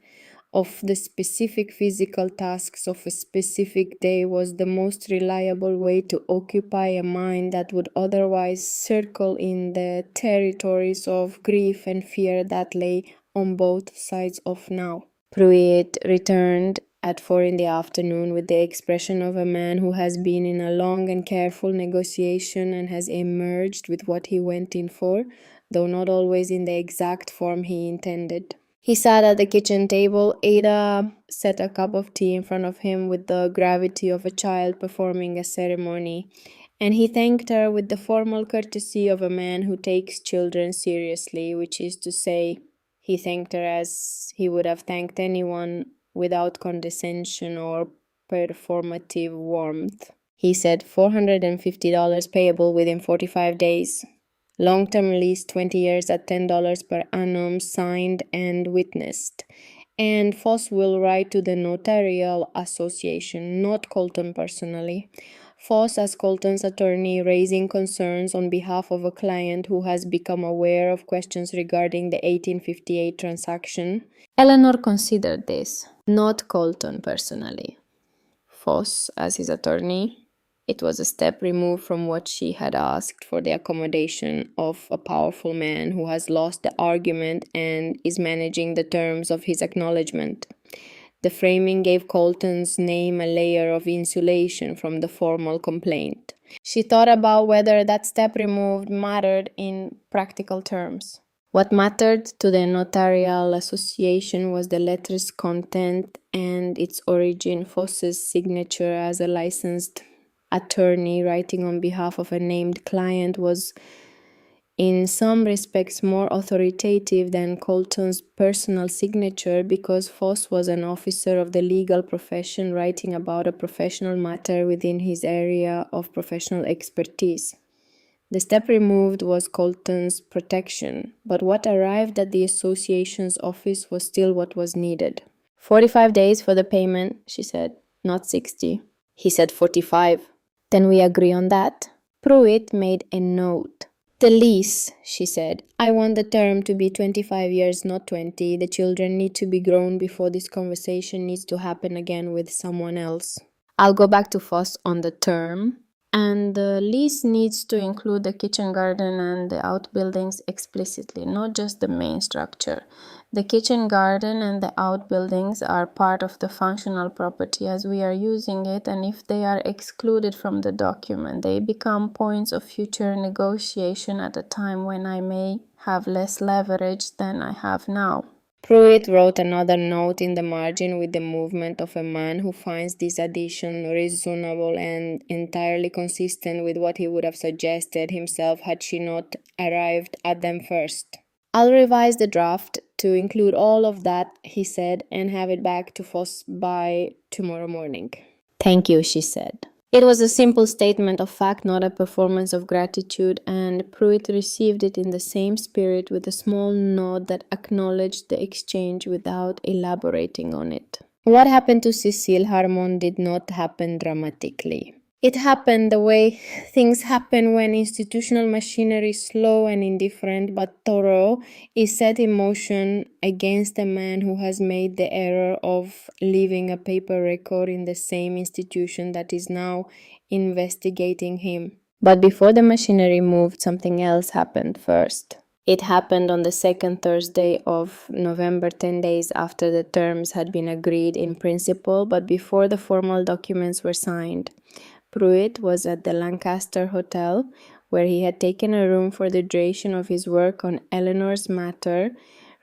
of the specific physical tasks of a specific day, was the most reliable way to occupy a mind that would otherwise circle in the territories of grief and fear that lay on both sides of now. Pruitt returned at 4 in the afternoon with the expression of a man who has been in a long and careful negotiation and has emerged with what he went in for, though not always in the exact form he intended. He sat at the kitchen table. Ada set a cup of tea in front of him with the gravity of a child performing a ceremony, and he thanked her with the formal courtesy of a man who takes children seriously, which is to say, he thanked her as he would have thanked anyone, without condescension or performative warmth. He said $450 payable within 45 days. Long-term lease, 20 years at $10 per annum, signed and witnessed. And Foss will write to the Notarial Association, not Colton personally. Foss, as Colton's attorney, raising concerns on behalf of a client who has become aware of questions regarding the 1858 transaction. Eleanor considered this, not Colton personally. Foss, as his attorney, it was a step removed from what she had asked for the accommodation of a powerful man who has lost the argument and is managing the terms of his acknowledgement. The framing gave Colton's name a layer of insulation from the formal complaint. She thought about whether that step removed mattered in practical terms. What mattered to the notarial association was the letter's content and its origin. Foss's signature as a licensed attorney writing on behalf of a named client was in some respects more authoritative than Colton's personal signature because Foss was an officer of the legal profession writing about a professional matter within his area of professional expertise. The step removed was Colton's protection, but what arrived at the association's office was still what was needed. 45 days for the payment, she said, not 60. He said 45. Then we agree on that. Pruitt made a note. The lease, she said. I want the term to be 25 years, not 20. The children need to be grown before this conversation needs to happen again with someone else. I'll go back to Foss on the term. And the lease needs to include the kitchen garden and the outbuildings explicitly, not just the main structure. The kitchen garden and the outbuildings are part of the functional property as we are using it, and if they are excluded from the document, they become points of future negotiation at a time when I may have less leverage than I have now. Pruitt wrote another note in the margin with the movement of a man who finds this addition reasonable and entirely consistent with what he would have suggested himself had she not arrived at them first. I'll revise the draft to include all of that, he said, and have it back to Foss by tomorrow morning. Thank you, she said. It was a simple statement of fact, not a performance of gratitude, and Pruitt received it in the same spirit with a small nod that acknowledged the exchange without elaborating on it. What happened to Cecile Harmon did not happen dramatically. It happened the way things happen when institutional machinery, slow and indifferent but thorough, is set in motion against a man who has made the error of leaving a paper record in the same institution that is now investigating him. But before the machinery moved, something else happened first. It happened on the second Thursday of November, 10 days after the terms had been agreed in principle, but before the formal documents were signed. Pruitt was at the Lancaster Hotel, where he had taken a room for the duration of his work on Eleanor's matter,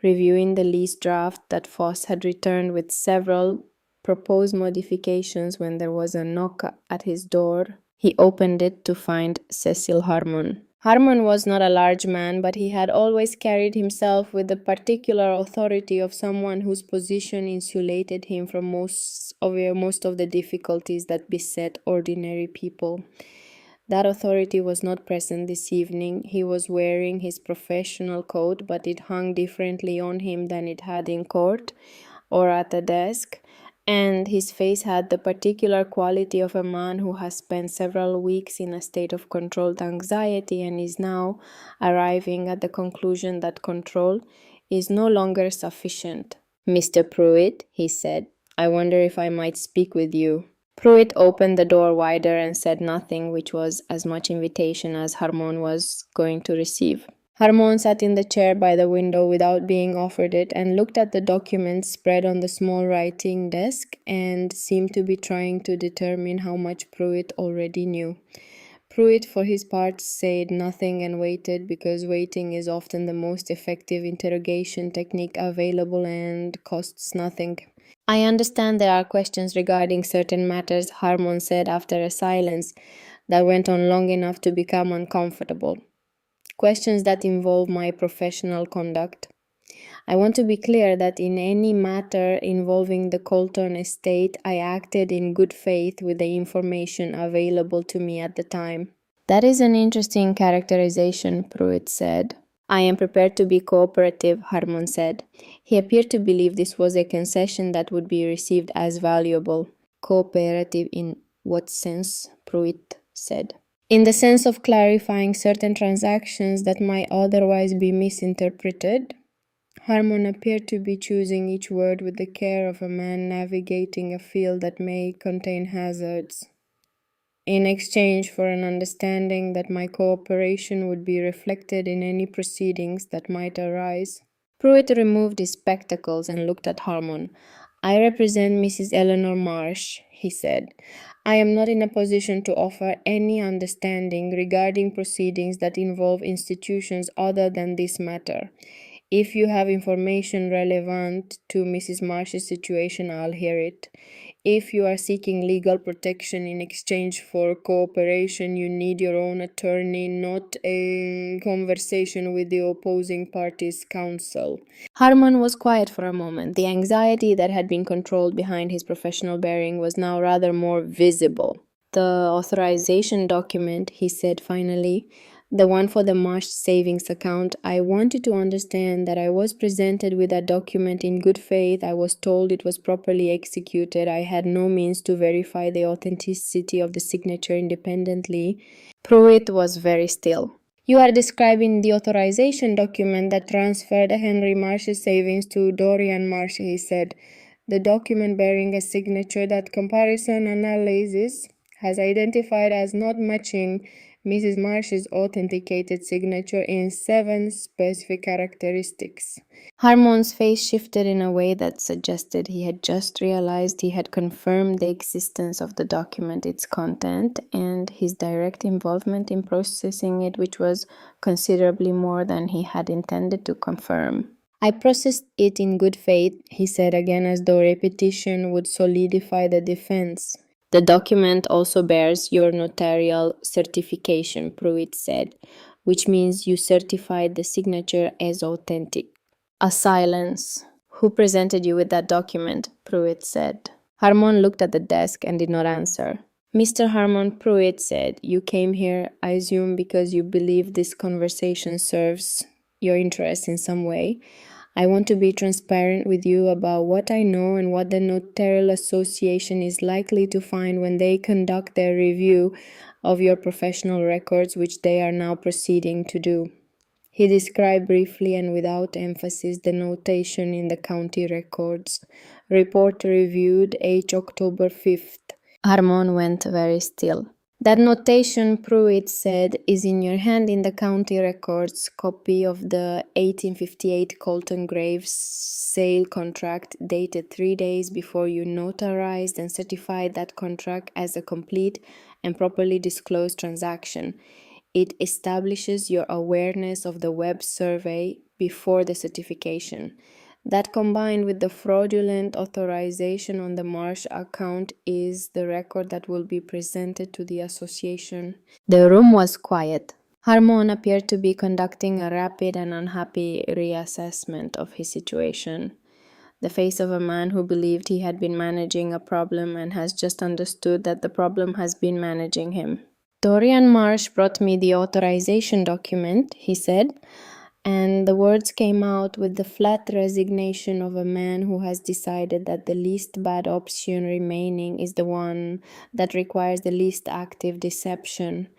reviewing the lease draft that Foss had returned with several proposed modifications when there was a knock at his door. He opened it to find Cecil Harmon. Harmon was not a large man, but he had always carried himself with the particular authority of someone whose position insulated him from most of the difficulties that beset ordinary people. That authority was not present this evening. He was wearing his professional coat, but it hung differently on him than it had in court or at a desk, and his face had the particular quality of a man who has spent several weeks in a state of controlled anxiety and is now arriving at the conclusion that control is no longer sufficient. Mr. Pruitt, he said, I wonder if I might speak with you. Pruitt opened the door wider and said nothing, which was as much invitation as Harmon was going to receive. Harmon sat in the chair by the window without being offered it and looked at the documents spread on the small writing desk and seemed to be trying to determine how much Pruitt already knew. Pruitt, for his part, said nothing and waited because waiting is often the most effective interrogation technique available and costs nothing. I understand there are questions regarding certain matters, Harmon said after a silence that went on long enough to become uncomfortable. Questions that involve my professional conduct. I want to be clear that in any matter involving the Colton estate, I acted in good faith with the information available to me at the time. That is an interesting characterization, Pruitt said. I am prepared to be cooperative, Harmon said. He appeared to believe this was a concession that would be received as valuable. Cooperative in What sense? Pruitt said. In the sense of clarifying certain transactions that might otherwise be misinterpreted. Harmon appeared to be choosing each word with the care of a man navigating a field that may contain hazards. In exchange for an understanding that my cooperation would be reflected in any proceedings that might arise. Pruitt removed his spectacles and looked at Harmon. I represent Mrs. Eleanor Marsh, he said. I am not in a position to offer any understanding regarding proceedings that involve institutions other than this matter. If you have information relevant to Mrs. Marsh's situation, I'll hear it. If you are seeking legal protection in exchange for cooperation, you need your own attorney, not a conversation with the opposing party's counsel. Harmon was quiet for a moment. The anxiety that had been controlled behind his professional bearing was now rather more visible. The authorization document, he said finally, the one for the Marsh savings account, I wanted to understand that I was presented with that document in good faith. I was told it was properly executed. I had no means to verify the authenticity of the signature independently. Pruitt was very still. You are describing the authorization document that transferred Henry Marsh's savings to Dorian Marsh, he said. The document bearing a signature that comparison analysis has identified as not matching Mrs. Marsh's authenticated signature in 7 specific characteristics. Harmon's face shifted in a way that suggested he had just realized he had confirmed the existence of the document, its content, and his direct involvement in processing it, which was considerably more than he had intended to confirm. I processed it in good faith, he said again, as though repetition would solidify the defense. The document also bears your notarial certification, Pruitt said, which means you certified the signature as authentic. A silence. Who presented you with that document? Pruitt said. Harmon looked at the desk and did not answer. Mr. Harmon, Pruitt said, you came here, I assume, because you believe this conversation serves your interest in some way. I want to be transparent with you about what I know and what the Notarial Association is likely to find when they conduct their review of your professional records, which they are now proceeding to do. He described briefly and without emphasis the notation in the county records. Report reviewed H. October 5th. Harmon went very still. That notation, Pruitt said, is in your hand in the county records. Copy of the 1858 Colton Graves sale contract dated 3 days before you notarized and certified that contract as a complete and properly disclosed transaction. It establishes your awareness of the web survey before the certification. That combined with the fraudulent authorization on the Marsh account is the record that will be presented to the association. The room was quiet. Harmon appeared to be conducting a rapid and unhappy reassessment of his situation. The face of a man who believed he had been managing a problem and has just understood that the problem has been managing him. Dorian Marsh brought me the authorization document, he said, and the words came out with the flat resignation of a man who has decided that the least bad option remaining is the one that requires the least active deception.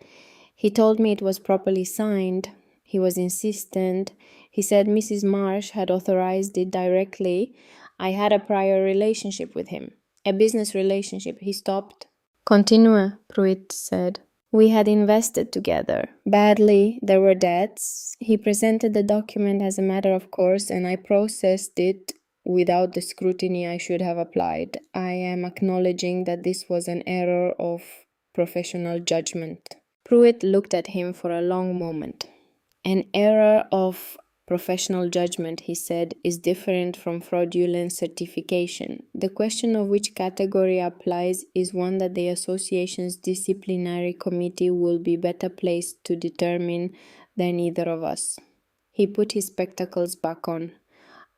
He told me it was properly signed. He was insistent. He said Mrs. Marsh had authorized it directly. I had a prior relationship with him, a business relationship. He stopped. Continue, Pruitt said. We had invested together. Badly, there were debts. He presented the document as a matter of course, and I processed it without the scrutiny I should have applied. I am acknowledging that this was an error of professional judgment. Pruitt looked at him for a long moment. An error of professional judgment, he said, is different from fraudulent certification. The question of which category applies is one that the association's disciplinary committee will be better placed to determine than either of us. He put his spectacles back on.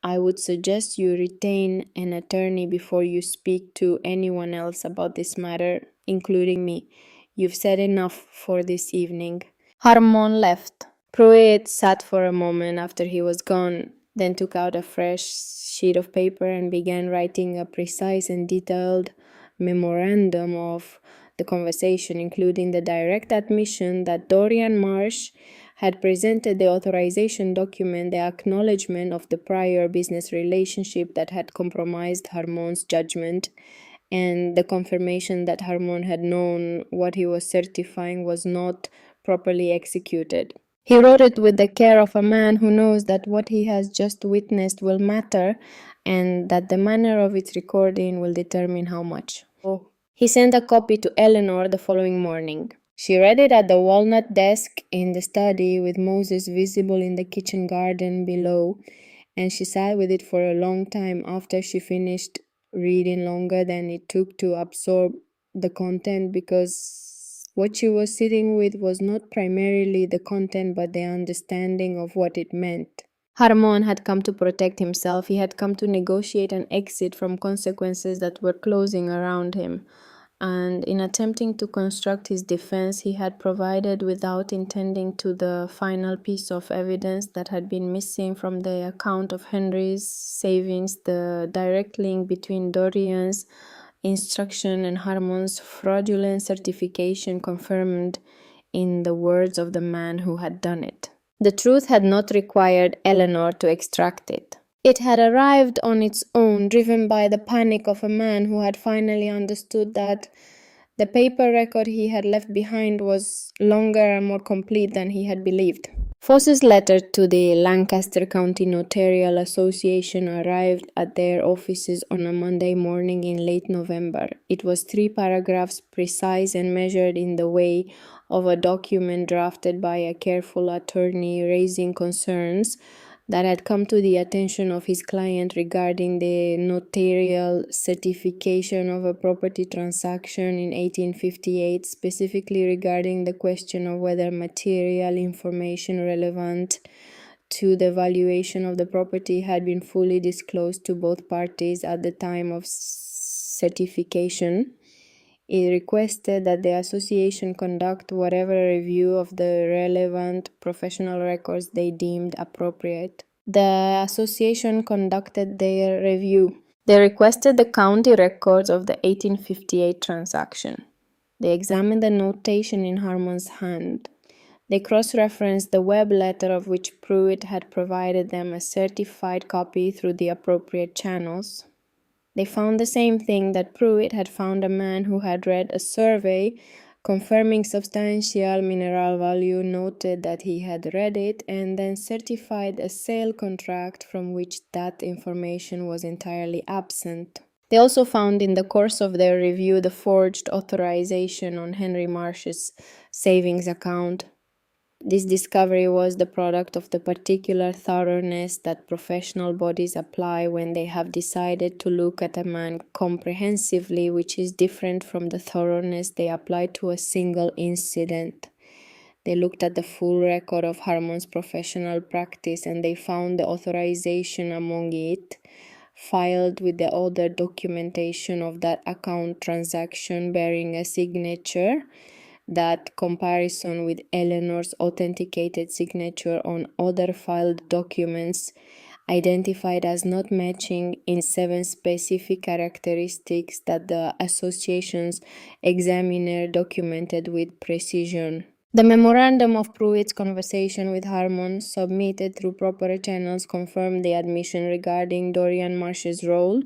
I would suggest you retain an attorney before you speak to anyone else about this matter, including me. You've said enough for this evening. Harmon left. Pruitt sat for a moment after he was gone, then took out a fresh sheet of paper and began writing a precise and detailed memorandum of the conversation, including the direct admission that Dorian Marsh had presented the authorization document, the acknowledgement of the prior business relationship that had compromised Harmon's judgment, and the confirmation that Harmon had known what he was certifying was not properly executed. He wrote it with the care of a man who knows that what he has just witnessed will matter and that the manner of its recording will determine how much. He sent a copy to Eleanor the following morning. She read it at the walnut desk in the study with Moses visible in the kitchen garden below, and she sat with it for a long time after she finished reading, longer than it took to absorb the content, because what she was sitting with was not primarily the content but the understanding of what it meant. Harmon had come to protect himself. He had come to negotiate an exit from consequences that were closing around him. And in attempting to construct his defense, he had provided, without intending to, the final piece of evidence that had been missing from the account of Henry's savings, the direct link between Dorian's instruction and Harmon's fraudulent certification, confirmed in the words of the man who had done it. The truth had not required Eleanor to extract it. It had arrived on its own, driven by the panic of a man who had finally understood that the paper record he had left behind was longer and more complete than he had believed. Foss's letter to the Lancaster County Notarial Association arrived at their offices on a Monday morning in late November. It was 3 paragraphs, precise and measured in the way of a document drafted by a careful attorney, raising concerns that had come to the attention of his client regarding the notarial certification of a property transaction in 1858, specifically regarding the question of whether material information relevant to the valuation of the property had been fully disclosed to both parties at the time of certification. It requested that the association conduct whatever review of the relevant professional records they deemed appropriate. The association conducted their review. They requested the county records of the 1858 transaction. They examined the notation in Harmon's hand. They cross-referenced the web letter of which Pruitt had provided them a certified copy through the appropriate channels. They found the same thing that Pruitt had found: a man who had read a survey confirming substantial mineral value, noted that he had read it, and then certified a sale contract from which that information was entirely absent. They also found in the course of their review the forged authorization on Henry Marsh's savings account. This discovery was the product of the particular thoroughness that professional bodies apply when they have decided to look at a man comprehensively, which is different from the thoroughness they apply to a single incident. They looked at the full record of Harmon's professional practice, and they found the authorization among it, filed with the other documentation of that account transaction bearing a signature. That comparison with Eleanor's authenticated signature on other filed documents, identified as not matching in 7 specific characteristics that the association's examiner documented with precision. The memorandum of Pruitt's conversation with Harmon, submitted through proper channels, confirmed the admission regarding Dorian Marsh's role,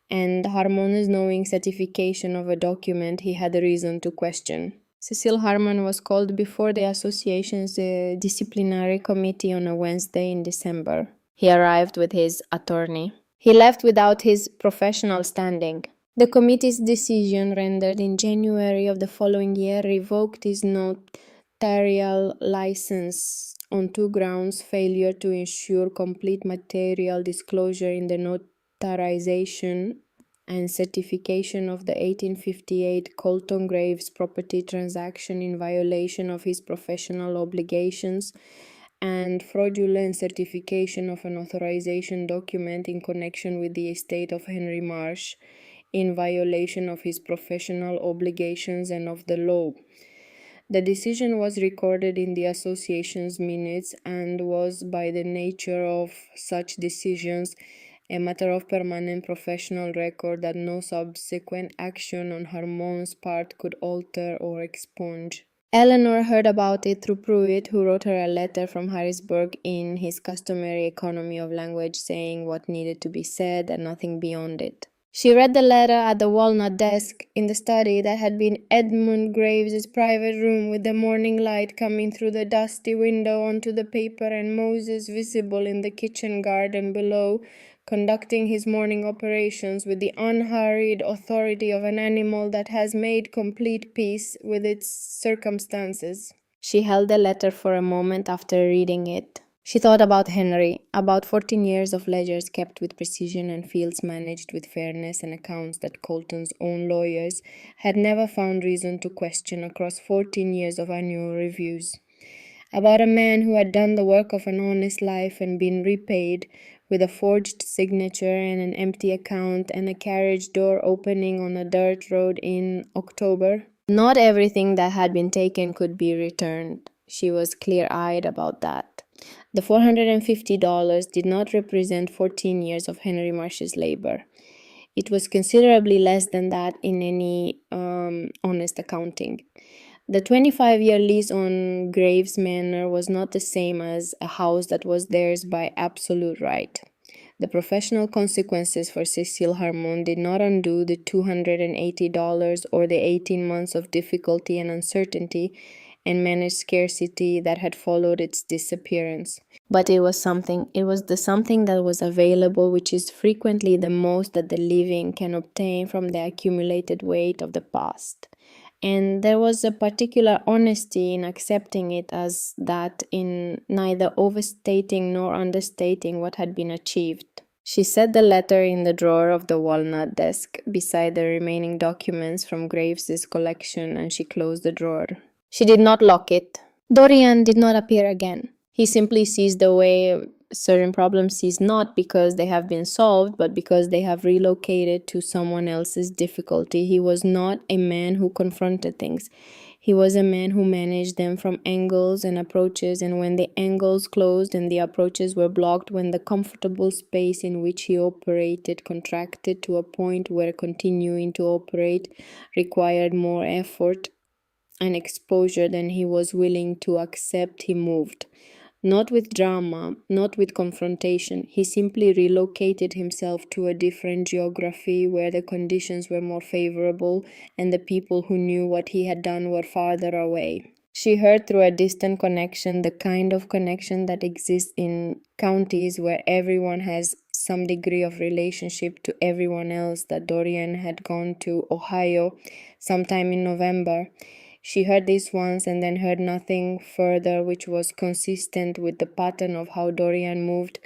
and Harmon's knowing certification of a document he had reason to question. Cecil Harmon was called before the association's disciplinary committee on a Wednesday in December. He arrived with his attorney. He left without his professional standing. The committee's decision, rendered in January of the following year, revoked his notarial license on 2 grounds: failure to ensure complete material disclosure in the notarization and certification of the 1858 Colton Graves property transaction in violation of his professional obligations, and fraudulent certification of an authorization document in connection with the estate of Henry Marsh in violation of his professional obligations and of the law. The decision was recorded in the association's minutes and was, by the nature of such decisions, a matter of permanent professional record that no subsequent action on Harmon's part could alter or expunge. Eleanor heard about it through Pruitt, who wrote her a letter from Harrisburg in his customary economy of language, saying what needed to be said and nothing beyond it. She read the letter at the walnut desk in the study that had been Edmund Graves's private room, with the morning light coming through the dusty window onto the paper, and Moses visible in the kitchen garden below, conducting his morning operations with the unhurried authority of an animal that has made complete peace with its circumstances. She held the letter for a moment after reading it. She thought about Henry, about 14 years of ledgers kept with precision and fields managed with fairness, and accounts that Colton's own lawyers had never found reason to question across 14 years of annual reviews. About a man who had done the work of an honest life and been repaid with a forged signature and an empty account and a carriage door opening on a dirt road in October. Not everything that had been taken could be returned. She was clear-eyed about that. The $450 did not represent 14 years of Henry Marsh's labor. It was considerably less than that in any honest accounting. The 25-year lease on Graves Manor was not the same as a house that was theirs by absolute right. The professional consequences for Cecile Harmon did not undo the $280 or the 18 months of difficulty and uncertainty and managed scarcity that had followed its disappearance. But it was something. It was the something that was available, which is frequently the most that the living can obtain from the accumulated weight of the past. And there was a particular honesty in accepting it as that, in neither overstating nor understating what had been achieved. She set the letter in the drawer of the walnut desk beside the remaining documents from Graves's collection, and she closed the drawer. She did not lock it. Dorian did not appear again. He simply sees the way certain problems cease, not because they have been solved, but because they have relocated to someone else's difficulty. He was not a man who confronted things. He was a man who managed them from angles and approaches, and when the angles closed and the approaches were blocked, when the comfortable space in which he operated contracted to a point where continuing to operate required more effort and exposure than he was willing to accept, he moved. Not with drama, not with confrontation. He simply relocated himself to a different geography where the conditions were more favorable and the people who knew what he had done were farther away. She heard through a distant connection, the kind of connection that exists in counties where everyone has some degree of relationship to everyone else, that Dorian had gone to Ohio sometime in November. She heard this once and then heard nothing further, which was consistent with the pattern of how Dorian moved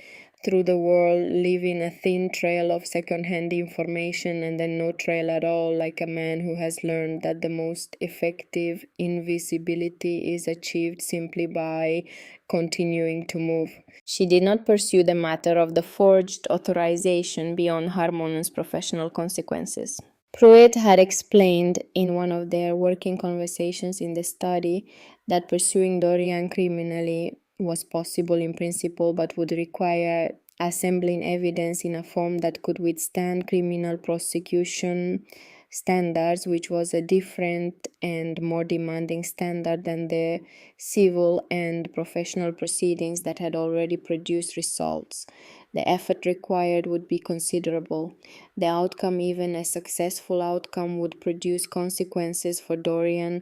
through the world, leaving a thin trail of second-hand information and then no trail at all, like a man who has learned that the most effective invisibility is achieved simply by continuing to move. She did not pursue the matter of the forged authorization beyond Harmon's professional consequences. Pruitt had explained in one of their working conversations in the study that pursuing Dorian criminally was possible in principle, but would require assembling evidence in a form that could withstand criminal prosecution standards, which was a different and more demanding standard than the civil and professional proceedings that had already produced results. The effort required would be considerable. The outcome, even a successful outcome, would produce consequences for Dorian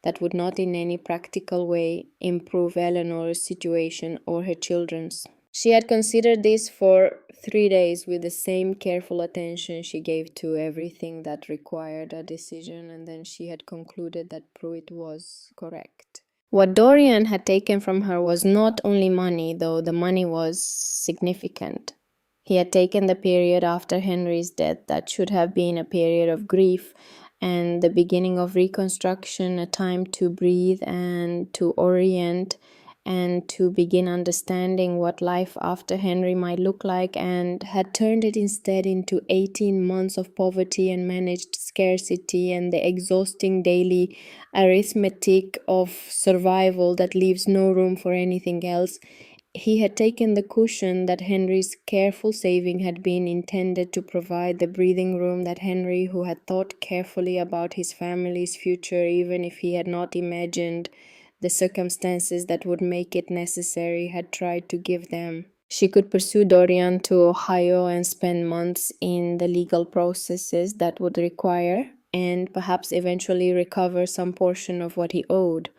that would not in any practical way improve Eleanor's situation or her children's. She had considered this for 3 days with the same careful attention she gave to everything that required a decision, and then she had concluded that Pruitt was correct. What Dorian had taken from her was not only money, though the money was significant. He had taken the period after Henry's death that should have been a period of grief and the beginning of reconstruction, a time to breathe and to orient and to begin understanding what life after Henry might look like, and had turned it instead into 18 months of poverty and managed scarcity and the exhausting daily arithmetic of survival that leaves no room for anything else, He had taken the cushion that Henry's careful saving had been intended to provide, the breathing room that Henry, who had thought carefully about his family's future, even if he had not imagined the circumstances that would make it necessary, had tried to give them. She could pursue Dorian to Ohio and spend months in the legal processes that would require, and perhaps eventually recover some portion of what he owed.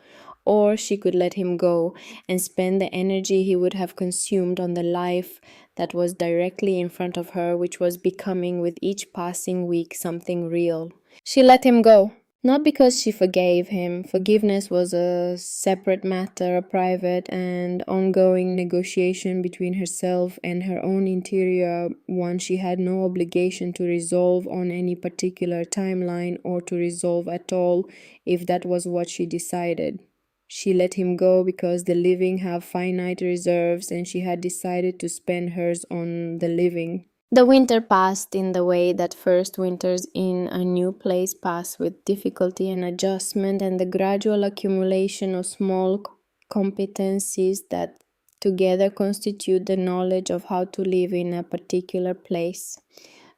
Or she could let him go and spend the energy he would have consumed on the life that was directly in front of her, which was becoming with each passing week something real. She let him go. Not because she forgave him. Forgiveness was a separate matter, a private and ongoing negotiation between herself and her own interior, one she had no obligation to resolve on any particular timeline or to resolve at all if that was what she decided. She let him go because the living have finite reserves and she had decided to spend hers on the living. The winter passed in the way that first winters in a new place pass, with difficulty and adjustment and the gradual accumulation of small competencies that together constitute the knowledge of how to live in a particular place.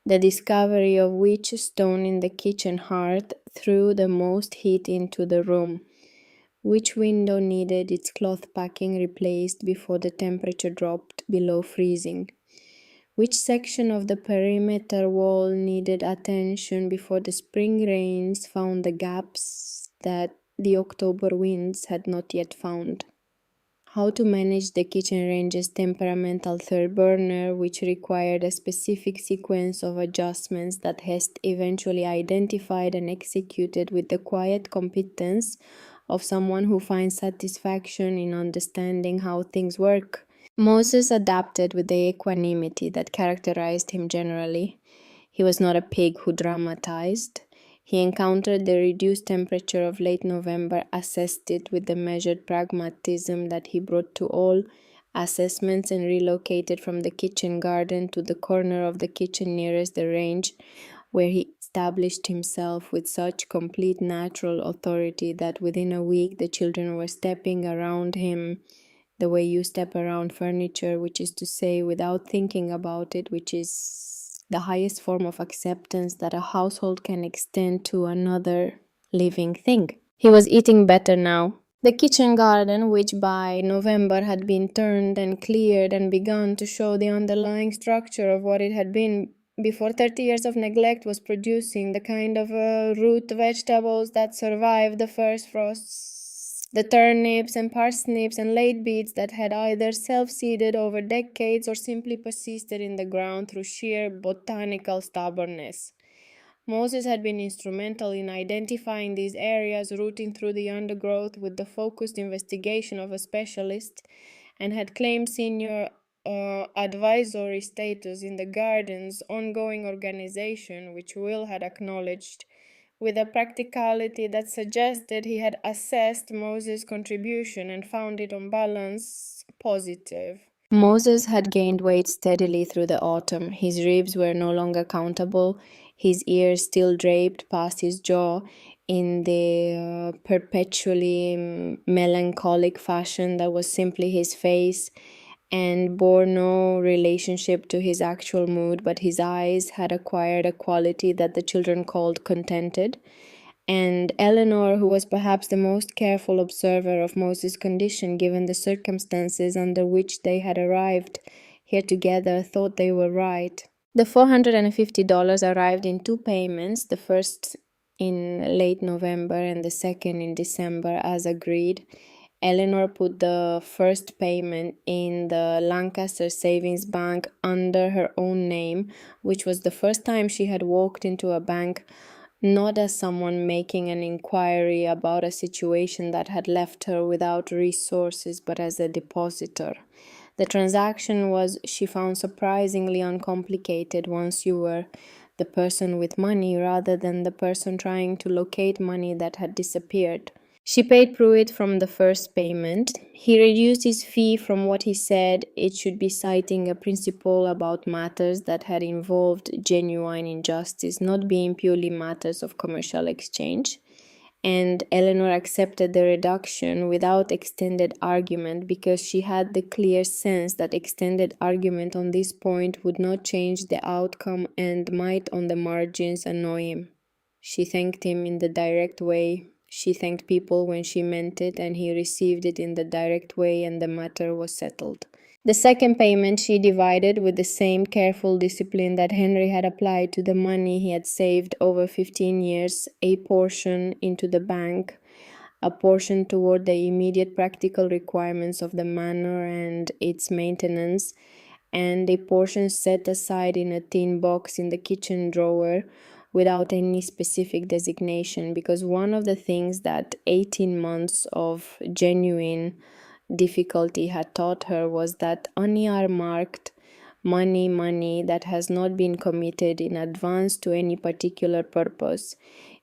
The discovery of which stone in the kitchen hearth threw the most heat into the room, which window needed its cloth packing replaced before the temperature dropped below freezing, which section of the perimeter wall needed attention before the spring rains found the gaps that the October winds had not yet found. How to manage the kitchen range's temperamental third burner, which required a specific sequence of adjustments that Hest eventually identified and executed with the quiet competence of someone who finds satisfaction in understanding how things work. Moses adapted with the equanimity that characterized him generally. He was not a pig who dramatized. He encountered the reduced temperature of late November, assessed it with the measured pragmatism that he brought to all assessments, and relocated from the kitchen garden to the corner of the kitchen nearest the range, where he established himself with such complete natural authority that within a week the children were stepping around him the way you step around furniture, which is to say, without thinking about it, which is the highest form of acceptance that a household can extend to another living thing. He was eating better now. The kitchen garden, which by November had been turned and cleared and begun to show the underlying structure of what it had been before 30 years of neglect, was producing the kind of root vegetables that survived the first frosts. The turnips and parsnips and late beets that had either self-seeded over decades or simply persisted in the ground through sheer botanical stubbornness. Moses had been instrumental in identifying these areas, rooting through the undergrowth with the focused investigation of a specialist, and had claimed senior advisory status in the garden's ongoing organization, which Will had acknowledged with a practicality that suggested he had assessed Moses' contribution and found it on balance positive. Moses had gained weight steadily through the autumn. His ribs were no longer countable, his ears still draped past his jaw in the perpetually melancholic fashion that was simply his face and bore no relationship to his actual mood, but his eyes had acquired a quality that the children called contented. And Eleanor, who was perhaps the most careful observer of Moses' condition given the circumstances under which they had arrived here together, thought they were right. The $450 arrived in two payments, the first in late November and the second in December, as agreed. Eleanor put the first payment in the Lancaster Savings Bank under her own name, which was the first time she had walked into a bank not as someone making an inquiry about a situation that had left her without resources, but as a depositor. The transaction was, she found, surprisingly uncomplicated once you were the person with money rather than the person trying to locate money that had disappeared. She paid Pruitt from the first payment. He reduced his fee from what he said it should be, citing a principle about matters that had involved genuine injustice, not being purely matters of commercial exchange, and Eleanor accepted the reduction without extended argument because she had the clear sense that extended argument on this point would not change the outcome and might on the margins annoy him. She thanked him in the direct way. She thanked people when she meant it, and he received it in the direct way, and the matter was settled. The second payment she divided with the same careful discipline that Henry had applied to the money he had saved over 15 years, a portion into the bank, a portion toward the immediate practical requirements of the manor and its maintenance, and a portion set aside in a tin box in the kitchen drawer without any specific designation, because one of the things that 18 months of genuine difficulty had taught her was that unearmarked money that has not been committed in advance to any particular purpose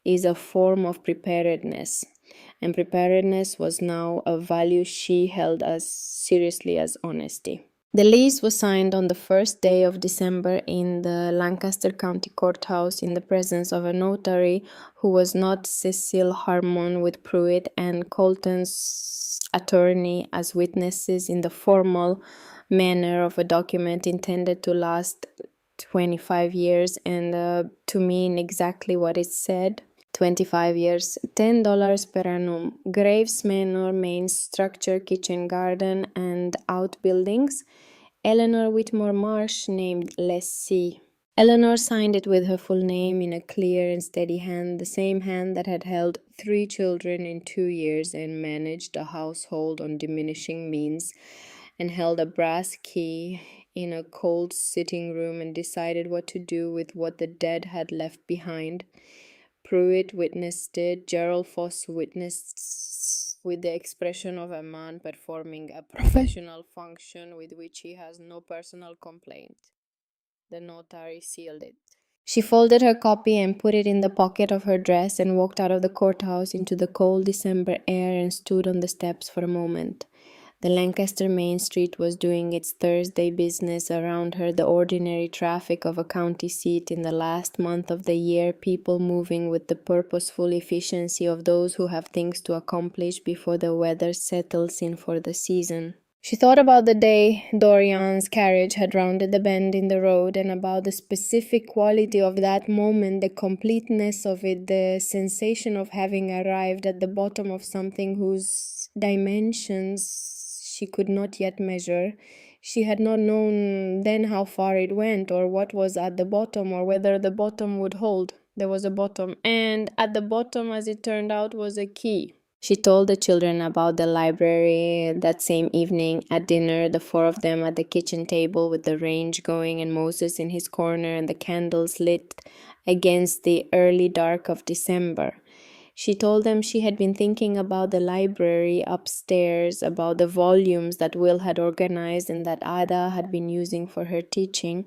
is a form of preparedness, and preparedness was now a value she held as seriously as honesty. The lease was signed on the first day of December in the Lancaster County Courthouse in the presence of a notary who was not Cecil Harmon with Pruitt and Colton's attorney as witnesses in the formal manner of a document intended to last 25 years and to mean exactly what it said. 25 years, $10 per annum, Graves Manor, main structure, kitchen, garden, and outbuildings. Eleanor Whitmore Marsh, named lessee. Eleanor signed it with her full name in a clear and steady hand, the same hand that had held 3 children in 2 years and managed a household on diminishing means, and held a brass key in a cold sitting room and decided what to do with what the dead had left behind. Pruitt witnessed it. Gerald Foss witnessed with the expression of a man performing a professional function with which he has no personal complaint. The notary sealed it. She folded her copy and put it in the pocket of her dress and walked out of the courthouse into the cold December air and stood on the steps for a moment. The Lancaster Main Street was doing its Thursday business around her, the ordinary traffic of a county seat in the last month of the year, people moving with the purposeful efficiency of those who have things to accomplish before the weather settles in for the season. She thought about the day Dorian's carriage had rounded the bend in the road, and about the specific quality of that moment, the completeness of it, the sensation of having arrived at the bottom of something whose dimensions she could not yet measure. She had not known then how far it went, or what was at the bottom, or whether the bottom would hold. There was a bottom, and at the bottom, as it turned out, was a key. She told the children about the library that same evening at dinner, the 4 of them at the kitchen table with the range going and Moses in his corner and the candles lit against the early dark of December. She told them she had been thinking about the library upstairs, about the volumes that Will had organized and that Ada had been using for her teaching,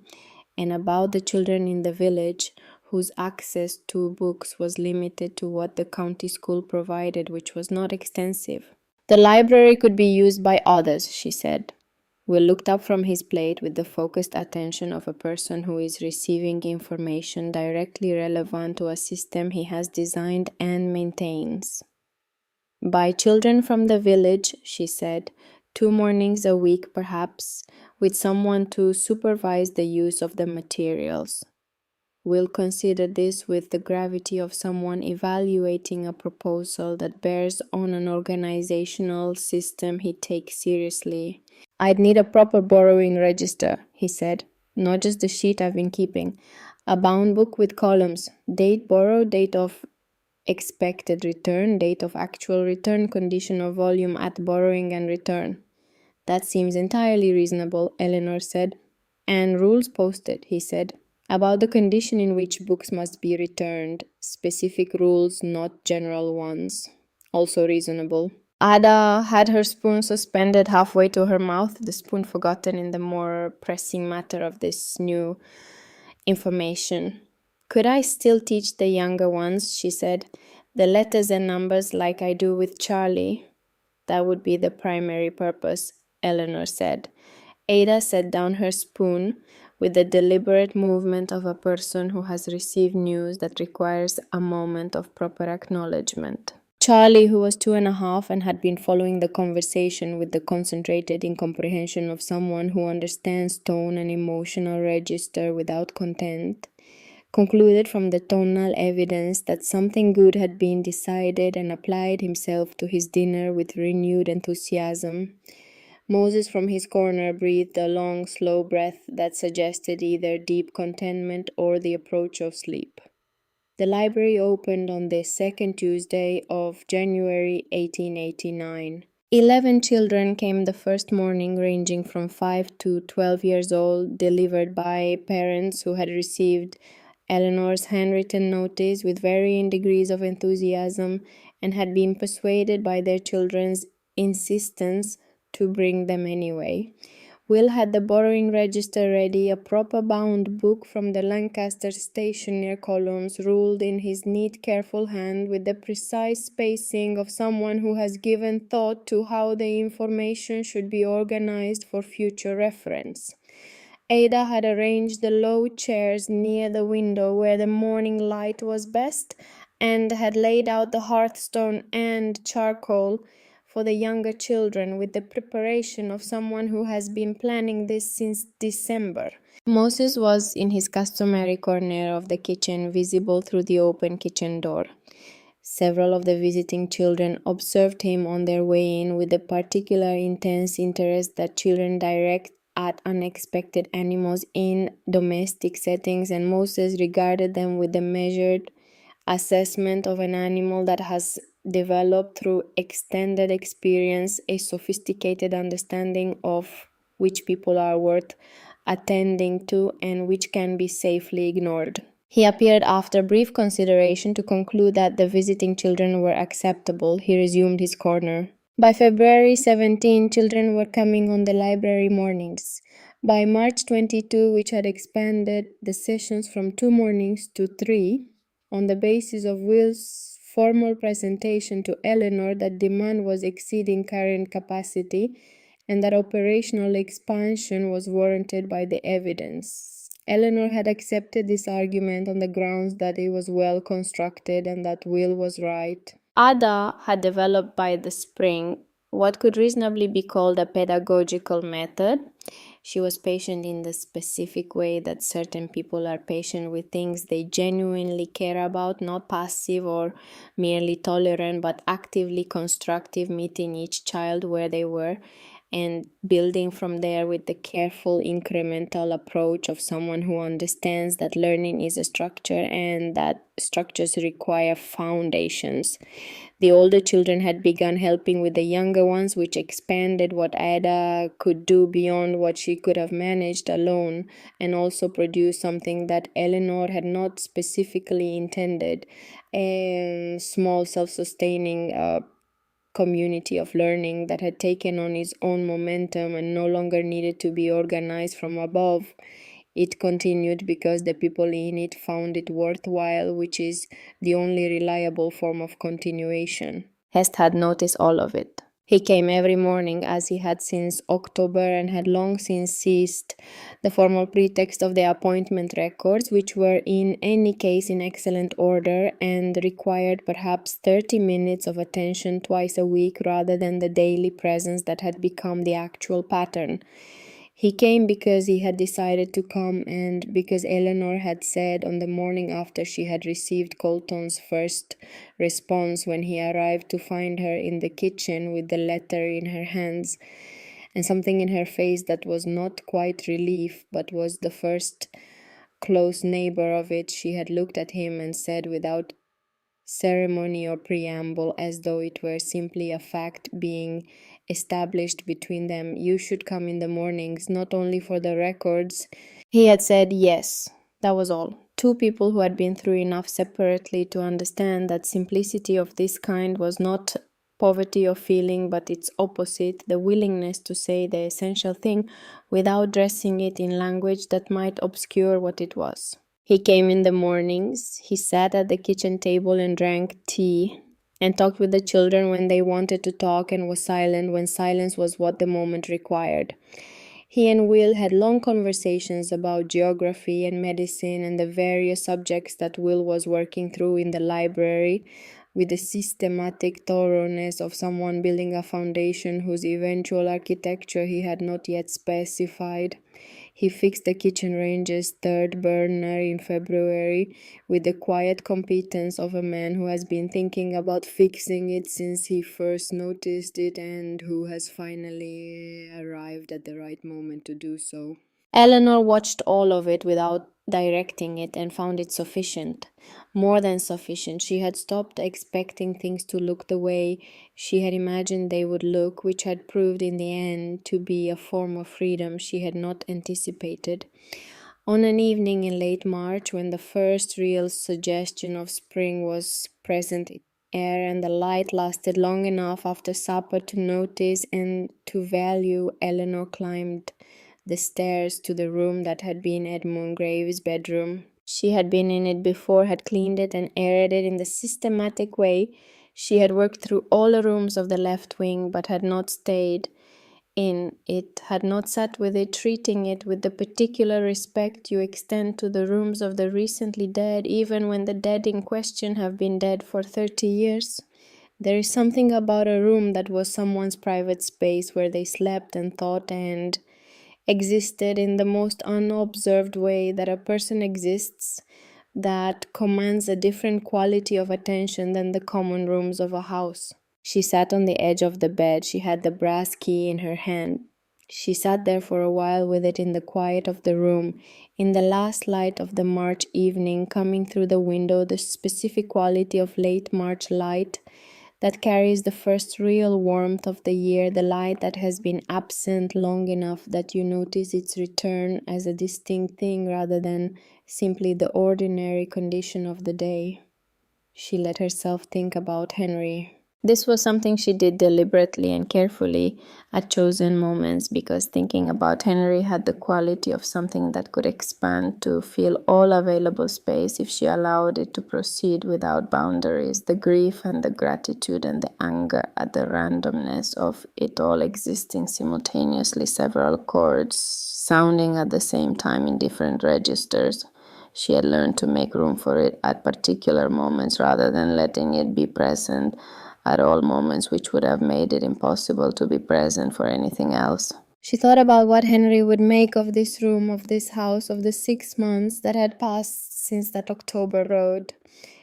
and about the children in the village whose access to books was limited to what the county school provided, which was not extensive. The library could be used by others, she said. Will looked up from his plate with the focused attention of a person who is receiving information directly relevant to a system he has designed and maintains. By children from the village, she said, 2 mornings a week perhaps, with someone to supervise the use of the materials. Will consider this with the gravity of someone evaluating a proposal that bears on an organizational system he takes seriously. I'd need a proper borrowing register, he said, not just the sheet I've been keeping. A bound book with columns, date borrowed, date of expected return, date of actual return, condition of volume at borrowing and return. That seems entirely reasonable, Eleanor said. And rules posted, he said, about the condition in which books must be returned. Specific rules, not general ones. Also reasonable. Ada had her spoon suspended halfway to her mouth, the spoon forgotten in the more pressing matter of this new information. Could I still teach the younger ones, she said, the letters and numbers like I do with Charlie? That would be the primary purpose, Eleanor said. Ada set down her spoon with the deliberate movement of a person who has received news that requires a moment of proper acknowledgement. Charlie, who was 2.5 and had been following the conversation with the concentrated incomprehension of someone who understands tone and emotional register without content, concluded from the tonal evidence that something good had been decided and applied himself to his dinner with renewed enthusiasm. Moses from his corner breathed a long, slow breath that suggested either deep contentment or the approach of sleep. The library opened on the second Tuesday of January 1889. 11 children came the first morning, ranging from 5 to 12 years old, delivered by parents who had received Eleanor's handwritten notice with varying degrees of enthusiasm and had been persuaded by their children's insistence to bring them anyway. Will had the borrowing register ready, a proper bound book from the Lancaster stationery columns ruled in his neat, careful hand with the precise spacing of someone who has given thought to how the information should be organized for future reference. Ada had arranged the low chairs near the window where the morning light was best, and had laid out the hearthstone and charcoal for the younger children with the preparation of someone who has been planning this since December. Moses was in his customary corner of the kitchen, visible through the open kitchen door. Several of the visiting children observed him on their way in with the particular intense interest that children direct at unexpected animals in domestic settings, and Moses regarded them with the measured assessment of an animal that has developed through extended experience a sophisticated understanding of which people are worth attending to and which can be safely ignored. He appeared after brief consideration to conclude that the visiting children were acceptable. He resumed his corner. By February 17, children were coming on the library mornings. By March 22, which had expanded the sessions from 2 mornings to 3, on the basis of Will's formal presentation to Eleanor that demand was exceeding current capacity and that operational expansion was warranted by the evidence. Eleanor had accepted this argument on the grounds that it was well constructed and that Will was right. Ada had developed by the spring what could reasonably be called a pedagogical method. She was patient in the specific way that certain people are patient with things they genuinely care about, not passive or merely tolerant, but actively constructive, meeting each child where they were and building from there with the careful incremental approach of someone who understands that learning is a structure and that structures require foundations. The older children had begun helping with the younger ones, which expanded what Ada could do beyond what she could have managed alone, and also produced something that Eleanor had not specifically intended, a small self-sustaining community of learning that had taken on its own momentum and no longer needed to be organized from above. It continued because the people in it found it worthwhile, which is the only reliable form of continuation. Hest had noticed all of it. He came every morning as he had since October and had long since ceased the formal pretext of the appointment records, which were in any case in excellent order and required perhaps 30 minutes of attention twice a week rather than the daily presence that had become the actual pattern. He came because he had decided to come and because Eleanor had said on the morning after she had received Colton's first response when he arrived to find her in the kitchen with the letter in her hands and something in her face that was not quite relief but was the first close neighbor of it. She had looked at him and said without ceremony or preamble, as though it were simply a fact being established between them, "You should come in the mornings, not only for the records." He had said yes, that was all. Two people who had been through enough separately to understand that simplicity of this kind was not poverty of feeling, but its opposite, the willingness to say the essential thing without dressing it in language that might obscure what it was. He came in the mornings, he sat at the kitchen table and drank tea, and talked with the children when they wanted to talk and was silent when silence was what the moment required. He and Will had long conversations about geography and medicine and the various subjects that Will was working through in the library, with the systematic thoroughness of someone building a foundation whose eventual architecture he had not yet specified. He fixed the kitchen range's third burner in February with the quiet competence of a man who has been thinking about fixing it since he first noticed it and who has finally arrived at the right moment to do so. Eleanor watched all of it without directing it and found it sufficient. More than sufficient. She had stopped expecting things to look the way she had imagined they would look, which had proved in the end to be a form of freedom she had not anticipated. On an evening in late March, when the first real suggestion of spring was present in air and the light lasted long enough after supper to notice and to value, Eleanor climbed the stairs to the room that had been Edmund Graves' bedroom. She had been in it before, had cleaned it and aired it in the systematic way. She had worked through all the rooms of the left wing, but had not stayed in it, had not sat with it, treating it with the particular respect you extend to the rooms of the recently dead, even when the dead in question have been dead for 30 years. There is something about a room that was someone's private space where they slept and thought and existed in the most unobserved way that a person exists, that commands a different quality of attention than the common rooms of a house. She sat on the edge of the bed. She had the brass key in her hand. She sat there for a while with it in the quiet of the room, in the last light of the March evening coming through the window, the specific quality of late March light that carries the first real warmth of the year, the light that has been absent long enough that you notice its return as a distinct thing rather than simply the ordinary condition of the day. She let herself think about Henry. This was something she did deliberately and carefully at chosen moments, because thinking about Henry had the quality of something that could expand to fill all available space if she allowed it to proceed without boundaries. The grief and the gratitude and the anger at the randomness of it all existing simultaneously, several chords sounding at the same time in different registers. She had learned to make room for it at particular moments rather than letting it be present at all moments, which would have made it impossible to be present for anything else. She thought about what Henry would make of this room, of this house, of the 6 months that had passed since that October road.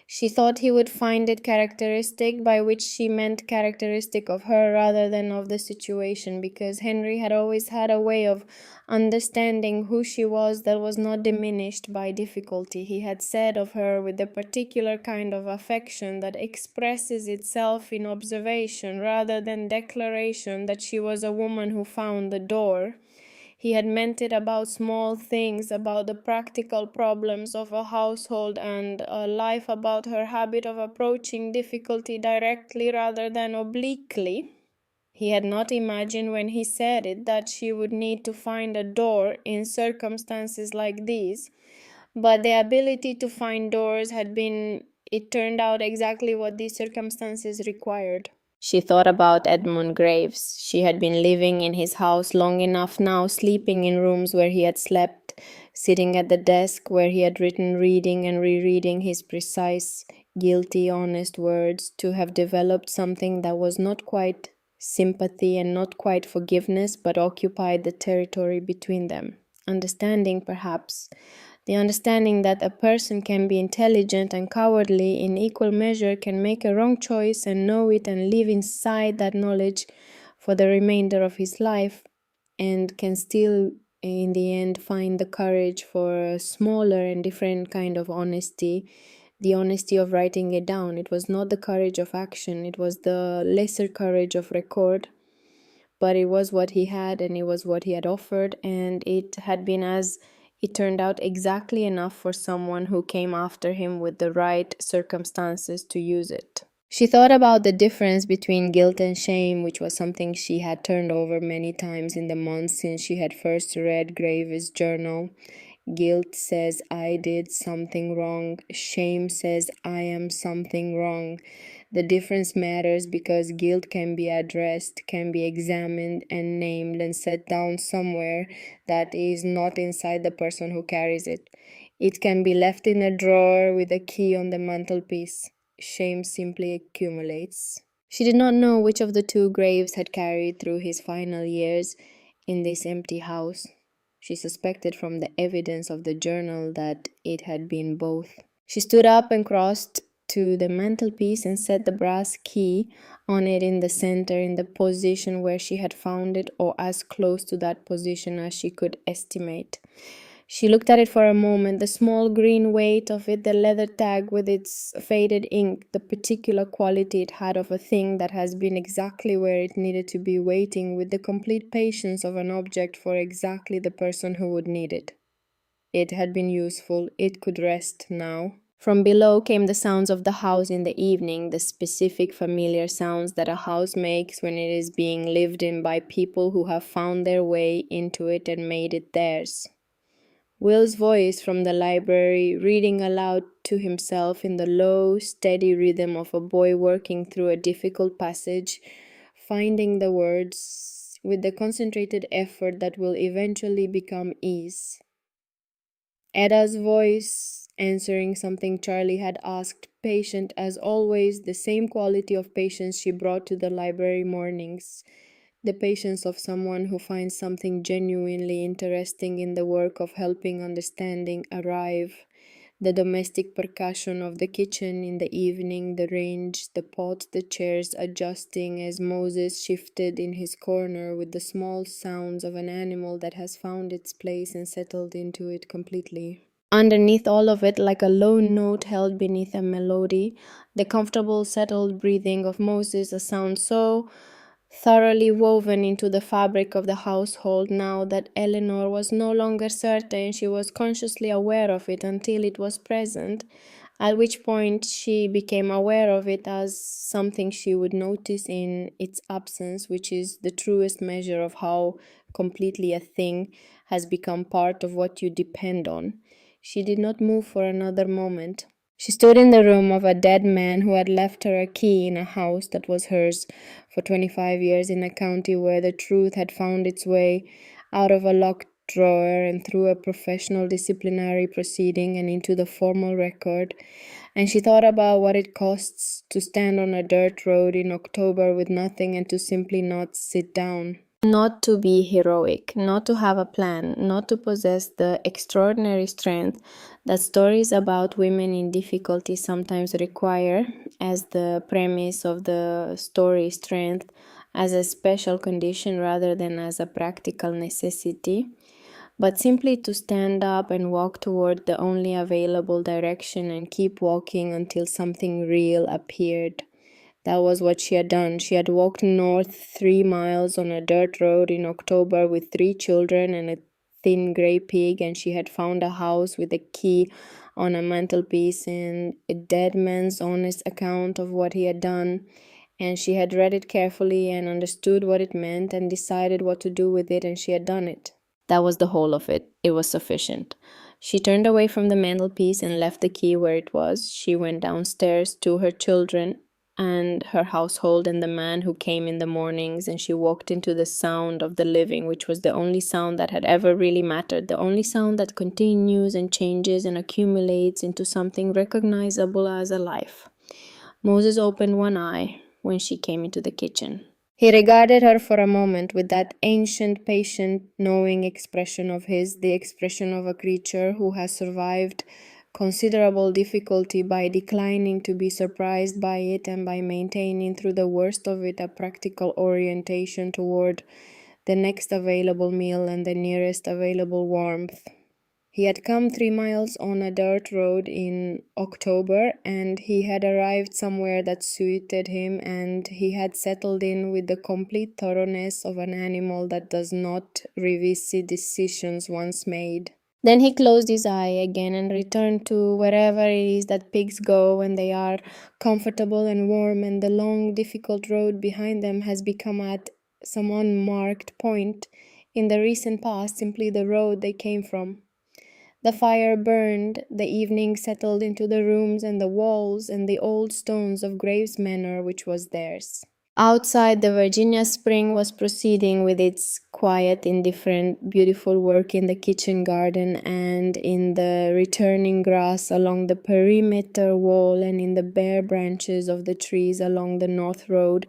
She thought he would find it characteristic, by which she meant characteristic of her rather than of the situation, because Henry had always had a way of understanding who she was that was not diminished by difficulty. He had said of her with a particular kind of affection that expresses itself in observation rather than declaration that she was a woman who found the door. He had meant it about small things, about the practical problems of a household and a life, about her habit of approaching difficulty directly rather than obliquely. He had not imagined when he said it that she would need to find a door in circumstances like these, but the ability to find doors had been, it turned out, exactly what these circumstances required. She thought about Edmund Graves. She had been living in his house long enough now, sleeping in rooms where he had slept, sitting at the desk where he had written, reading and rereading his precise, guilty, honest words, to have developed something that was not quite sympathy and not quite forgiveness, but occupied the territory between them. Understanding, perhaps. The understanding that a person can be intelligent and cowardly in equal measure, can make a wrong choice and know it and live inside that knowledge for the remainder of his life, and can still in the end find the courage for a smaller and different kind of honesty, the honesty of writing it down. It was not the courage of action, it was the lesser courage of record, but it was what he had and it was what he had offered, and it had been, as it turned out, exactly enough for someone who came after him with the right circumstances to use it. She thought about the difference between guilt and shame, which was something she had turned over many times in the months since she had first read Graves' journal. Guilt says, I did something wrong. Shame says, I am something wrong. The difference matters because guilt can be addressed, can be examined and named and set down somewhere that is not inside the person who carries it. It can be left in a drawer with a key on the mantelpiece. shame simply accumulates. She did not know which of the two graves had carried through his final years in this empty house. She suspected from the evidence of the journal that it had been both. She stood up and crossed to the mantelpiece and set the brass key on it in the center, in the position where she had found it, or as close to that position as she could estimate. She looked at it for a moment, the small green weight of it, the leather tag with its faded ink, the particular quality it had of a thing that has been exactly where it needed to be, waiting with the complete patience of an object for exactly the person who would need it. It had been useful, it could rest now. From below came the sounds of the house in the evening, the specific familiar sounds that a house makes when it is being lived in by people who have found their way into it and made it theirs. Will's voice from the library, reading aloud to himself in the low, steady rhythm of a boy working through a difficult passage, finding the words with the concentrated effort that will eventually become ease. Ada's voice answering something Charlie had asked, patient as always, the same quality of patience she brought to the library mornings. The patience of someone who finds something genuinely interesting in the work of helping understanding arrive. The domestic percussion of the kitchen in the evening, the range, the pot, the chairs adjusting as Moses shifted in his corner with the small sounds of an animal that has found its place and settled into it completely. Underneath all of it, like a low note held beneath a melody, the comfortable, settled breathing of Moses, a sound so thoroughly woven into the fabric of the household now that Eleanor was no longer certain she was consciously aware of it until it was present, at which point she became aware of it as something she would notice in its absence, which is the truest measure of how completely a thing has become part of what you depend on. She did not move for another moment. She stood in the room of a dead man who had left her a key in a house that was hers for 25 years in a county where the truth had found its way out of a locked drawer and through a professional disciplinary proceeding and into the formal record. And she thought about what it costs to stand on a dirt road in October with nothing and to simply not sit down. Not to be heroic, not to have a plan, not to possess the extraordinary strength that stories about women in difficulty sometimes require, as the premise of the story strength as a special condition rather than as a practical necessity, but simply to stand up and walk toward the only available direction and keep walking until something real appeared. That was what she had done. She had walked north 3 miles on a dirt road in October with 3 children and a thin grey pig, and she had found a house with a key on a mantelpiece and a dead man's honest account of what he had done. And she had read it carefully and understood what it meant and decided what to do with it, and she had done it. That was the whole of it. It was sufficient. She turned away from the mantelpiece and left the key where it was. She went downstairs to her children and her household and the man who came in the mornings, and she walked into the sound of the living, which was the only sound that had ever really mattered, the only sound that continues and changes and accumulates into something recognizable as a life. Moses opened one eye when she came into the kitchen. He regarded her for a moment with that ancient, patient, knowing expression of his, the expression of a creature who has survived considerable difficulty by declining to be surprised by it and by maintaining through the worst of it a practical orientation toward the next available meal and the nearest available warmth. He had come 3 miles on a dirt road in October, and he had arrived somewhere that suited him, and he had settled in with the complete thoroughness of an animal that does not revisit decisions once made. Then he closed his eye again and returned to wherever it is that pigs go when they are comfortable and warm, and the long, difficult road behind them has become at some unmarked point in the recent past simply the road they came from. The fire burned, the evening settled into the rooms and the walls and the old stones of Graves Manor which was theirs. Outside, the Virginia spring was proceeding with its quiet, indifferent, beautiful work in the kitchen garden and in the returning grass along the perimeter wall and in the bare branches of the trees along the north road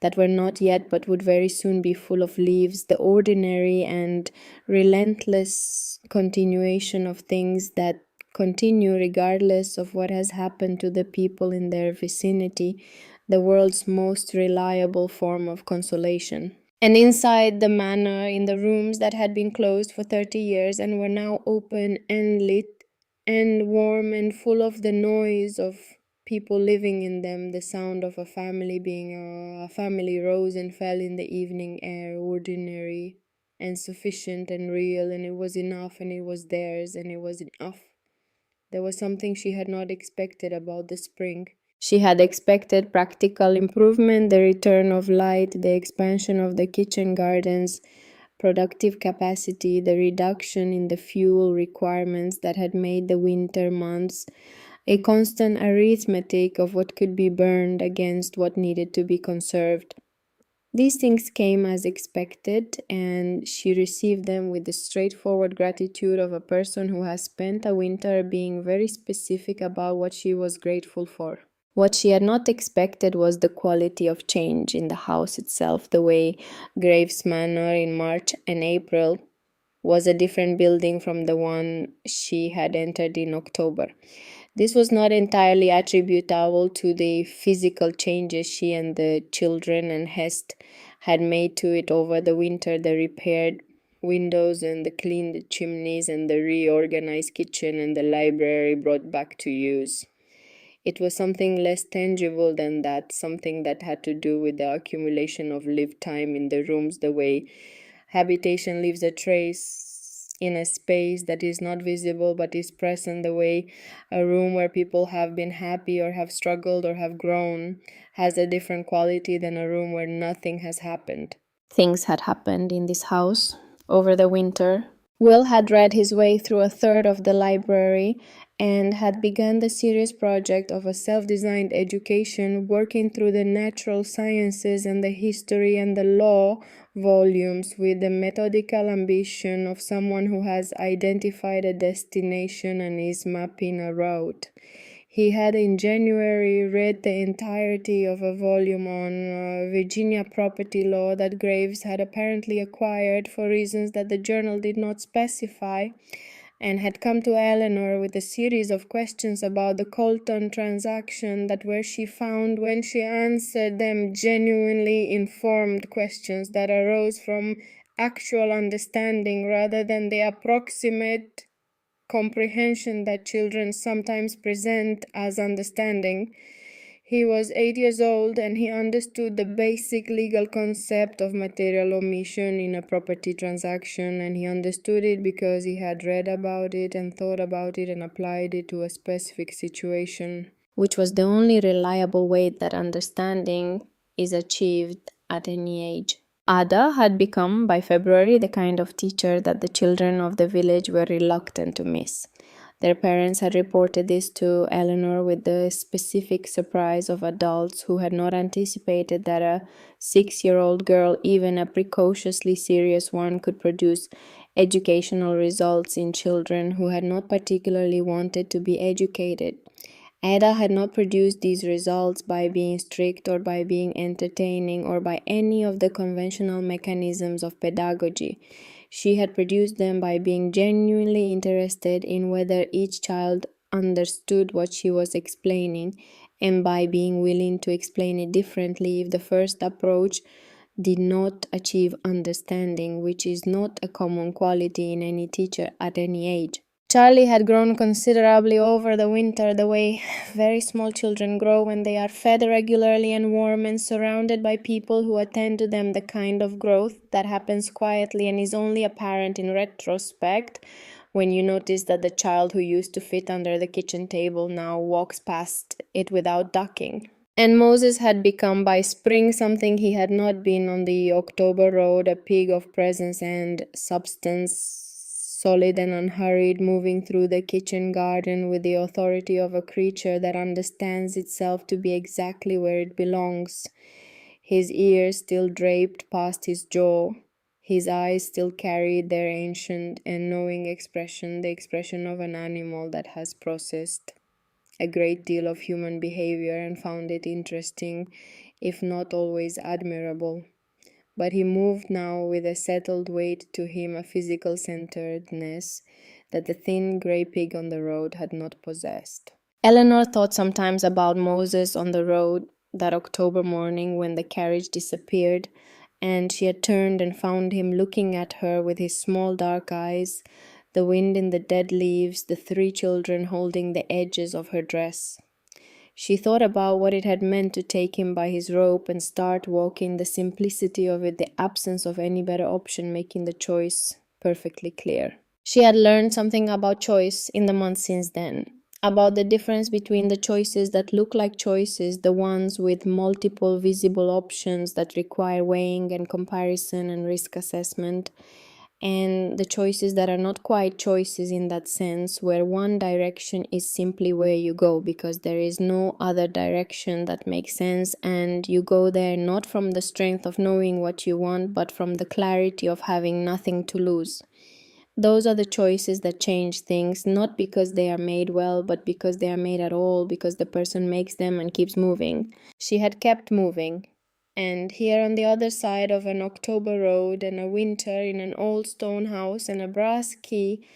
that were not yet but would very soon be full of leaves, the ordinary and relentless continuation of things that continue regardless of what has happened to the people in their vicinity, the world's most reliable form of consolation. And inside the manor, in the rooms that had been closed for 30 years and were now open and lit and warm and full of the noise of people living in them, the sound of a family being a family rose and fell in the evening air, ordinary and sufficient and real, and it was enough and it was theirs and it was enough. There was something she had not expected about the spring. She had expected practical improvement, the return of light, the expansion of the kitchen gardens, productive capacity, the reduction in the fuel requirements that had made the winter months a constant arithmetic of what could be burned against what needed to be conserved. These things came as expected, and she received them with the straightforward gratitude of a person who has spent a winter being very specific about what she was grateful for. What she had not expected was the quality of change in the house itself, the way Graves Manor in March and April was a different building from the one she had entered in October. This was not entirely attributable to the physical changes she and the children and Hest had made to it over the winter, the repaired windows and the cleaned chimneys and the reorganized kitchen and the library brought back to use. It was something less tangible than that, something that had to do with the accumulation of lived time in the rooms, the way habitation leaves a trace in a space that is not visible but is present, the way a room where people have been happy or have struggled or have grown has a different quality than a room where nothing has happened. Things had happened in this house over the winter. Will had read his way through a third of the library and had begun the serious project of a self-designed education, working through the natural sciences and the history and the law volumes with the methodical ambition of someone who has identified a destination and is mapping a route. He had in January read the entirety of a volume on Virginia property law that Graves had apparently acquired for reasons that the journal did not specify, and had come to Eleanor with a series of questions about the Colton transaction that where she found when she answered them genuinely informed questions that arose from actual understanding rather than the approximate comprehension that children sometimes present as understanding. He was 8 years old and he understood the basic legal concept of material omission in a property transaction, and he understood it because he had read about it and thought about it and applied it to a specific situation, which was the only reliable way that understanding is achieved at any age. Ada had become, by February, the kind of teacher that the children of the village were reluctant to miss. Their parents had reported this to Eleanor with the specific surprise of adults who had not anticipated that a 6-year-old girl, even a precociously serious one, could produce educational results in children who had not particularly wanted to be educated. Ada had not produced these results by being strict or by being entertaining or by any of the conventional mechanisms of pedagogy. She had produced them by being genuinely interested in whether each child understood what she was explaining, and by being willing to explain it differently if the first approach did not achieve understanding, which is not a common quality in any teacher at any age. Charlie had grown considerably over the winter, the way very small children grow when they are fed regularly and warm and surrounded by people who attend to them, the kind of growth that happens quietly and is only apparent in retrospect when you notice that the child who used to fit under the kitchen table now walks past it without ducking. And Moses had become by spring something he had not been on the October road, a pig of presence and substance, solid and unhurried, moving through the kitchen garden with the authority of a creature that understands itself to be exactly where it belongs. his ears still draped past his jaw. His eyes still carried their ancient and knowing expression, the expression of an animal that has processed a great deal of human behavior and found it interesting, if not always admirable. But he moved now with a settled weight to him, a physical centeredness that the thin grey pig on the road had not possessed. Eleanor thought sometimes about Moses on the road that October morning when the carriage disappeared, and she had turned and found him looking at her with his small dark eyes, the wind in the dead leaves, the three children holding the edges of her dress. She thought about what it had meant to take him by his rope and start walking, the simplicity of it, the absence of any better option, making the choice perfectly clear. She had learned something about choice in the months since then, about the difference between the choices that look like choices, the ones with multiple visible options that require weighing and comparison and risk assessment, and the choices that are not quite choices in that sense, where one direction is simply where you go because there is no other direction that makes sense, and you go there not from the strength of knowing what you want, but from the clarity of having nothing to lose. Those are the choices that change things, not because they are made well, but because they are made at all, because the person makes them and keeps moving. She had kept moving. And here on the other side of an October road and a winter in an old stone house and a brass key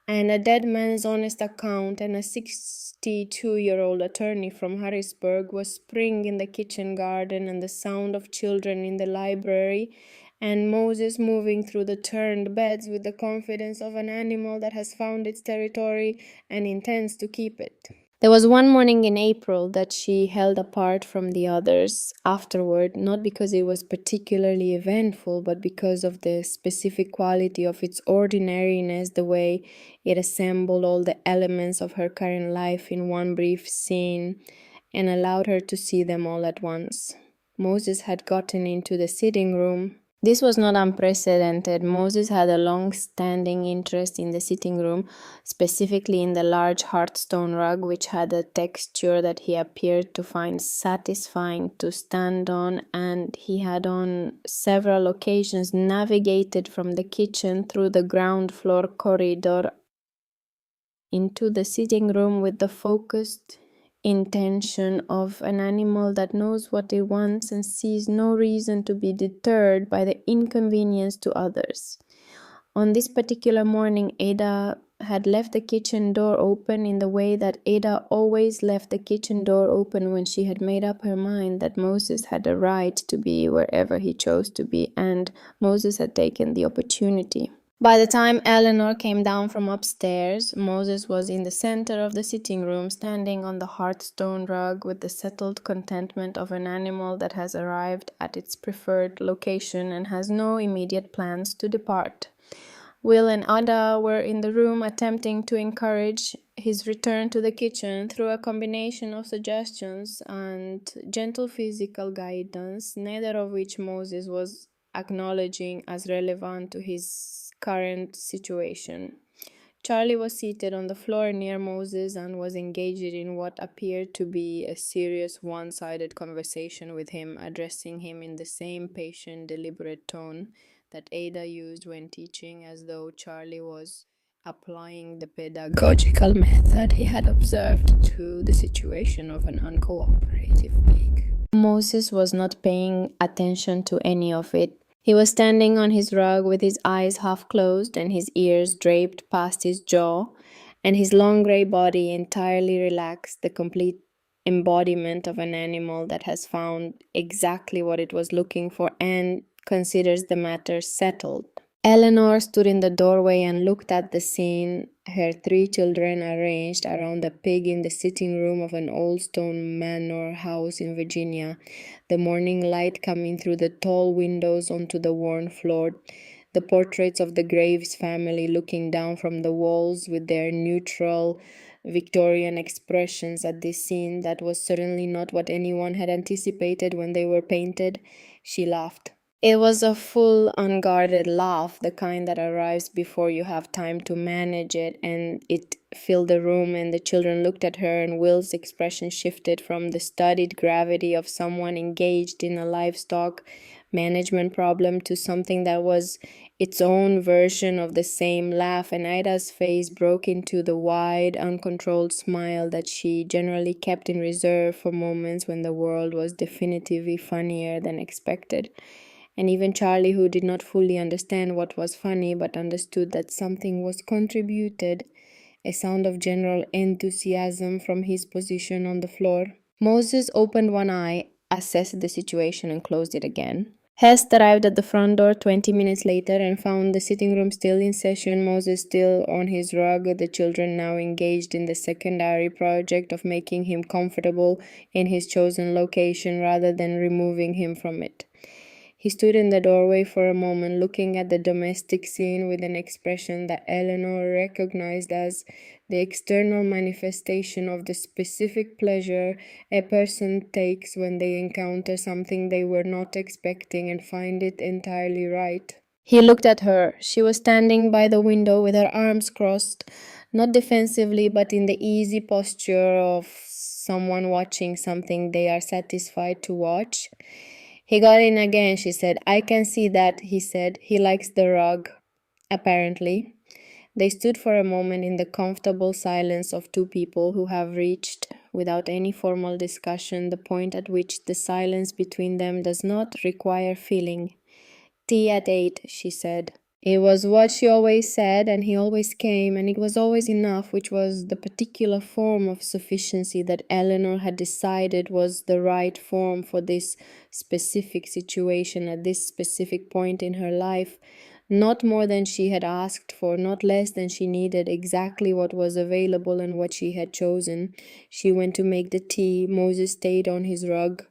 and a dead man's honest account and a 62-year-old attorney from Harrisburg was spring in the kitchen garden and the sound of children in the library and Moses moving through the turned beds with the confidence of an animal that has found its territory and intends to keep it. There was one morning in April that she held apart from the others afterward, not because it was particularly eventful, but because of the specific quality of its ordinariness, the way it assembled all the elements of her current life in one brief scene and allowed her to see them all at once. Moses had gotten into the sitting room. This was not unprecedented. Moses had a long-standing interest in the sitting room, specifically in the large hearthstone rug, which had a texture that he appeared to find satisfying to stand on, and he had on several occasions navigated from the kitchen through the ground floor corridor into the sitting room with the focused intention of an animal that knows what it wants and sees no reason to be deterred by the inconvenience to others. On this particular morning, Ada had left the kitchen door open in the way that Ada always left the kitchen door open when she had made up her mind that Moses had a right to be wherever he chose to be, and Moses had taken the opportunity. By the time Eleanor came down from upstairs, Moses was in the center of the sitting room, standing on the hearthstone rug with the settled contentment of an animal that has arrived at its preferred location and has no immediate plans to depart. Will and Ada were in the room attempting to encourage his return to the kitchen through a combination of suggestions and gentle physical guidance, neither of which Moses was acknowledging as relevant to his current situation. Charlie was seated on the floor near Moses and was engaged in what appeared to be a serious one-sided conversation with him, addressing him in the same patient, deliberate tone that Ada used when teaching, as though Charlie was applying the pedagogical method he had observed to the situation of an uncooperative pig. Moses was not paying attention to any of it. He was standing on his rug with his eyes half closed and his ears draped past his jaw, and his long grey body entirely relaxed, the complete embodiment of an animal that has found exactly what it was looking for and considers the matter settled. Eleanor stood in the doorway and looked at the scene, her three children arranged around a pig in the sitting room of an old stone manor house in Virginia, the morning light coming through the tall windows onto the worn floor, the portraits of the Graves family looking down from the walls with their neutral Victorian expressions at this scene that was certainly not what anyone had anticipated when they were painted. She laughed. It was a full, unguarded laugh, the kind that arrives before you have time to manage it, and it filled the room, and the children looked at her, and Will's expression shifted from the studied gravity of someone engaged in a livestock management problem to something that was its own version of the same laugh, and Ida's face broke into the wide, uncontrolled smile that she generally kept in reserve for moments when the world was definitively funnier than expected. And even Charlie, who did not fully understand what was funny but understood that something was contributed, a sound of general enthusiasm from his position on the floor. Moses opened one eye, assessed the situation, and closed it again. Hest arrived at the front door 20 minutes later and found the sitting room still in session, Moses still on his rug, the children now engaged in the secondary project of making him comfortable in his chosen location rather than removing him from it. He stood in the doorway for a moment, looking at the domestic scene with an expression that Eleanor recognized as the external manifestation of the specific pleasure a person takes when they encounter something they were not expecting and find it entirely right. He looked at her. She was standing by the window with her arms crossed, not defensively, but in the easy posture of someone watching something they are satisfied to watch. He got in again, she said. I can see that, he said. He likes the rug, apparently. They stood for a moment in the comfortable silence of two people who have reached, without any formal discussion, the point at which the silence between them does not require feeling. Tea at 8, she said. It was what she always said, and he always came, and it was always enough, which was the particular form of sufficiency that Eleanor had decided was the right form for this specific situation at this specific point in her life. Not more than she had asked for, not less than she needed, exactly what was available and what she had chosen. She went to make the tea. Moses stayed on his rug.